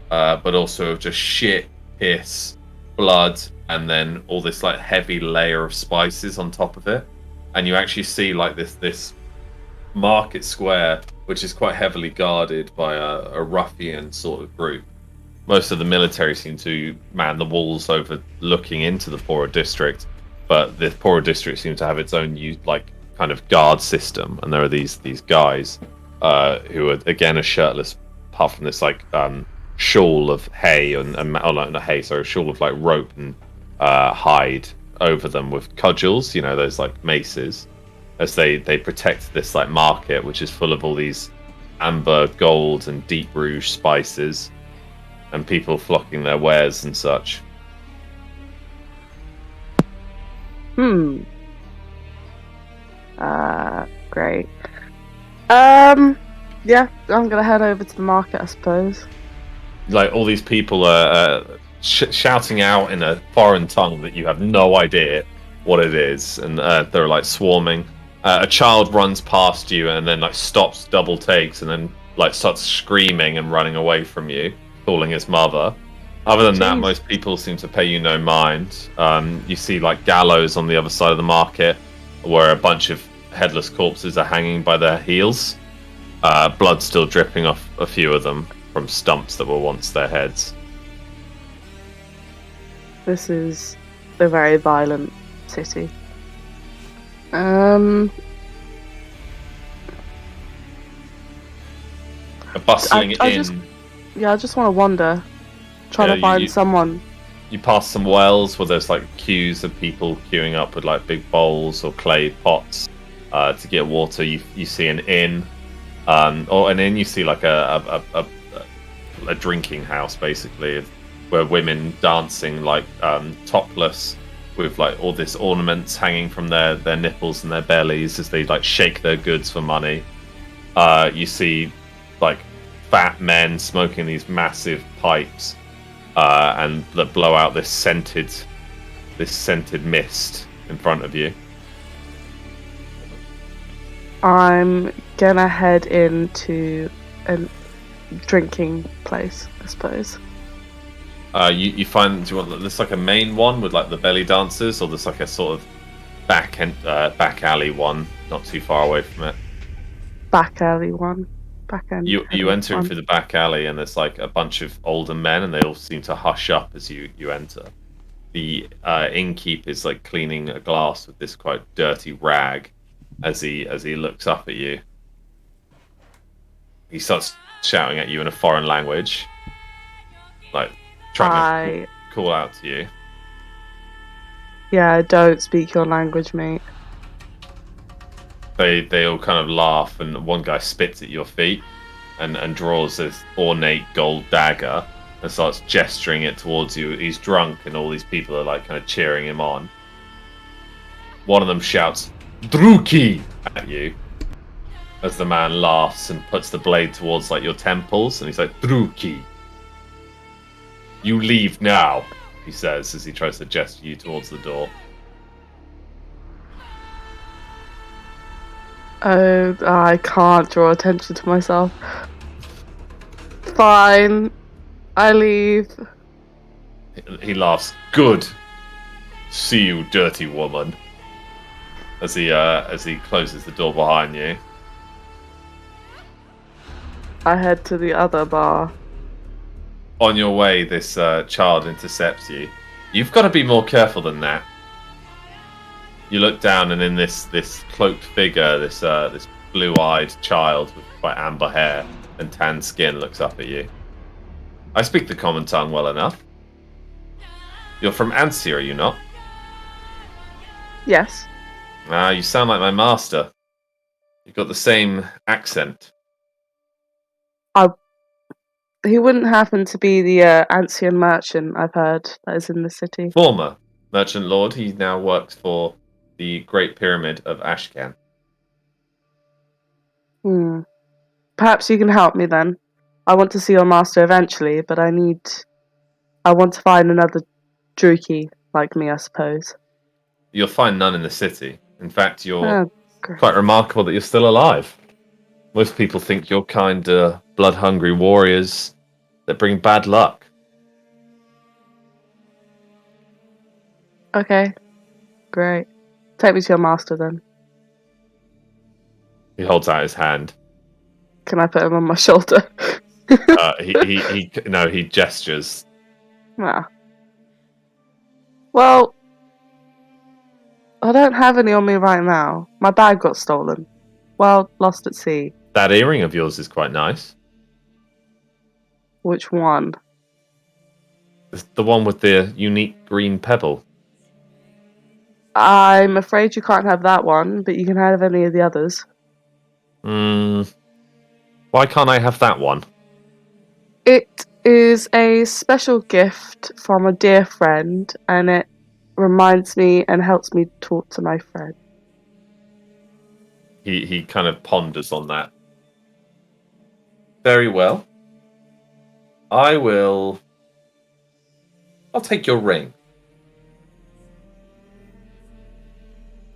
but also of just shit, piss, blood, and then all this like heavy layer of spices on top of it. And you actually see like this market square, which is quite heavily guarded by a ruffian sort of group. Most of the military seem to man the walls overlooking into the poorer district, but the poorer district seems to have its own like kind of guard system, and there are these guys who are again are shirtless, apart from this like shawl of hay and not hay, sorry, shawl of like rope and hide over them with cudgels, you know, those like maces, as they protect this like market, which is full of all these amber, gold, and deep rouge spices, and people flocking their wares and such. Great. Yeah, I'm gonna head over to the market, I suppose. Like all these people are shouting out in a foreign tongue that you have no idea what it is, and they're like swarming. A child runs past you and then like stops, double takes, and then like starts screaming and running away from you, calling his mother. Other than that, most people seem to pay you no mind. You see like gallows on the other side of the market, where a bunch of headless corpses are hanging by their heels. Blood still dripping off a few of them from stumps that were once their heads. This is a very violent city. A bustling I inn. I just want to wander, try to find someone. You pass some wells where there's like queues of people queuing up with like big bowls or clay pots to get water. You see an inn, or an inn. You see like a drinking house basically, where women dancing like topless, with like all this ornaments hanging from their nipples and their bellies as they like shake their goods for money. You see like fat men smoking these massive pipes, and that blow out this scented mist in front of you. I'm gonna head into a drinking place, I suppose. You find, do you want this like a main one with like the belly dancers, or there's like a sort of back alley one not too far away from it? Back alley one. Back end. You enter in through the back alley, and there's like a bunch of older men, and they all seem to hush up as you enter. The innkeep is like cleaning a glass with this quite dirty rag as he looks up at you. He starts shouting at you in a foreign language, like trying to call out to you. Yeah, I don't speak your language, mate. They all kind of laugh, and one guy spits at your feet and draws this ornate gold dagger and starts gesturing it towards you. He's drunk, and all these people are like kind of cheering him on. One of them shouts, "Druki!" at you, as the man laughs and puts the blade towards like your temples, and he's like, "Druki! You leave now," he says as he tries to gesture you towards the door. Oh, I can't draw attention to myself. Fine, I leave. He laughs. "Good. See you, dirty woman." As he closes the door behind you. I head to the other bar. On your way, this child intercepts you. You've got to be more careful than that. You look down, and in this cloaked figure, this blue-eyed child with quite amber hair and tan skin looks up at you. "I speak the common tongue well enough. You're from Ansi, are you not?" Yes. "Ah, you sound like my master. You've got the same accent." He wouldn't happen to be the ancient merchant I've heard that is in the city. Former merchant lord. He now works for the Great Pyramid of Ashcan. Perhaps you can help me then. I want to see your master eventually, but I want to find another Druki like me, I suppose. You'll find none in the city. In fact, you're Great. quite remarkable that you're still alive. Most people think you're kind, blood-hungry warriors that bring bad luck. Okay, great. Take me to your master then. He holds out his hand. Can I put him on my shoulder? He gestures. Ah. Well, I don't have any on me right now. My bag got stolen. Well, lost at sea. That earring of yours is quite nice. Which one? It's the one with the unique green pebble. I'm afraid you can't have that one, but you can have any of the others. Why can't I have that one? It is a special gift from a dear friend, and it reminds me and helps me talk to my friend. He kind of ponders on that. Very well. I'll take your ring.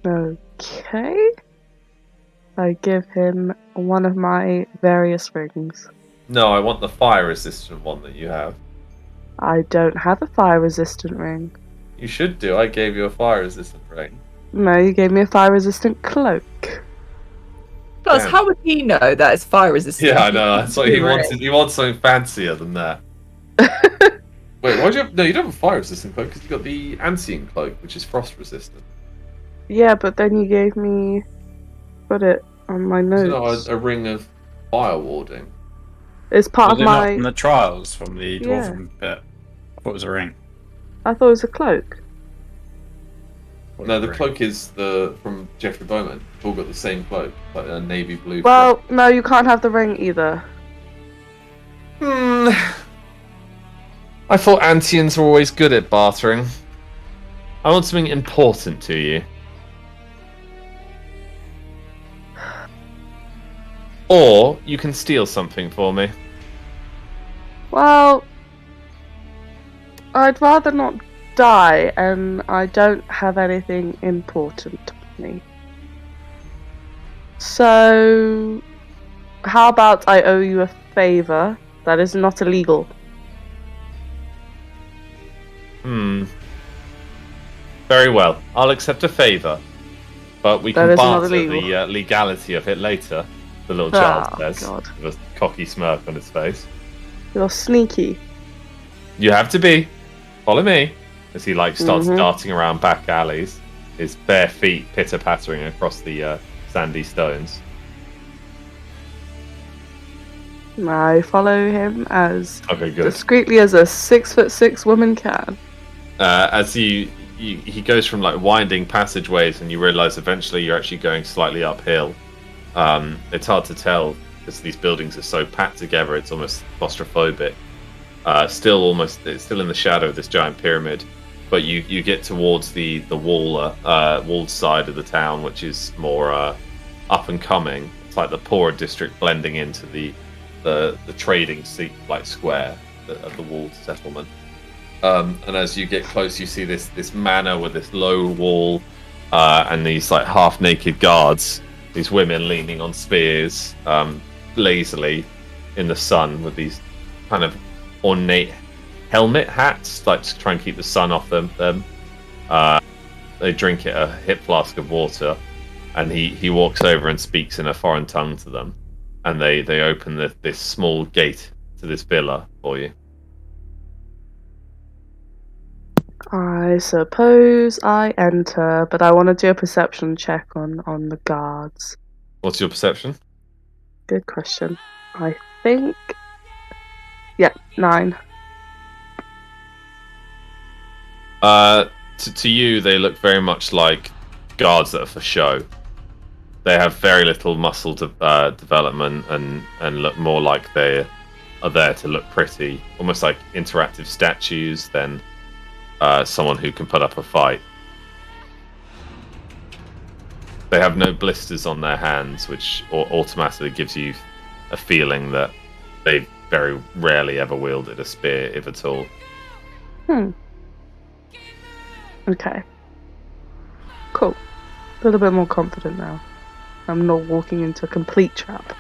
Okay. I give him one of my various rings. No, I want the fire-resistant one that you have. I don't have a fire-resistant ring. You should do. I gave you a fire-resistant ring. No, you gave me a fire-resistant cloak. Plus, Damn. how would he know that it's fire resistant? Yeah, I know. That's what he wanted. He wants something fancier than that. Wait, why'd you have... No, you don't have a fire-resistant cloak because you got the Ancient cloak, which is frost-resistant. Yeah, but then you gave me... Put it on my notes. It's not a ring of fire warding. It's part Was of it my... not from the trials from the Yeah. dwarven bit? I thought it was a ring. I thought it was a cloak. No, the cloak is from Jeffrey Bowman. We've all got the same cloak, like a navy blue. Well, no, you can't have the ring either. I thought Antians were always good at bartering. I want something important to you. Or you can steal something for me. Well, I'd rather not die, and I don't have anything important with me. So, how about I owe you a favor that is not illegal? Very well. I'll accept a favor. But we That can is not barter illegal. the legality of it later, the little child Oh, says, God. with a cocky smirk on his face. You're sneaky. You have to be. Follow me. As he starts darting around back alleys, his bare feet pitter-pattering across the sandy stones. I follow him as Okay, good. discreetly as a 6'6" woman can. As he goes from like winding passageways, and you realise eventually you're actually going slightly uphill. It's hard to tell because these buildings are so packed together; it's almost claustrophobic. It's still in the shadow of this giant pyramid, but you get towards the walled side of the town, which is more up and coming. It's like the poorer district blending into the trading square of the walled settlement. And as you get close, you see this manor with this low wall and these like half-naked guards, these women leaning on spears, lazily in the sun with these kind of ornate helmet hats, like to try and keep the sun off them. They drink a hip flask of water, and he walks over and speaks in a foreign tongue to them, and they open this small gate to this villa for you. I suppose I enter, but I want to do a perception check on the guards. What's your perception? Good question. I think... Yeah, 9. To you, they look very much like guards that are for show. They have very little muscle development and look more like they are there to look pretty, almost like interactive statues than someone who can put up a fight. They have no blisters on their hands, which automatically gives you a feeling that they very rarely ever wielded a spear, if at all. Okay. Cool. A little bit more confident now. I'm not walking into a complete trap.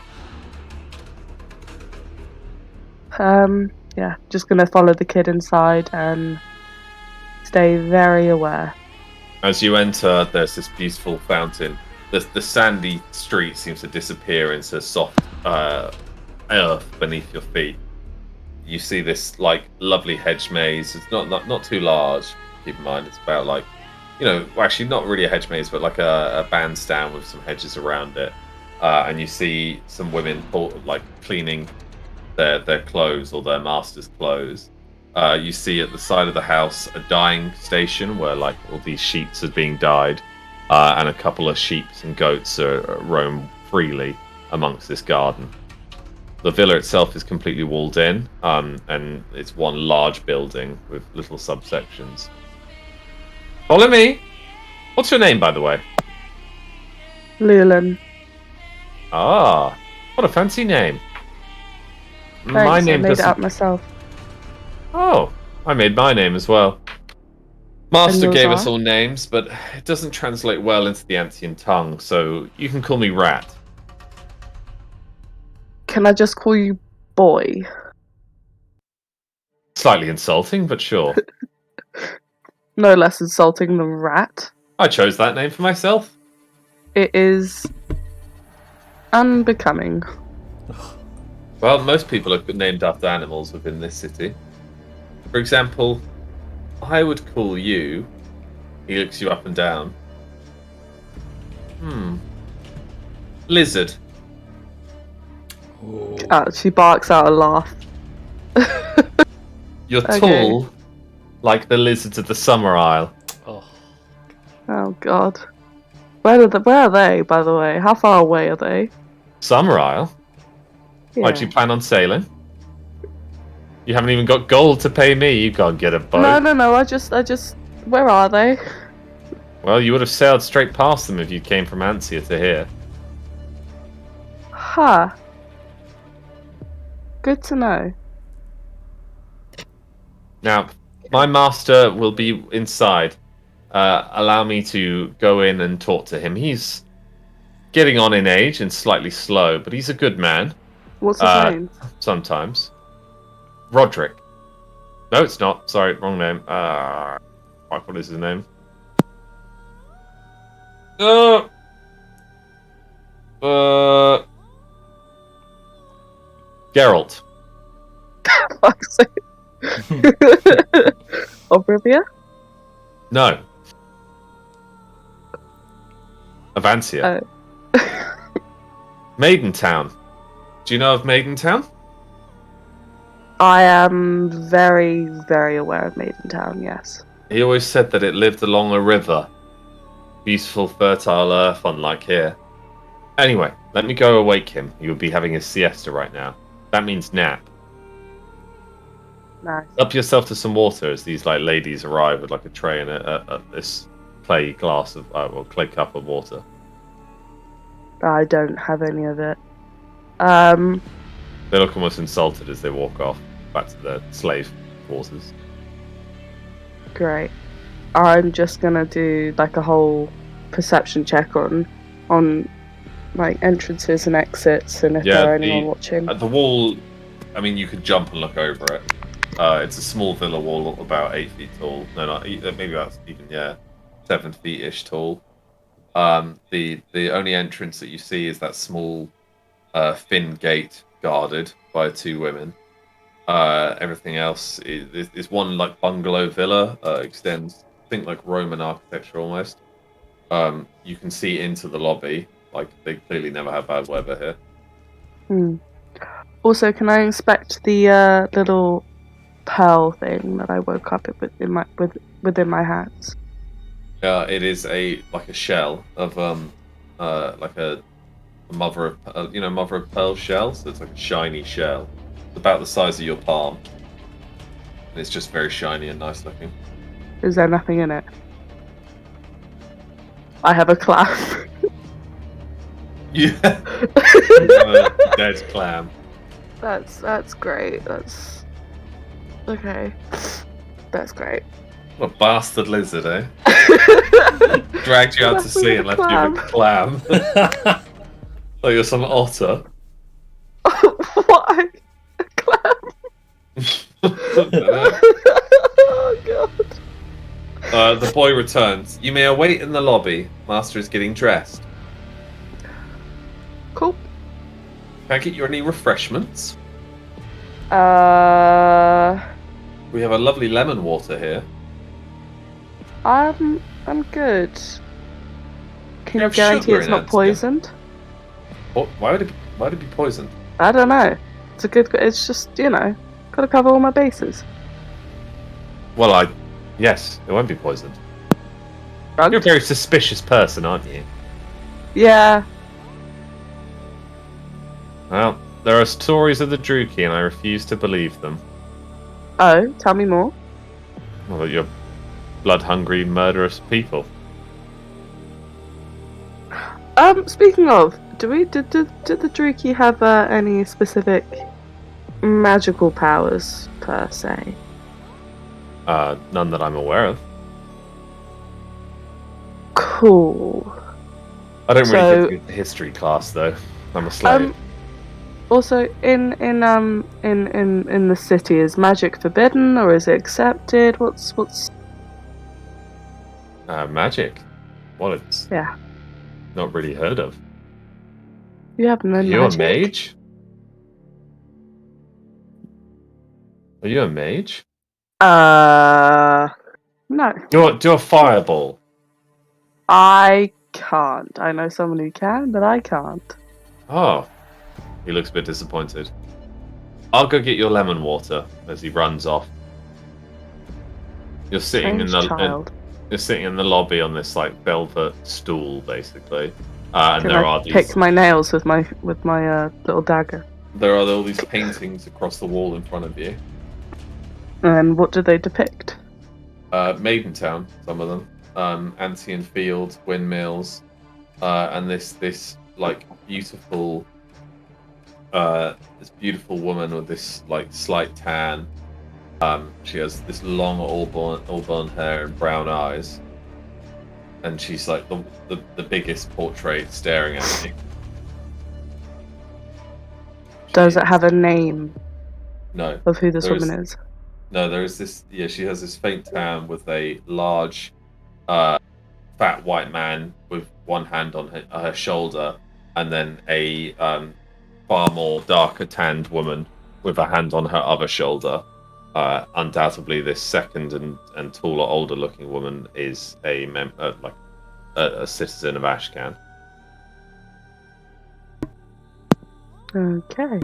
Yeah, just gonna follow the kid inside and stay very aware. As you enter, there's this beautiful fountain. The sandy street seems to disappear into soft earth beneath your feet. You see this like lovely hedge maze. It's not too large. Keep in mind, it's about like, actually not really a hedge maze, but like a bandstand with some hedges around it. And you see some women cleaning their clothes or their master's clothes. You see at the side of the house a dyeing station where like all these sheets are being dyed, and a couple of sheep and goats roam freely amongst this garden. The villa itself is completely walled in, and it's one large building with little subsections. Follow me. What's your name, by the way? Lulin. Ah, what a fancy name. Thanks, My name I made it up myself. Oh, I made my name as well. Master yours gave are? us all names, but it doesn't translate well into the Antian tongue, so you can call me Rat. Can I just call you boy? Slightly insulting, but sure. No less insulting than rat. I chose that name for myself. It is unbecoming. Well, most people are named after animals within this city. For example, I would call you... He looks you up and down. Lizard. She barks out a laugh. You're Okay. tall, like the lizards of the Summer Isle. Oh god. Where are they, by the way? How far away are they? Summer Isle? Why do you plan on sailing? You haven't even got gold to pay me. You can't get a boat. No. I just. Where are they? Well, you would have sailed straight past them if you came from Ansia to here. Huh. Good to know. Now, my master will be inside. Allow me to go in and talk to him. He's getting on in age and slightly slow, but he's a good man. What's his name? Sometimes. Roderick. No, it's not. Sorry, wrong name. What is his name? Geralt. Fuck's sake. Obrivia? No. Avancia. Maidentown. Do you know of Maidentown? I am very, very aware of Maidentown, yes. He always said that it lived along a river. Beautiful, fertile earth, unlike here. Anyway, let me go awake him. He would be having his siesta right now. That means nap. Nice. Help yourself to some water as these like ladies arrive with like a tray and this clay glass of clay cup of water. I don't have any of it. They look almost insulted as they walk off back to their slave quarters. Great. I'm just gonna do like a whole perception check on like entrances and exits, and if there are anyone watching. The wall. I mean, you could jump and look over it. It's a small villa wall, about 8 feet tall. No, not maybe that's even 7 feet ish tall. The only entrance that you see is that small thin gate guarded by 2 women. Everything else is one like bungalow villa. Extends, I think, like Roman architecture almost. You can see into the lobby. Like they clearly never have bad weather here. Also, can I inspect the little pearl thing that I woke up within my hands? It is a shell of like a mother of pearl shell. So it's like a shiny shell. It's about the size of your palm, and it's just very shiny and nice looking. Is there nothing in it? I have a clam. Yeah. Dead clam. That's great. That's okay. That's great. What a bastard lizard, eh? Dragged you out to sea and left you with a clam. Like you're some otter. Why? A clam? Oh god. The boy returns. You may await in the lobby. Master is getting dressed. Cool. Can I get you any refreshments? We have a lovely lemon water here. I'm good. Can you guarantee it's not poisoned? What? Why would it be poisoned? I don't know. It's just, gotta cover all my bases. Well, yes, it won't be poisoned. Drugged? You're a very suspicious person, aren't you? Yeah. Well, there are stories of the Druki, and I refuse to believe them. Oh, tell me more. Well, that you're blood-hungry, murderous people. Speaking of, did the Druki have any specific magical powers per se? None that I'm aware of. Cool. I don't really get the history class though. I'm a slave. Also, in the city, is magic forbidden or is it accepted? What's magic? Well, it's not really heard of. You have no magic? Are you a mage? Are you a mage? No. Do a fireball. I can't. I know someone who can, but I can't. Oh. He looks a bit disappointed. I'll go get your lemon water as he runs off. You're sitting in the lobby on this like velvet stool, basically, and Can there I are these. pick my nails with my little dagger. There are all these paintings across the wall in front of you. And what do they depict? Maidentown, some of them. Antian fields, windmills, and this like beautiful. This beautiful woman with this like slight tan. She has this long auburn hair and brown eyes, and she's like the biggest portrait staring at me. Does it have a name? No. Of who this woman is? No, there is this. Yeah, she has this faint tan with a large, fat white man with one hand on her shoulder, and then a far more darker tanned woman with a hand on her other shoulder. Undoubtedly, this second and taller, older looking woman is a citizen of Ashcan. Okay.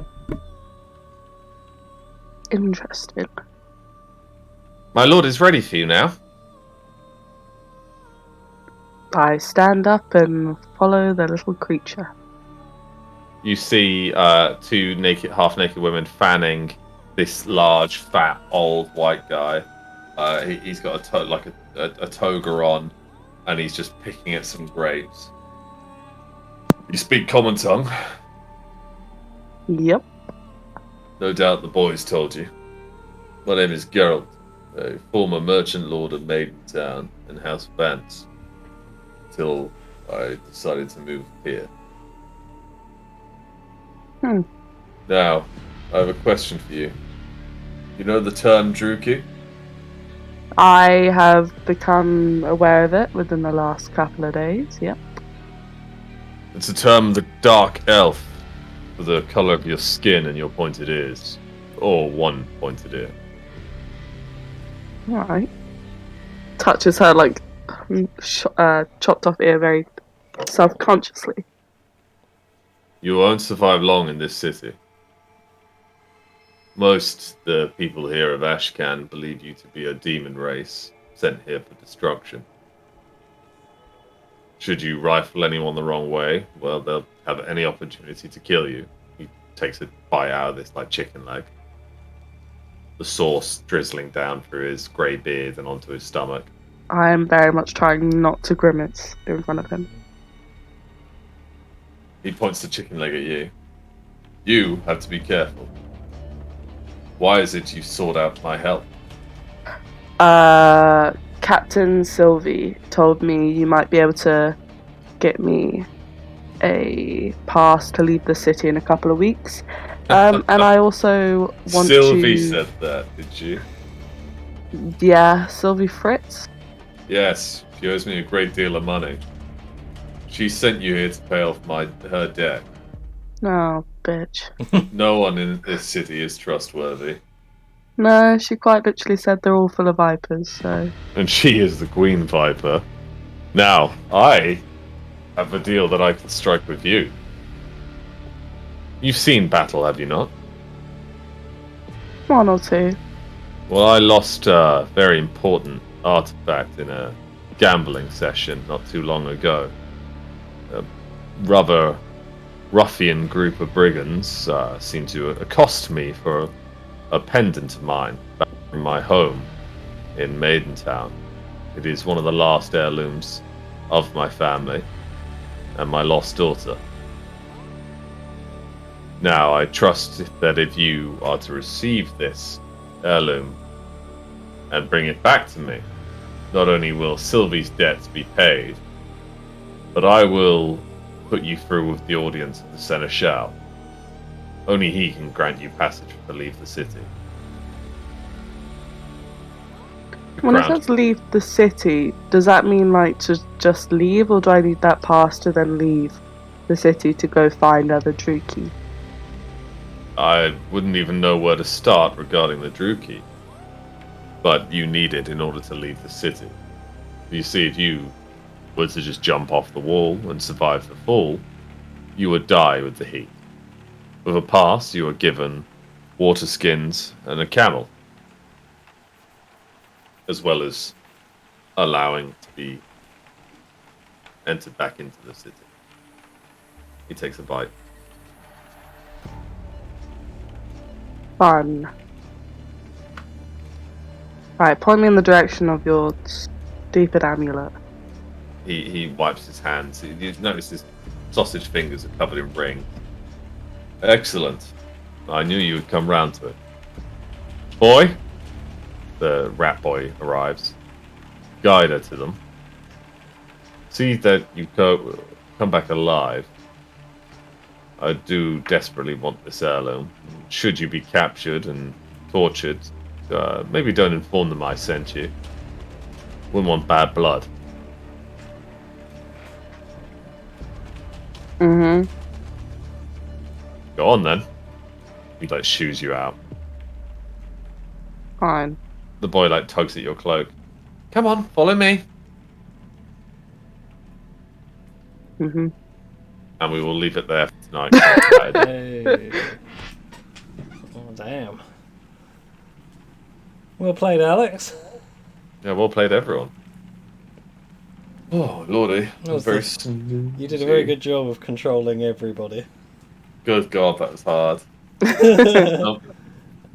Interesting. My lord is ready for you now. I stand up and follow the little creature. You see 2 half-naked women fanning this large, fat, old white guy. He's got a toga on, and he's just picking at some grapes. You speak common tongue? Yep. No doubt the boys told you. My name is Geralt, a former merchant lord of Maidentown and House Vance, till I decided to move here. Now, I have a question for you. You know the term Druki? I have become aware of it within the last couple of days, yep. It's a term of the dark elf for the colour of your skin and your pointed ears. Or one pointed ear. Alright. Touches her, like, chopped off ear very self-consciously. You won't survive long in this city. Most the people here of Ashcan believe you to be a demon race sent here for destruction. Should you rifle anyone the wrong way, well, they'll have any opportunity to kill you. He takes a bite out of this like chicken leg. The sauce drizzling down through his grey beard and onto his stomach. I am very much trying not to grimace in front of him. He points the chicken leg at you. You have to be careful. Why is it you sought out my help? Captain Sylvie told me you might be able to get me a pass to leave the city in a couple of weeks. And I also want Sylvie said that, did she? Yeah, Sylvie Fritz? Yes, she owes me a great deal of money. She sent you here to pay off her debt. Oh, bitch. No one in this city is trustworthy. No, she quite literally said they're all full of vipers, so... And she is the Queen Viper. Now, I have a deal that I can strike with you. You've seen battle, have you not? One or two. Well, I lost a very important artifact in a gambling session not too long ago. A rather ruffian group of brigands seemed to accost me for a pendant of mine back from my home in Maidentown. It is one of the last heirlooms of my family and my lost daughter. Now, I trust that if you are to receive this heirloom and bring it back to me, not only will Sylvie's debts be paid, but I will put you through with the audience of the Seneschal. Only he can grant you passage to leave the city. When it says leave the city, does that mean like to just leave, or do I need that pass to then leave the city to go find other Druki? I wouldn't even know where to start regarding the Druki. But you need it in order to leave the city. You see, if you were to just jump off the wall and survive the fall, you would die with the heat. With a pass, you are given water skins and a camel, as well as allowing to be entered back into the city. He takes a bite. Fun. Right, point me in the direction of your stupid amulet. He wipes his hands. You notice his sausage fingers are covered in rings. Excellent. I knew you would come round to it. Boy! The rat boy arrives. Guide her to them. See that you come back alive. I do desperately want this heirloom. Should you be captured and tortured, maybe don't inform them I sent you. Wouldn't want bad blood. Mm-hmm. Go on then. He like shoos you out. Fine. The boy like tugs at your cloak. Come on, follow me. Mm-hmm. And we will leave it there for tonight. Hey. Oh, damn. Well played, Alex. Yeah, well played, everyone. Oh, lordy. You did a very good job of controlling everybody. Good God, that was hard.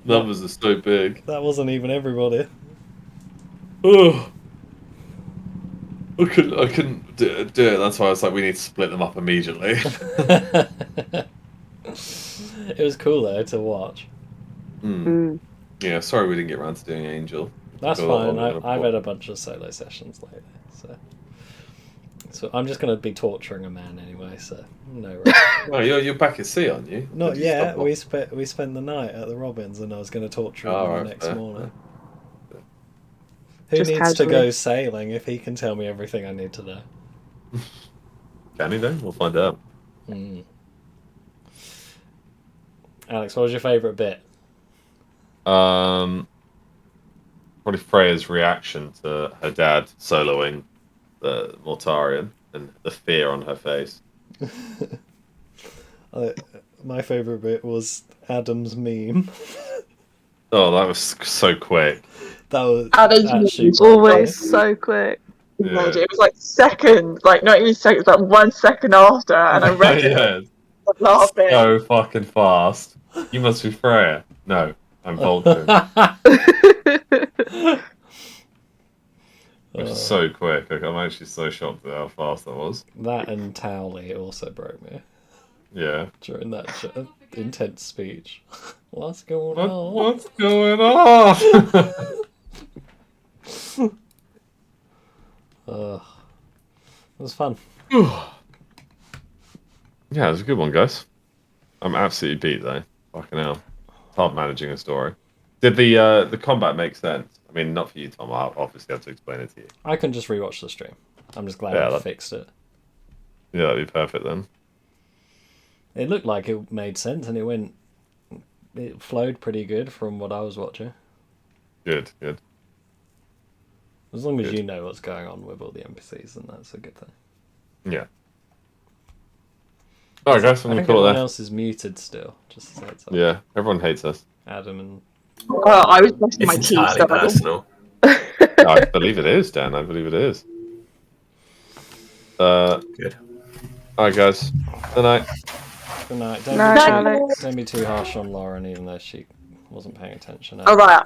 Numbers are so big. That wasn't even everybody. Oh, I couldn't do it. That's why I was like, we need to split them up immediately. It was cool though to watch. Yeah, sorry we didn't get around to doing Angel. That's fine. I've had a bunch of solo sessions lately, so I'm just gonna be torturing a man anyway. So no worries. Well, you're back at sea, aren't you? Not yet. We spent the night at the Robins, and I was gonna torture him the next morning. Who Just needs to casually. go sailing if he can tell me everything I need to know? Can he then? We'll find out. Alex, what was your favourite bit? Probably Freya's reaction to her dad soloing the Mortarion and the fear on her face. My favourite bit was Adam's meme. Oh, that was so quick. That was Adam's actually memes Always so quick. Yeah. It was like seconds, like not even seconds, like 1 second after, and I read it. Yeah, Laughing. so fucking fast. You must be Freya. No, I'm Vulcan. It was so quick. I'm actually so shocked at how fast that was. That and Towley also broke me. Yeah. During that intense speech. What's going on? What's going on? It was fun. Yeah, it was a good one, guys. I'm absolutely beat though. Fucking hell. Hard managing a story. Did the combat make sense? I mean, not for you, Tom. I'll obviously have to explain it to you. I can just rewatch the stream. I'm just glad I fixed it. Yeah, that'd be perfect then. It looked like it made sense, and it flowed pretty good from what I was watching. Good. As long as you know what's going on with all the NPCs, then that's a good thing. Yeah. Alright, guys, I'm I gonna think call it everyone there. else is muted still. Just as a heads up. Yeah, everyone hates us. Adam and. I was brushing my It's teeth. entirely personal. I believe it is, Dan. I believe it is. Good. Alright, guys. Good night. Good night. Night, Alex. Don't be too harsh on Lauren, even though she wasn't paying attention. Alright.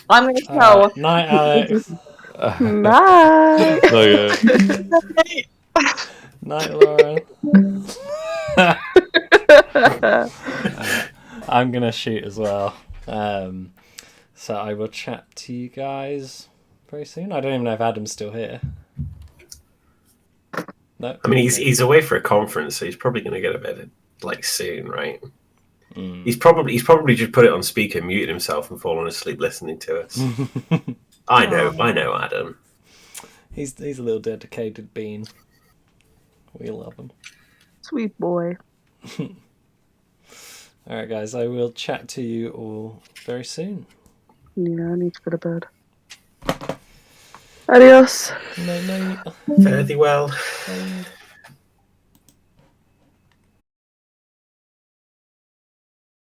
I'm going to tell. Night, Alex. Bye. Okay. Night, Lauren. I'm gonna shoot as well. So I will chat to you guys very soon. I don't even know if Adam's still here. No. I mean, he's away for a conference, so he's probably going to get a bit like soon, right? He's probably just put it on speaker, muted himself, and fallen asleep listening to us. I know, Adam. He's a little dedicated bean. We love him. Sweet boy. Alright, guys, I will chat to you all very soon. Yeah, I need to go to bed. Adios. No. Fare thee well. Bye.